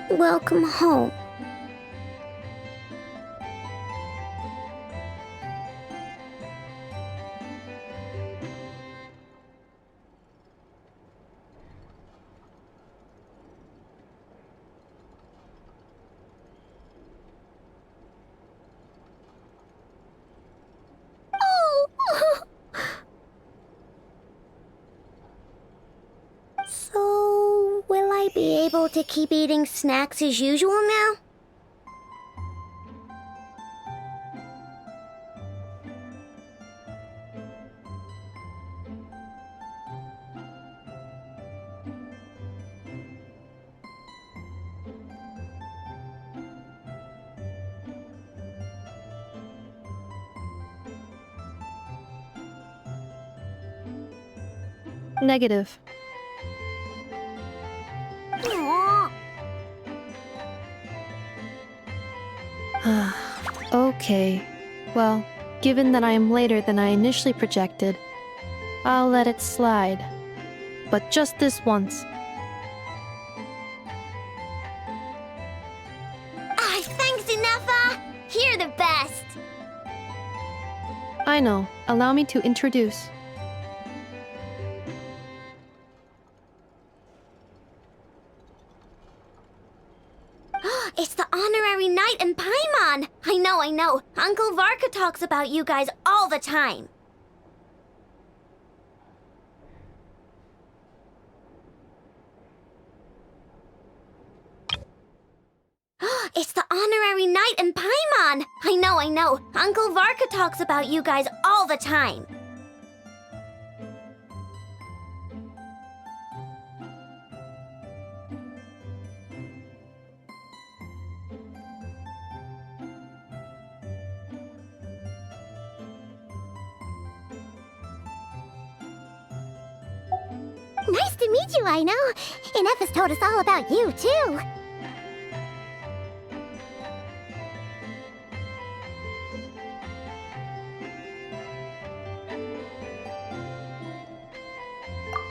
Welcome home. So, will I be able to keep eating snacks as usual now? Negative. Okay. Well, given that I am later than I initially projected, I'll let it slide. But just this once. Thanks, Inefa! You're the best! I know. Allow me to introduce. It's the honorary knight and Paimon! I know. Uncle Varka talks about you guys all the time. It's the honorary knight and Paimon! I know. Uncle Varka talks about you guys all the time. Nice to meet you, Aino. Inefa's told us all about you, too.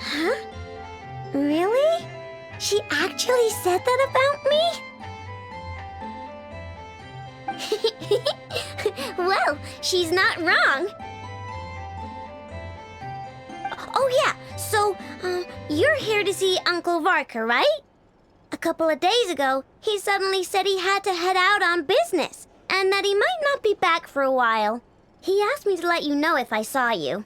Huh? Really? She actually said that about me? Well, she's not wrong. Oh yeah, so, you're here to see Uncle Varka, right? A couple of days ago, he suddenly said he had to head out on business, and that he might not be back for a while. He asked me to let you know if I saw you.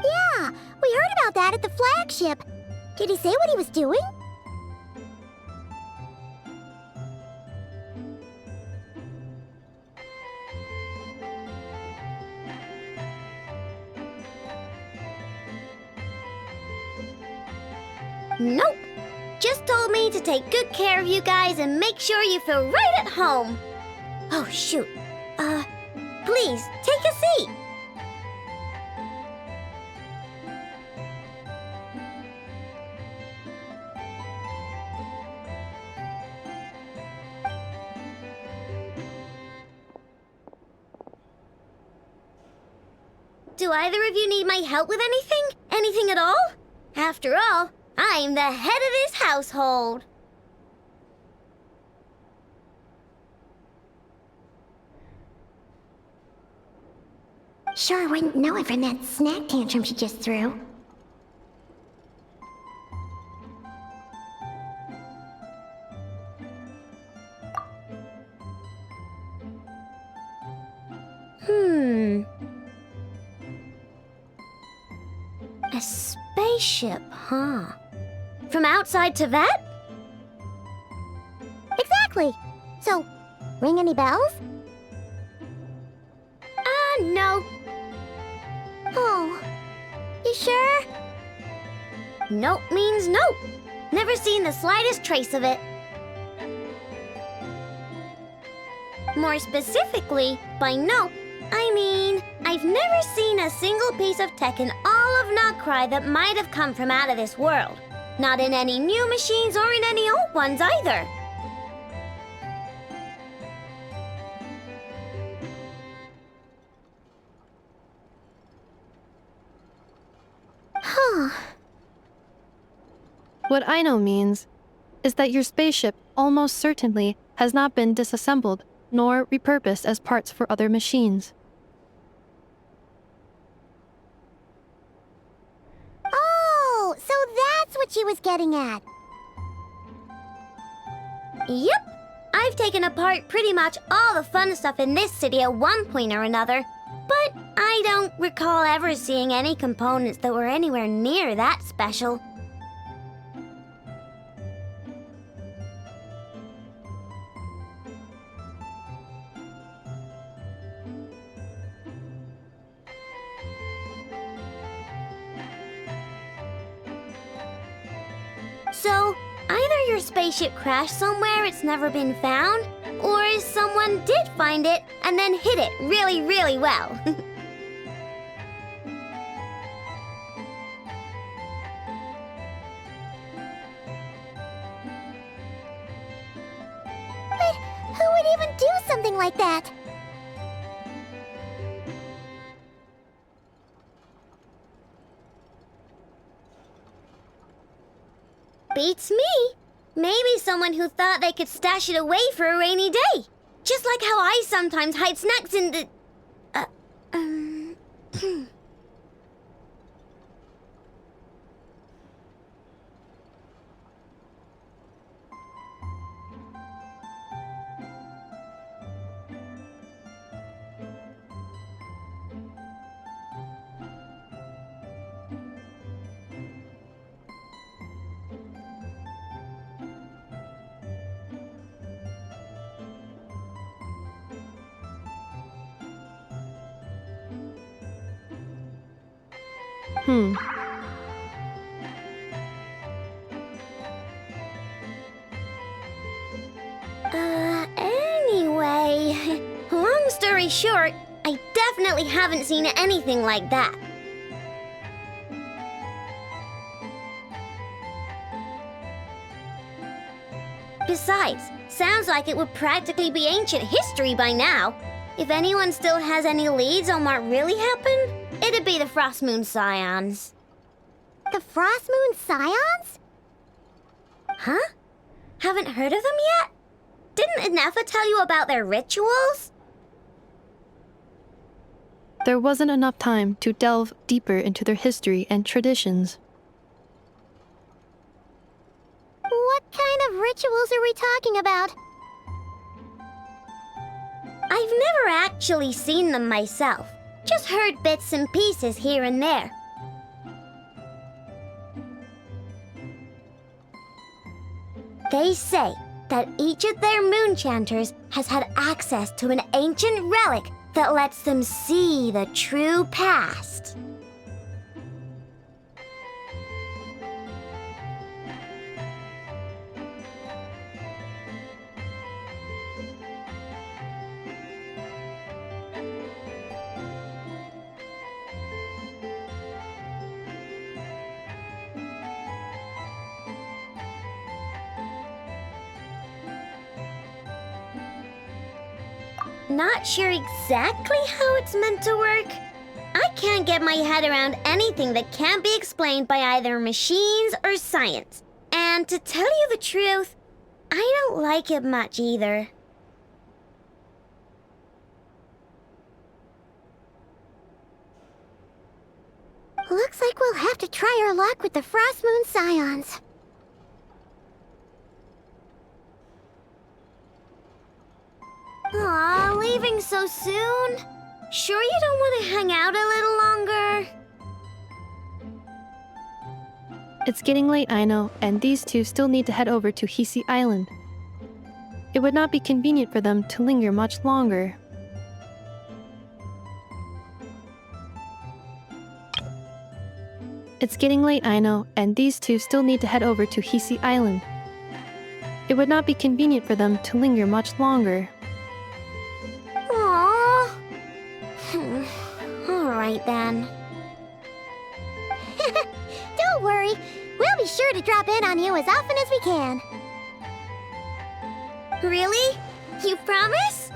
Yeah, we heard about that at the flagship. Did he say what he was doing? Nope. Just told me to take good care of you guys and make sure you feel right at home. Oh, shoot. Please, take a seat. Do either of you need my help with anything? Anything at all? After all, I'm the head of this household. Sure wouldn't know it from that snack tantrum she just threw. A spaceship, huh? From outside to that? Exactly. So, ring any bells? No. Oh, you sure? Nope means nope. Never seen the slightest trace of it. More specifically, by nope, I mean, I've never seen a single piece of tech in all of Notcry that might have come from out of this world. Not in any new machines or in any old ones either. What I know means is that your spaceship almost certainly has not been disassembled nor repurposed as parts for other machines. Oh, so that's what she was getting at. Yep. I've taken apart pretty much all the fun stuff in this city at one point or another, but I don't recall ever seeing any components that were anywhere near that special. So, either your spaceship crashed somewhere it's never been found, or someone did find it and then hid it really, really well. But who would even do something like that? Beats me. Maybe someone who thought they could stash it away for a rainy day. Just like how I sometimes hide snacks in the... Anyway, long story short, I definitely haven't seen anything like that. Besides, sounds like it would practically be ancient history by now. If anyone still has any leads on what really happened, it'd be the Frost Moon Scions. The Frost Moon Scions? Huh? Haven't heard of them yet? Didn't Inefa tell you about their rituals? There wasn't enough time to delve deeper into their history and traditions. What kind of rituals are we talking about? I've never actually seen them myself. Just heard bits and pieces here and there. They say that each of their moon chanters has had access to an ancient relic that lets them see the true past. Not sure exactly how it's meant to work. I can't get my head around anything that can't be explained by either machines or science. And to tell you the truth, I don't like it much either. Looks like we'll have to try our luck with the Frost Moon Scions. Aw, leaving so soon? Sure you don't want to hang out a little longer? It's getting late, I know, and these two still need to head over to Hisi Island. It would not be convenient for them to linger much longer. It's getting late, I know, and these two still need to head over to Hisi Island. It would not be convenient for them to linger much longer. Aww. Alright then. Don't worry. We'll be sure to drop in on you as often as we can. Really? You promise?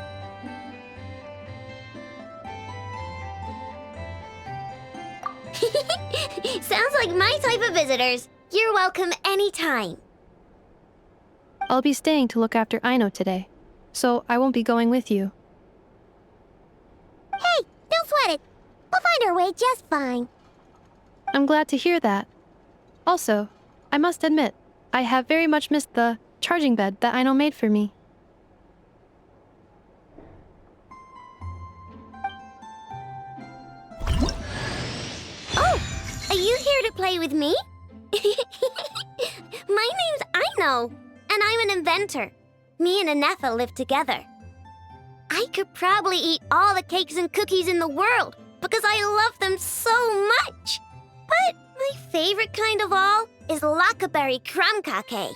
Sounds like my type of visitors. You're welcome anytime. I'll be staying to look after Aino today, so I won't be going with you. Hey, don't sweat it. We'll find our way just fine. I'm glad to hear that. Also, I must admit, I have very much missed the charging bed that Aino made for me. Oh, are you here to play with me? My name's Aino, and I'm an inventor. Me and Anefa live together. I could probably eat all the cakes and cookies in the world because I love them so much. But My favorite kind of all is Lockaberry Crumb Cake.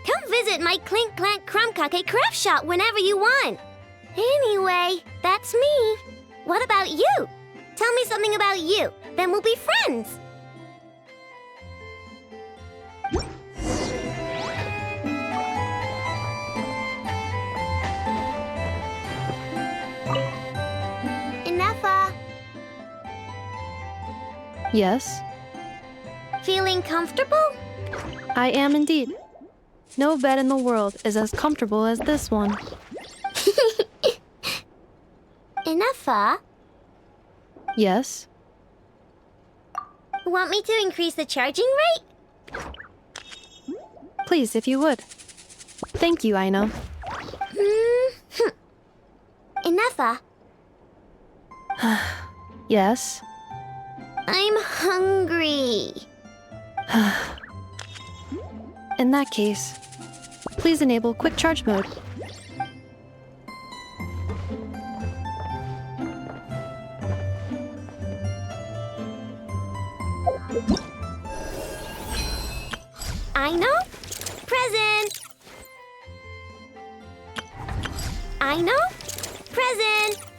Come visit my Clink Clank Crumb Cake craft shop whenever you want. Anyway, that's me. What about you? Tell me something about you, then we'll be friends. Enough. Yes, Feeling comfortable? I am indeed. No bed in the world is as comfortable as this one. Enough. Yes, Want me to increase the charging rate? please, if you would. Thank you, Aino. Enough. Yes. I'm hungry. In that case, please enable quick charge mode. Aino? Present. Aino? Present.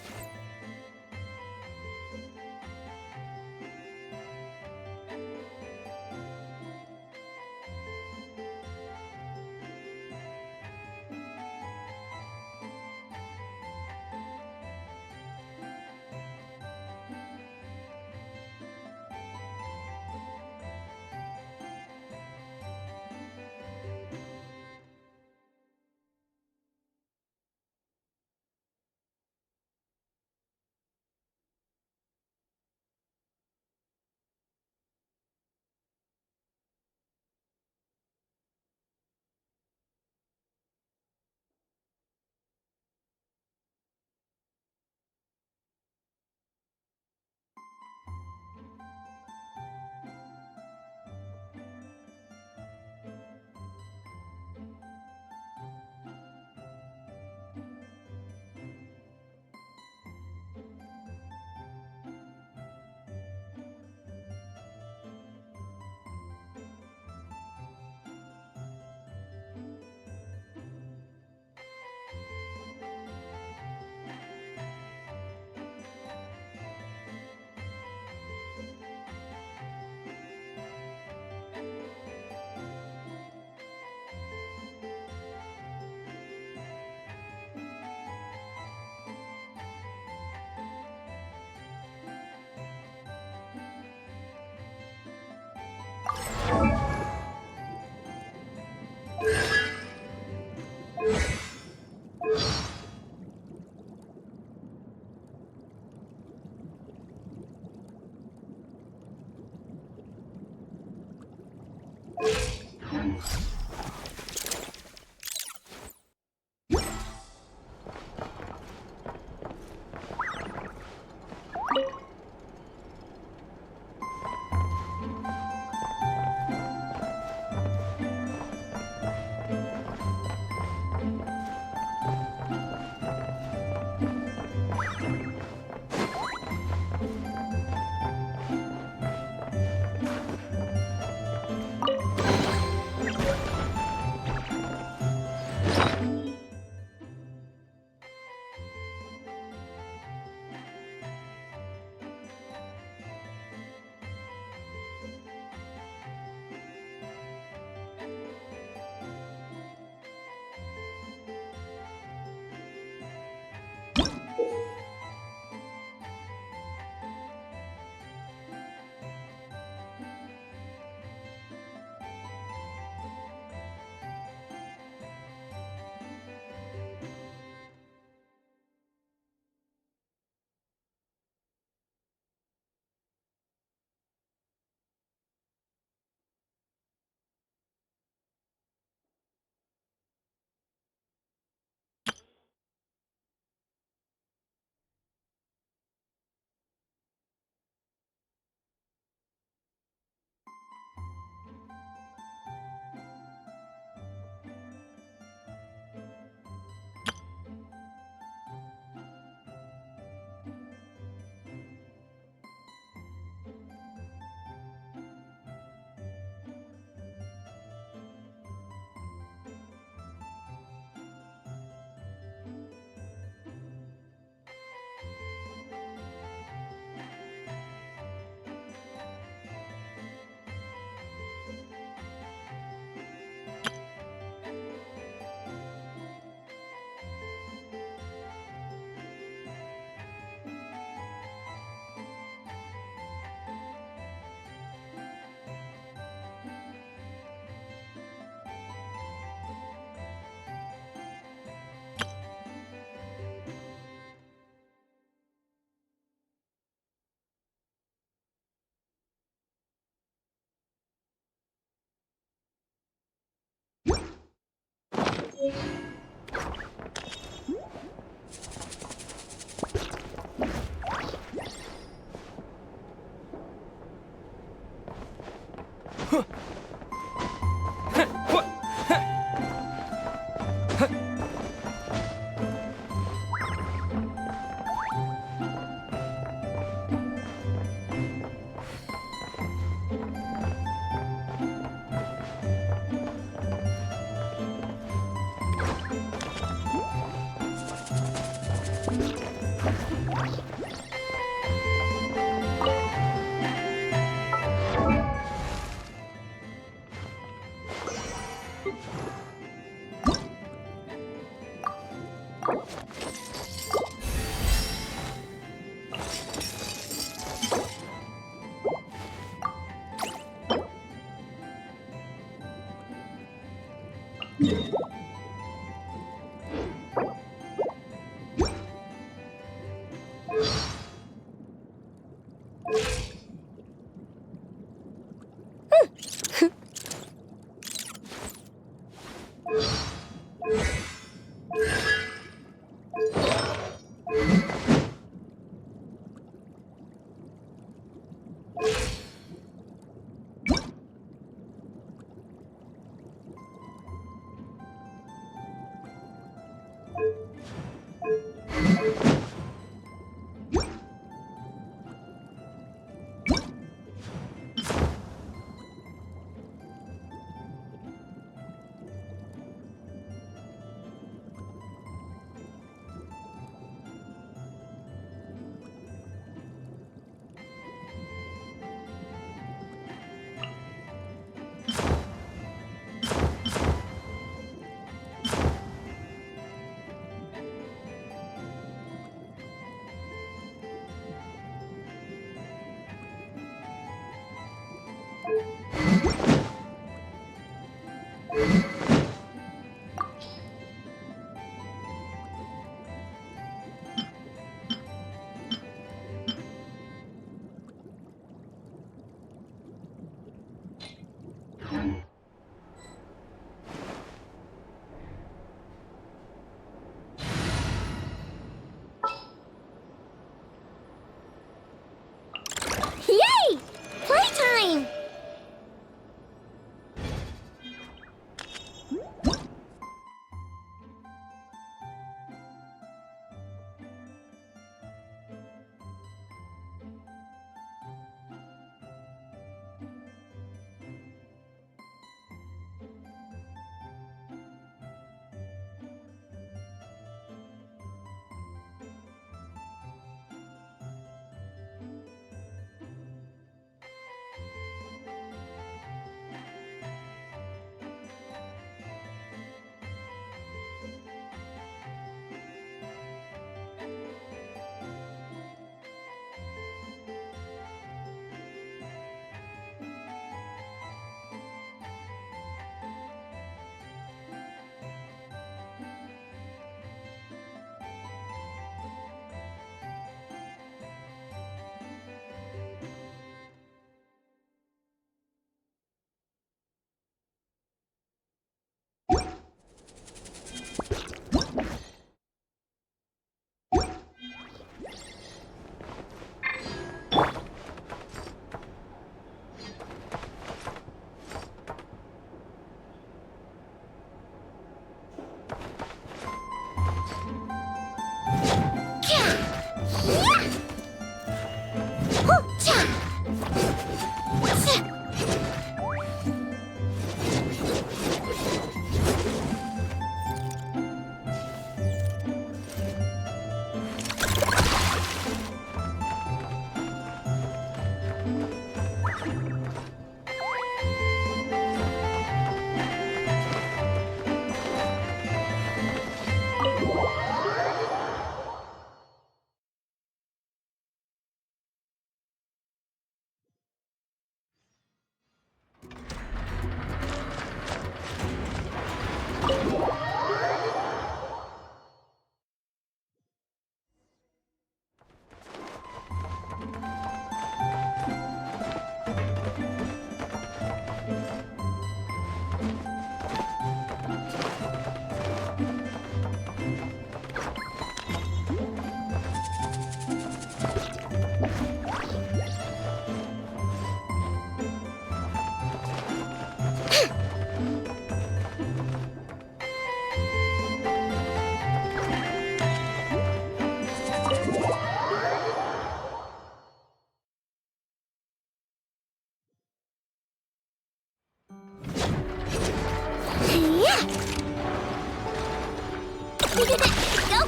Go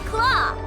Claw!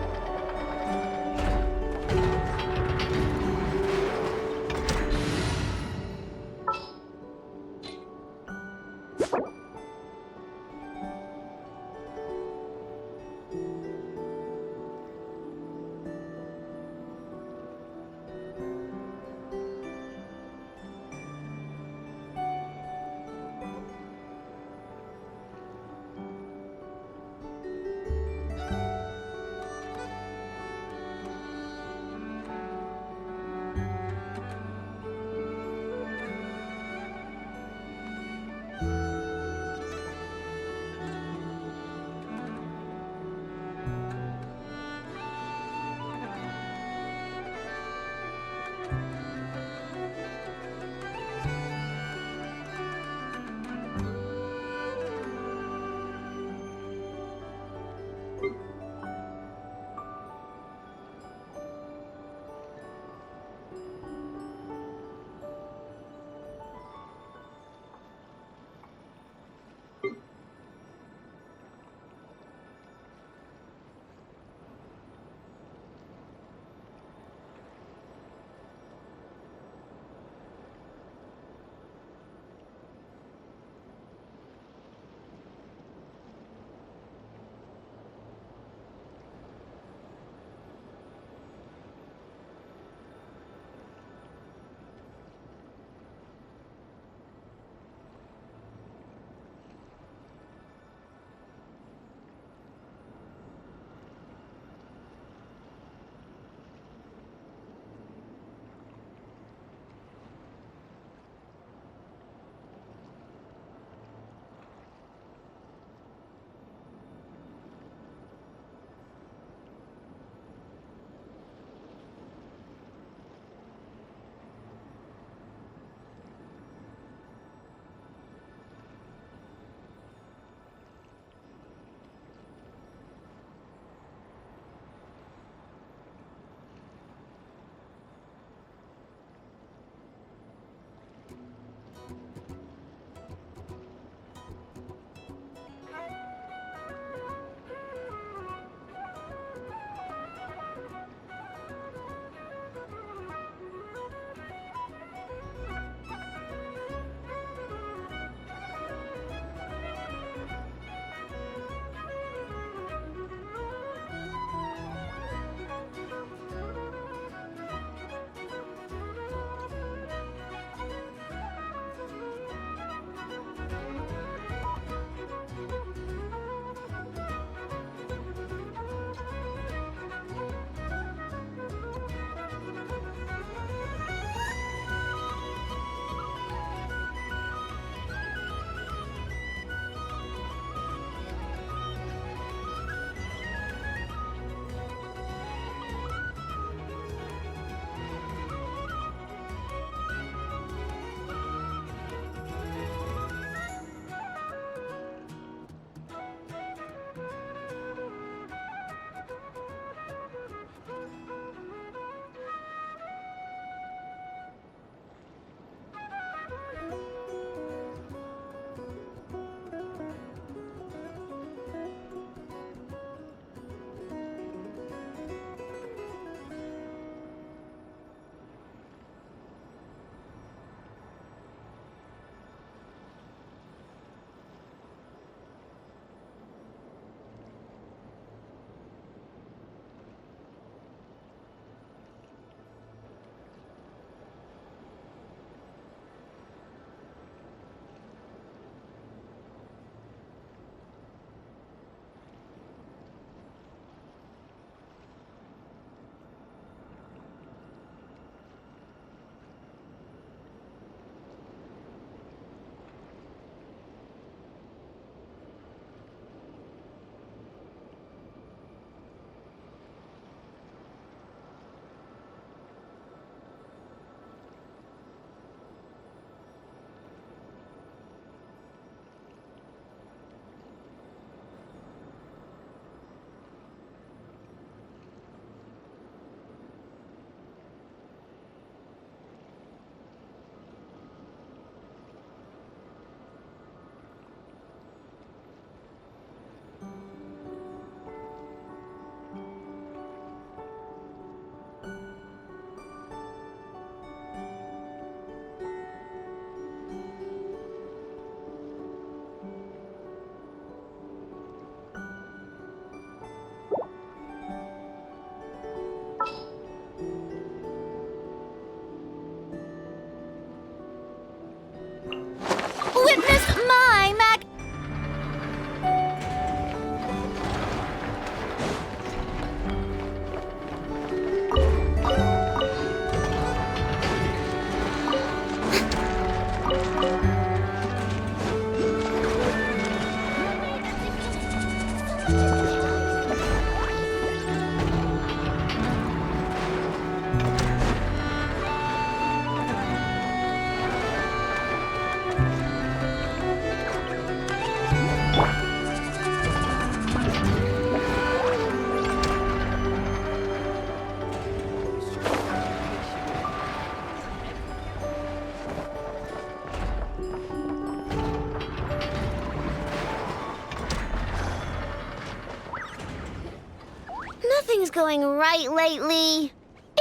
nothing's going right lately.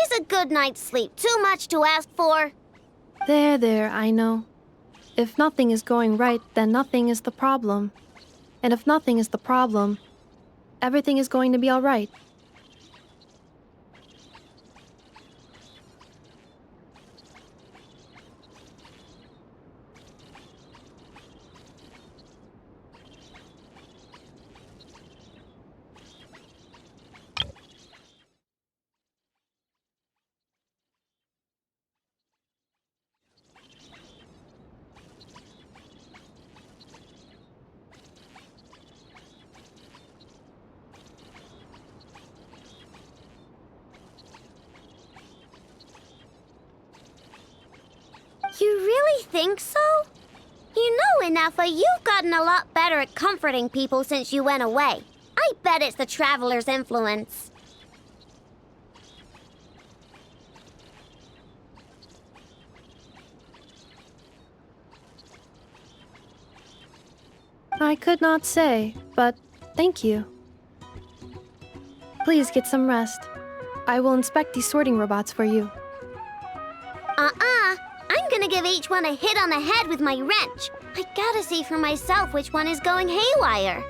Is a good night's sleep too much to ask for? There, I know. If nothing is going right, then nothing is the problem. And if nothing is the problem, everything is going to be all right. You really think so? You know, Inafa, you've gotten a lot better at comforting people since you went away. I bet it's the Traveler's influence. I could not say, but thank you. Please get some rest. I will inspect these sorting robots for you. I'm gonna give each one a hit on the head with my wrench. I gotta see for myself which one is going haywire.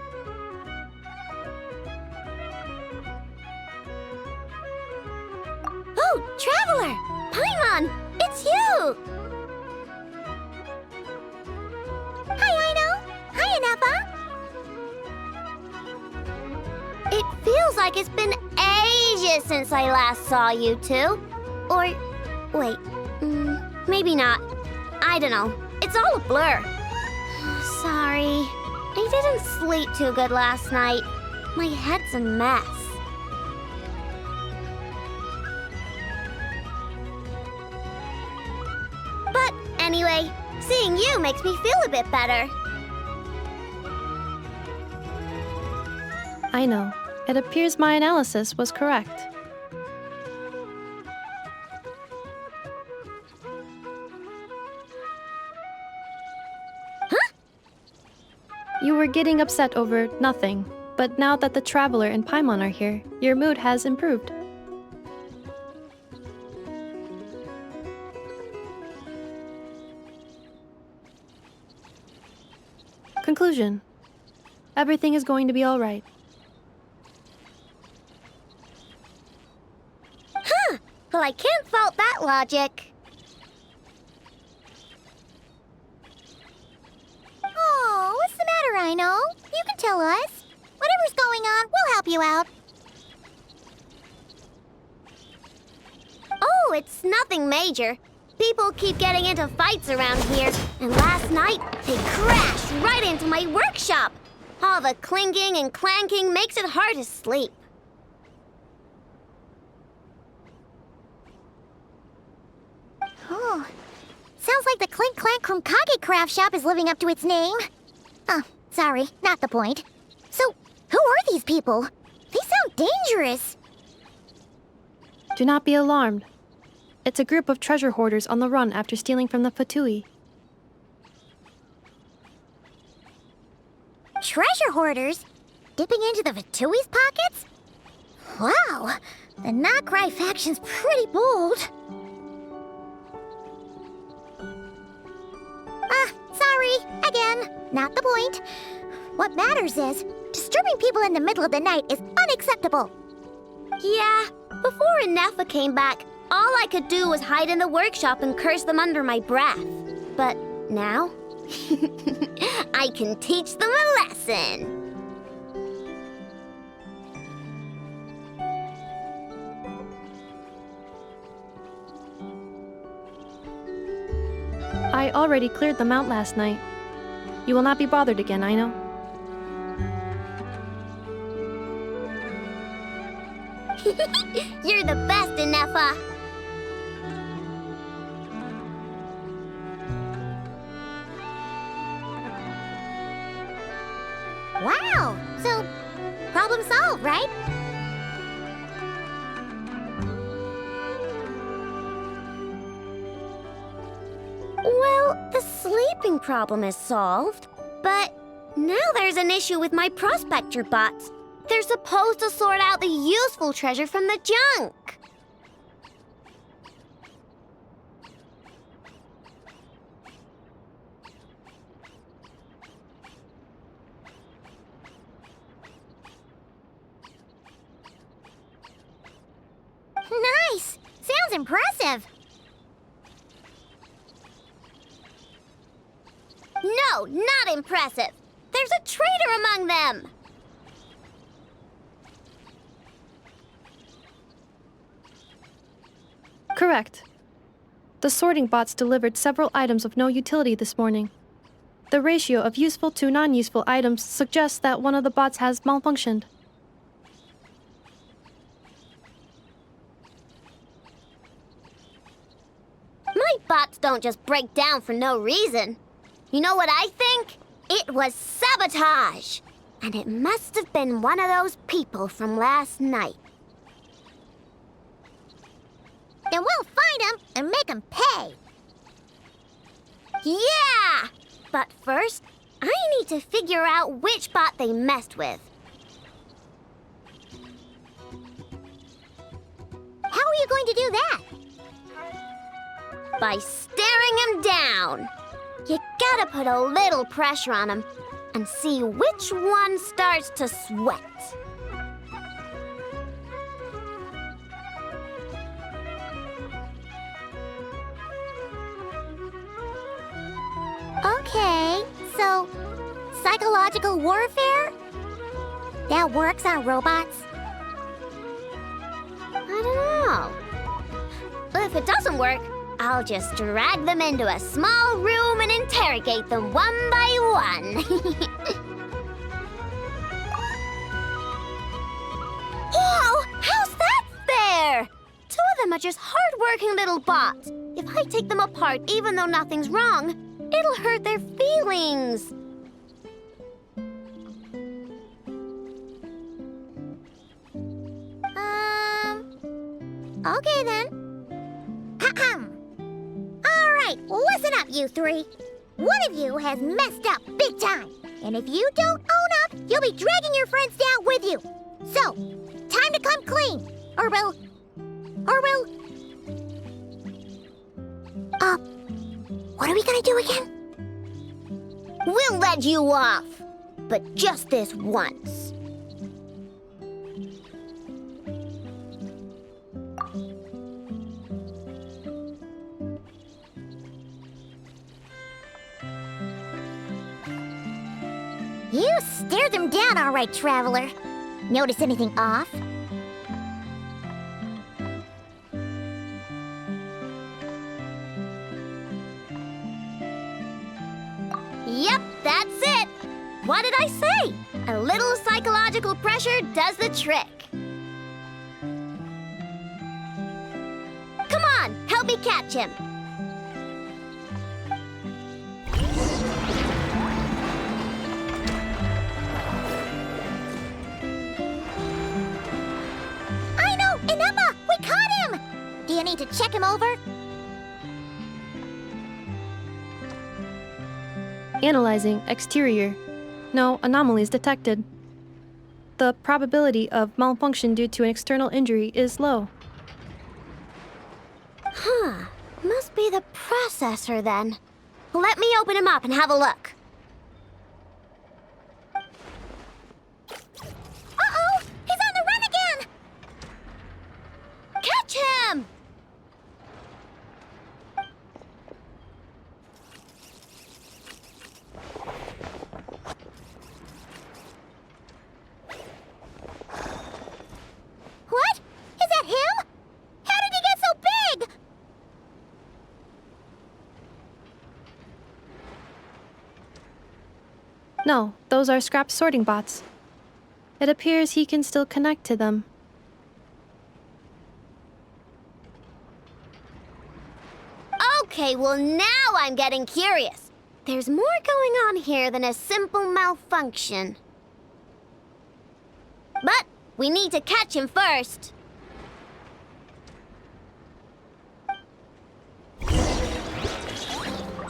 Oh, Traveler! Paimon! It's you! Hi, Aino! Hi, Inafa! It feels like it's been ages since I last saw you two. Or, wait, maybe not. I don't know. It's all a blur. Sorry. I didn't sleep too good last night. My head's a mess. But anyway, seeing you makes me feel a bit better. I know. It appears my analysis was correct. You were getting upset over nothing, but now that the Traveler and Paimon are here, your mood has improved. Conclusion. Everything is going to be all right. Huh! Well, I can't fault that logic. Oh, what's the matter, Aino? You can tell us. Whatever's going on, we'll help you out. Oh, it's nothing major. People keep getting into fights around here, and last night they crashed right into my workshop. All the clinking and clanking makes it hard to sleep. Oh, sounds like the Clink Clank from Kage Craft Shop is living up to its name. Oh, sorry, not the point. So, who are these people? They sound dangerous. Do not be alarmed. It's a group of treasure hoarders on the run after stealing from the Fatui. Treasure hoarders? Dipping into the Vatui's pockets? Wow, the Nokrai faction's pretty bold. Sorry, again, not the point. What matters is, disturbing people in the middle of the night is unacceptable. Yeah, before Inafa came back, all I could do was hide in the workshop and curse them under my breath. But now, I can teach them a lesson. I already cleared them out last night. You will not be bothered again, I know. You're the best, Inafa. Wow, so problem solved, right? Well, the sleeping problem is solved, but now there's an issue with my prospector bots. They're supposed to sort out the useful treasure from the junk. Nice! Sounds impressive. No, not impressive. There's a traitor among them. Correct. The sorting bots delivered several items of no utility this morning. The ratio of useful to non-useful items suggests that one of the bots has malfunctioned. My bots don't just break down for no reason. You know what I think? It was sabotage. And it must have been one of those people from last night. And we'll find them and make them pay. Yeah! But first, I need to figure out which bot they messed with. How are you going to do that? By staring him down. You gotta put a little pressure on him and see which one starts to sweat. Okay, so psychological warfare? That works on robots? I don't know. If it doesn't work, I'll just drag them into a small room and interrogate them one by one. Whoa! How's that fair? Two of them are just hard-working little bots. If I take them apart even though nothing's wrong, it'll hurt their feelings. Okay then. All right, listen up, you three. One of you has messed up big time. And if you don't own up, you'll be dragging your friends down with you. So, time to come clean. Or we'll... what are we gonna do again? We'll let you off, but just this once. You stared them down all right, Traveler. Notice anything off? Yep, that's it. What did I say? A little psychological pressure does the trick. Come on, help me catch him. I know! And Emma! We caught him! Do you need to check him over? Analyzing exterior. No anomalies detected. The probability of malfunction due to an external injury is low. Huh. Must be the processor then. Let me open him up and have a look. Uh-oh! He's on the run again! Catch him! What? Is that him? How did he get so big? No, those are scrap sorting bots. It appears he can still connect to them. Okay, well now I'm getting curious. There's more going on here than a simple malfunction. But we need to catch him first.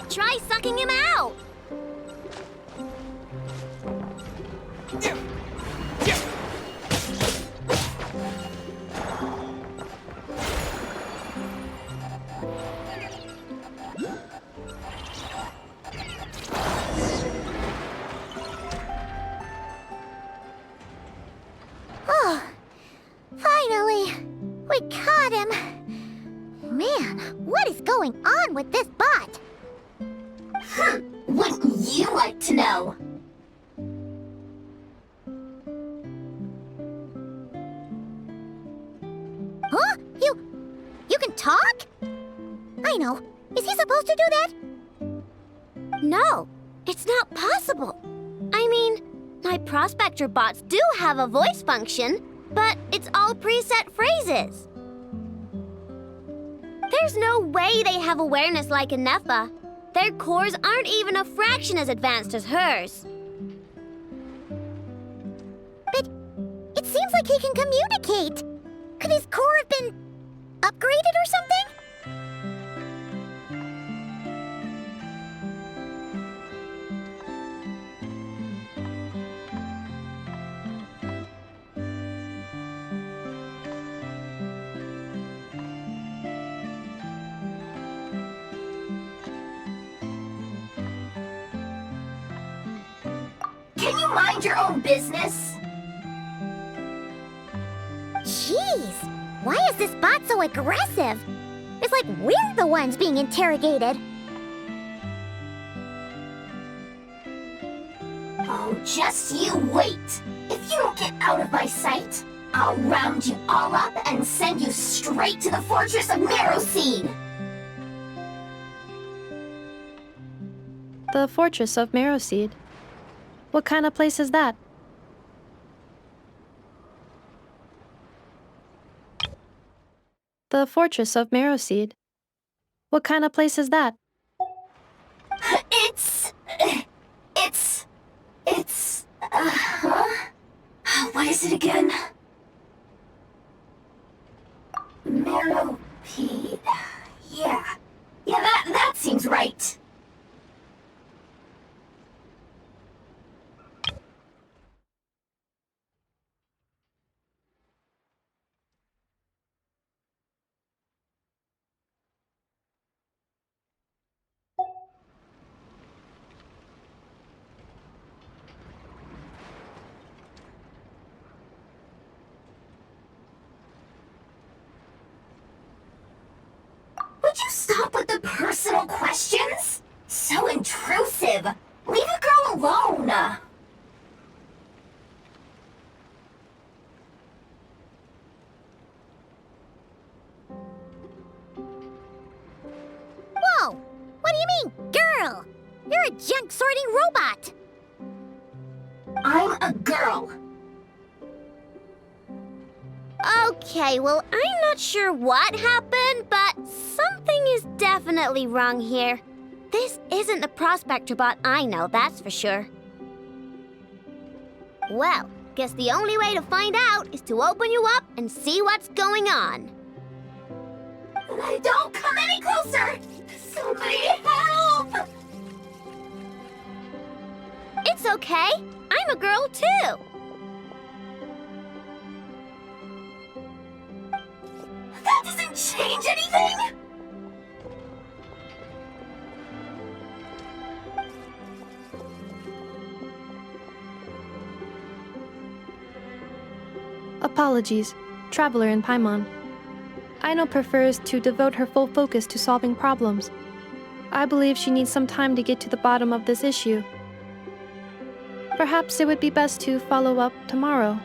Try sucking him out. We caught him. Man, what is going on with this bot? Wouldn't you like to know? Huh? You can talk? I know. Is he supposed to do that? No, it's not possible. I mean, my prospector bots do have a voice function, but it's all preset phrases. There's no way they have awareness like a Nepha. Their cores aren't even a fraction as advanced as hers. But it seems like he can communicate. Could his core have been upgraded or something? Can you mind your own business? Jeez, why is this bot so aggressive? It's like we're the ones being interrogated. Oh, just you wait. If you don't get out of my sight, I'll round you all up and send you straight to the fortress of Marrowseed. The fortress of Marrowseed. What kind of place is that? The fortress of Marrowseed. What kind of place is that? What is it again? Marrowseed. Yeah, that seems right. Would you stop with the personal questions? So intrusive. Leave a girl alone. Whoa! What do you mean, girl? You're a junk sorting robot. I'm a girl. Okay, well, I'm not sure what happened, but something is definitely wrong here. This isn't the prospector bot I know, that's for sure. Well, guess the only way to find out is to open you up and see what's going on. Don't come any closer! Somebody help! It's okay. I'm a girl too. That doesn't change anything! Apologies, Traveler in Paimon. Aino prefers to devote her full focus to solving problems. I believe she needs some time to get to the bottom of this issue. Perhaps it would be best to follow up tomorrow.